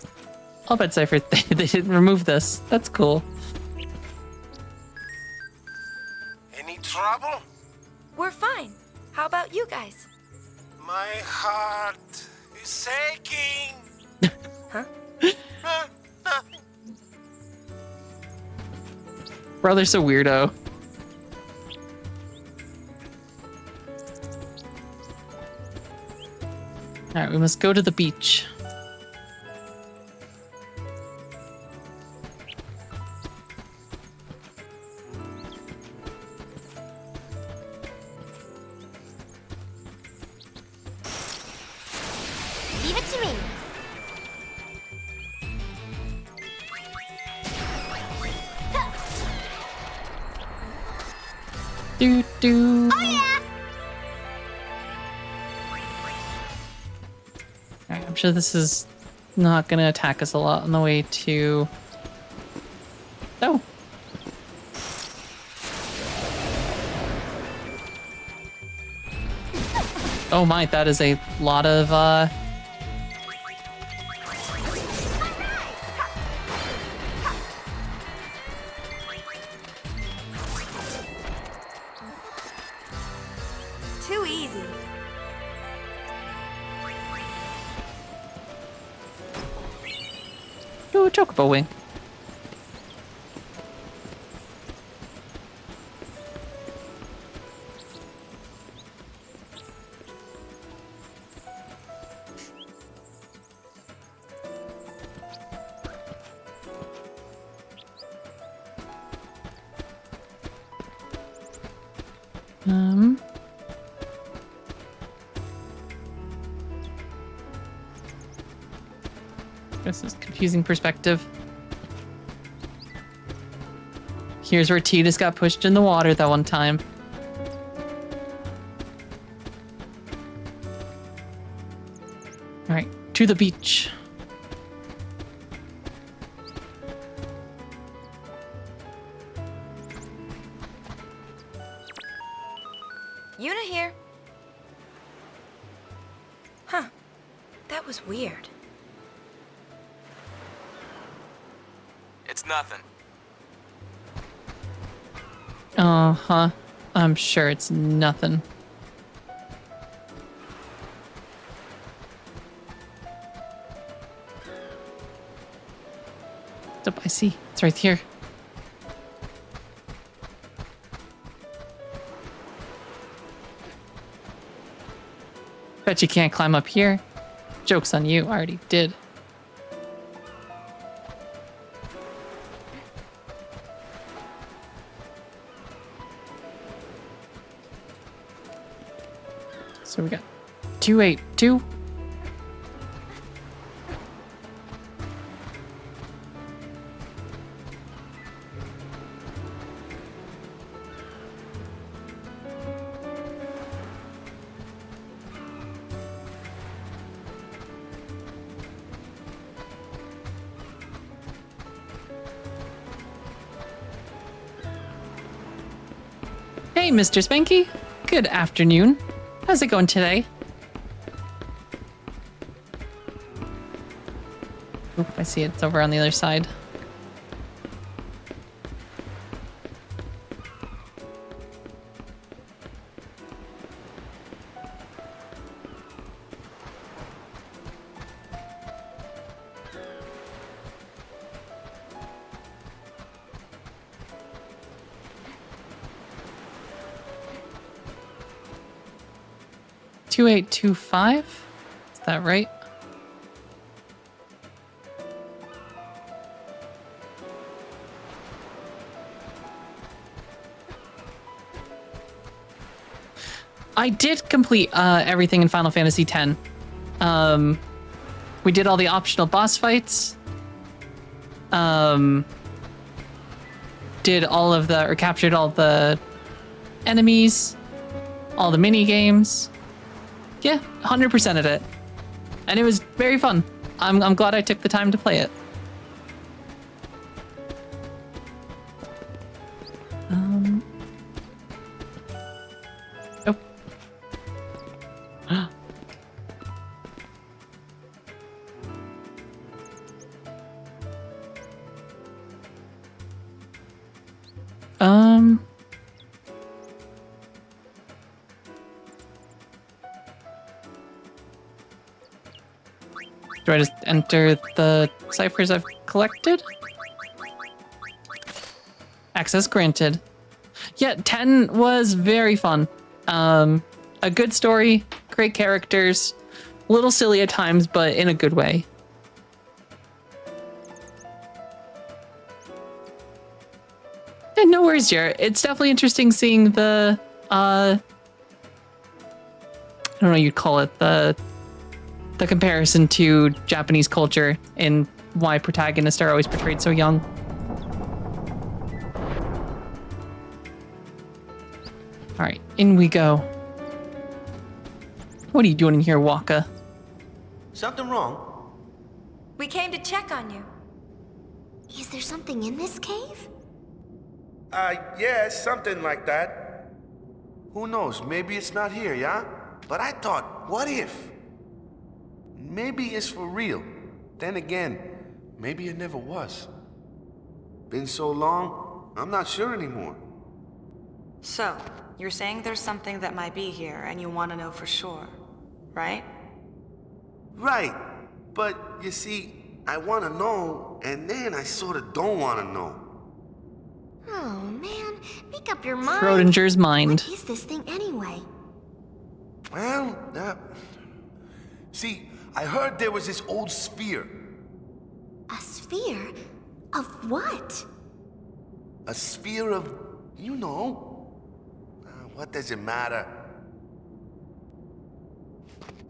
Albert Cipher, they didn't remove this. That's cool. Any trouble? We're fine. How about you guys? My heart is aching. Huh? Nothing. Brother's a weirdo. Alright, we must go to the beach. Leave it to me. Do do. Oh yeah. Alright, I'm sure this is not gonna attack us a lot on the way to. Oh. Oh my, that is a lot of Too easy. Ooh, chocobo wing. This is confusing perspective. Here's where Titus got pushed in the water that one time. All right, to the beach. Yuna here. Huh. That was weird. It's nothing. Uh-huh. I'm sure it's nothing. Stop, I see. It's right here. Bet you can't climb up here. Joke's on you, I already did. So we got 282. Hey, Mr. Spanky. Good afternoon. How's it going today? Oop, I see it. It's over on the other side. $2825? Is that right? I did complete everything in Final Fantasy X. We did all the optional boss fights. did all of the, or captured all the enemies, all the mini games. Yeah, 100%ed it. And it was very fun. I'm glad I took the time to play it. Oh. Do I just enter the ciphers I've collected? Access granted. Yeah, 10 was very fun. A good story, great characters, a little silly at times, but in a good way. Yeah, no worries, Jarrett. It's definitely interesting seeing the, I don't know what you'd call it, the comparison to Japanese culture and why protagonists are always portrayed so young. All right, in we go. What are you doing in here, Waka? Something wrong? We came to check on you. Is there something in this cave? Yeah, something like that. Who knows, maybe it's not here, yeah? But I thought, what if? Maybe it's for real. Then again, maybe it never was. Been so long, I'm not sure anymore. So, you're saying there's something that might be here and you want to know for sure, right? Right. But, you see, I want to know, and then I sort of don't want to know. Oh, man. Make up your mind. Schrodinger's mind. What is this thing anyway? Well, see, I heard there was this old sphere. A sphere? Of what? A sphere of, you know. What does it matter?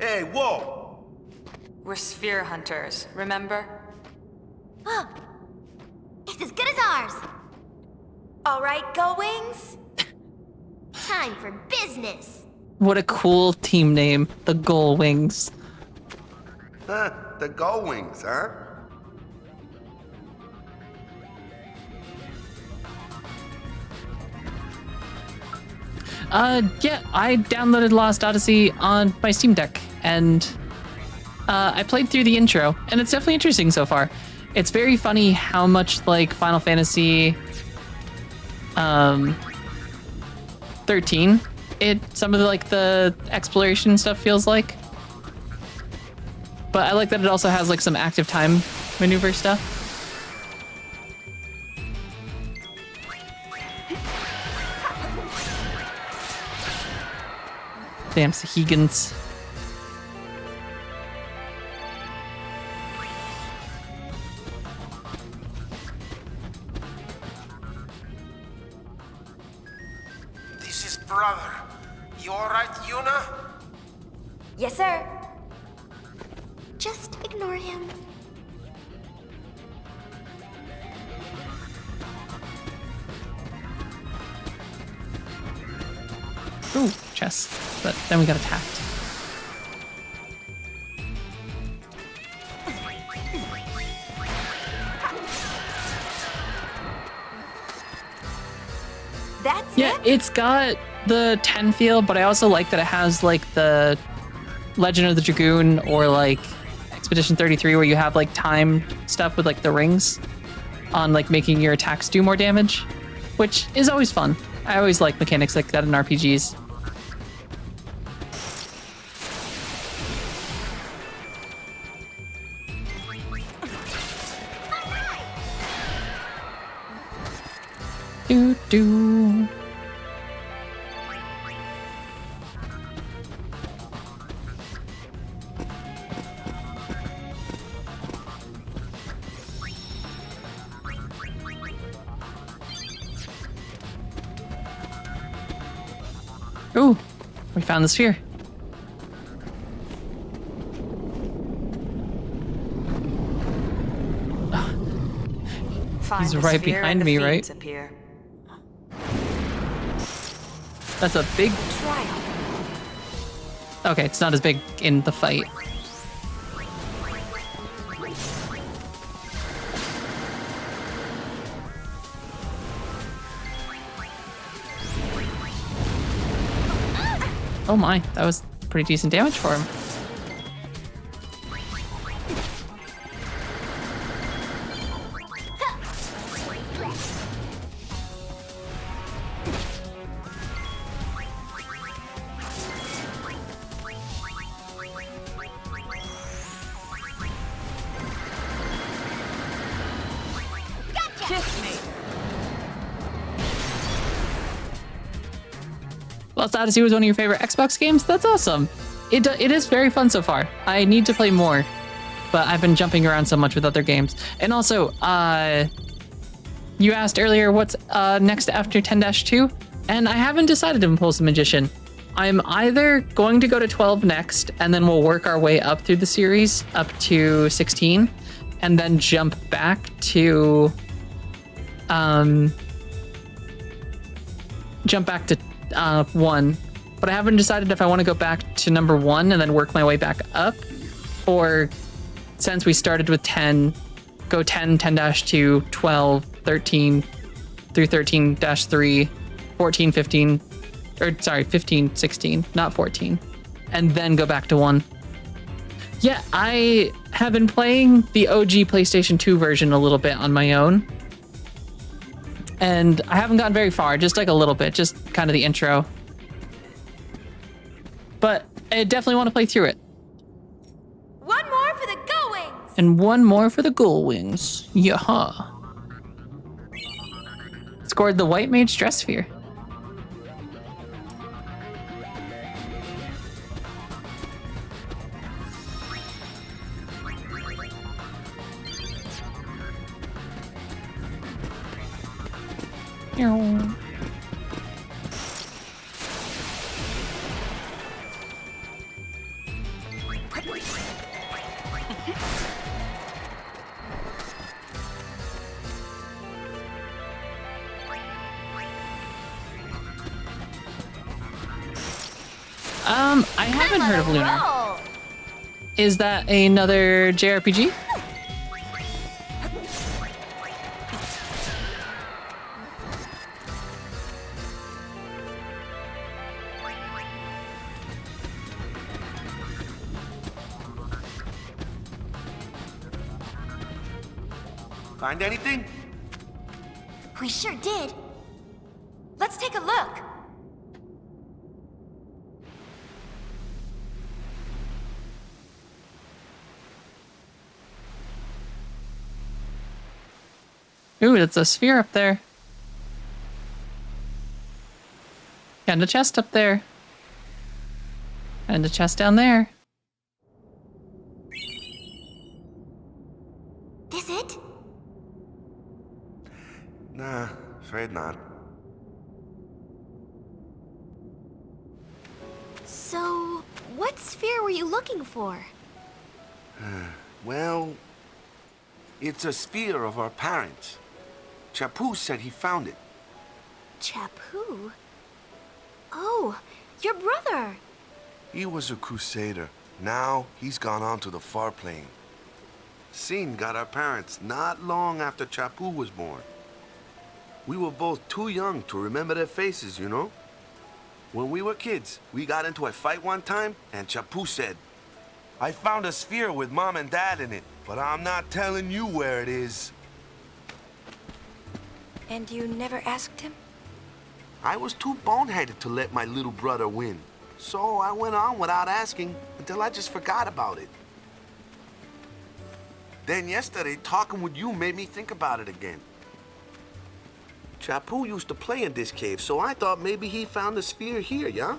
Hey, whoa! We're sphere hunters, remember? Oh, it's as good as ours. All right, go Wings. Time for business. What a cool team name, the Gull Wings. Huh, the Go Wings, huh? Yeah, I downloaded Lost Odyssey on my Steam Deck, and I played through the intro, and it's definitely interesting so far. It's very funny how much like Final Fantasy 13 some of the exploration stuff feels like. But I like that it also has like some active time maneuver stuff. Damn Sahegans. This is brother. You alright, Yuna? Yes, sir. Just ignore him. Ooh, chest. But then we got attacked. That's Yeah, it's got the 10 feel, but I also like that it has like the Legend of the Dragoon or like Expedition 33 where you have like time stuff with like the rings on like making your attacks do more damage, which is always fun. I always like mechanics like that in RPGs. Do. Ooh, we found the sphere. find the right sphere behind and the me, fiends right? appear. That's a big... Trial. Okay, it's not as big in the fight. Oh my, that was pretty decent damage for him. Kiss me. Lost Odyssey was one of your favorite Xbox games? That's awesome. It is very fun so far. I need to play more, but I've been jumping around so much with other games. And also, you asked earlier what's next after 10-2, and I haven't decided to Impulse the Magician. I'm either going to go to 12 next, and then we'll work our way up through the series up to 16, and then jump back to 1, but I haven't decided if I want to go back to number 1 and then work my way back up, or since we started with 10, go 10, 10-2, 12, 13 through 13-3, 14, 15, or sorry, 15, 16, not 14, and then go back to 1. Yeah, I have been playing the OG PlayStation 2 version a little bit on my own. And I haven't gotten very far, just like a little bit, just kind of the intro. But I definitely want to play through it. One more for the Go-Wings! And one more for the Gull-Wings. Yaha. Scored the White Mage Stress Sphere. I haven't heard of Lunar. Is that another JRPG? Find anything? We sure did. Let's take a look. Ooh, it's a sphere up there. And a chest up there. And a chest down there. Is it? Nah, afraid not. So, what sphere were you looking for? Well, it's a sphere of our parents. Chapu said he found it. Chapu? Oh, your brother. He was a crusader. Now he's gone on to the far plane. Sin got our parents not long after Chapu was born. We were both too young to remember their faces, you know? When we were kids, we got into a fight one time, and Chapu said, "I found a sphere with Mom and Dad in it, but I'm not telling you where it is." And you never asked him? I was too boneheaded to let my little brother win. So I went on without asking until I just forgot about it. Then yesterday, talking with you made me think about it again. Chapu used to play in this cave, so I thought maybe he found the sphere here, yeah?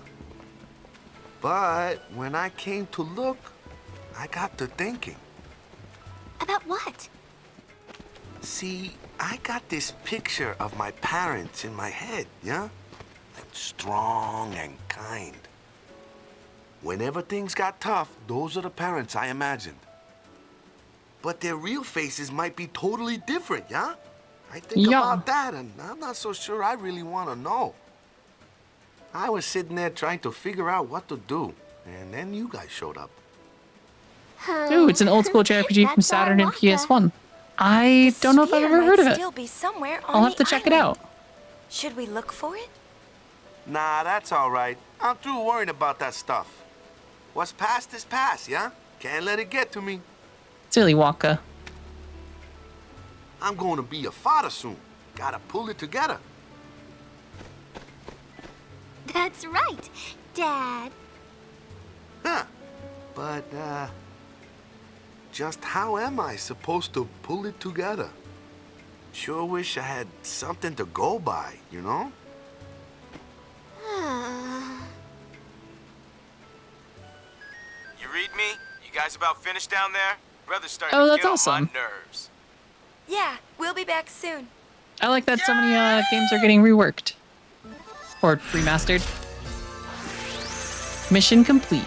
But when I came to look, I got to thinking. About what? See, I got this picture of my parents in my head, yeah? Like strong and kind. Whenever things got tough, those are the parents I imagined. But their real faces might be totally different, yeah? I think about that, and I'm not so sure I really want to know. I was sitting there trying to figure out what to do, and then you guys showed up. Ooh, it's an old school JRPG from Saturn and PS1. I don't know if I've ever heard of it. Still be somewhere on I'll have to check it out. Should we look for it? Nah, that's all right. I'm through worrying about that stuff. What's past is past, yeah? Can't let it get to me. Silly Waka. I'm going to be a father soon. Gotta pull it together. That's right, Dad. Huh. But, just how am I supposed to pull it together? Sure wish I had something to go by, you know? You read me? You guys about finished down there? Brother's starting Oh, to that's get awesome. on my nerves. Yeah, we'll be back soon. I like that so many games are getting reworked. Or remastered. Mission complete.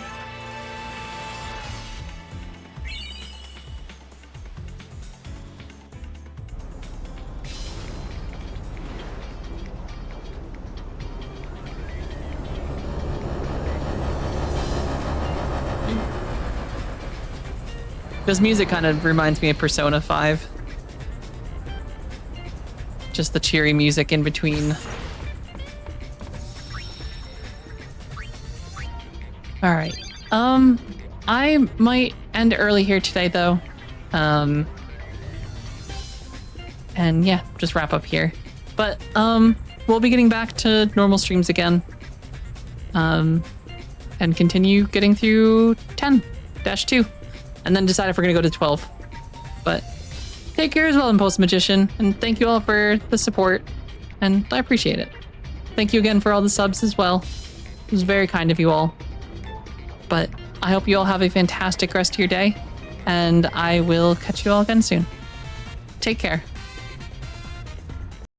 This music kind of reminds me of Persona 5. Just the cheery music in between. All right. I might end early here today though. And yeah, just wrap up here. But we'll be getting back to normal streams again. And continue getting through 10-2. And then decide if we're gonna go to 12. But take care as well, Impulse Magician, and thank you all for the support, and I appreciate it. Thank you again for all the subs as well. It was very kind of you all. But I hope you all have a fantastic rest of your day, and I will catch you all again soon. Take care.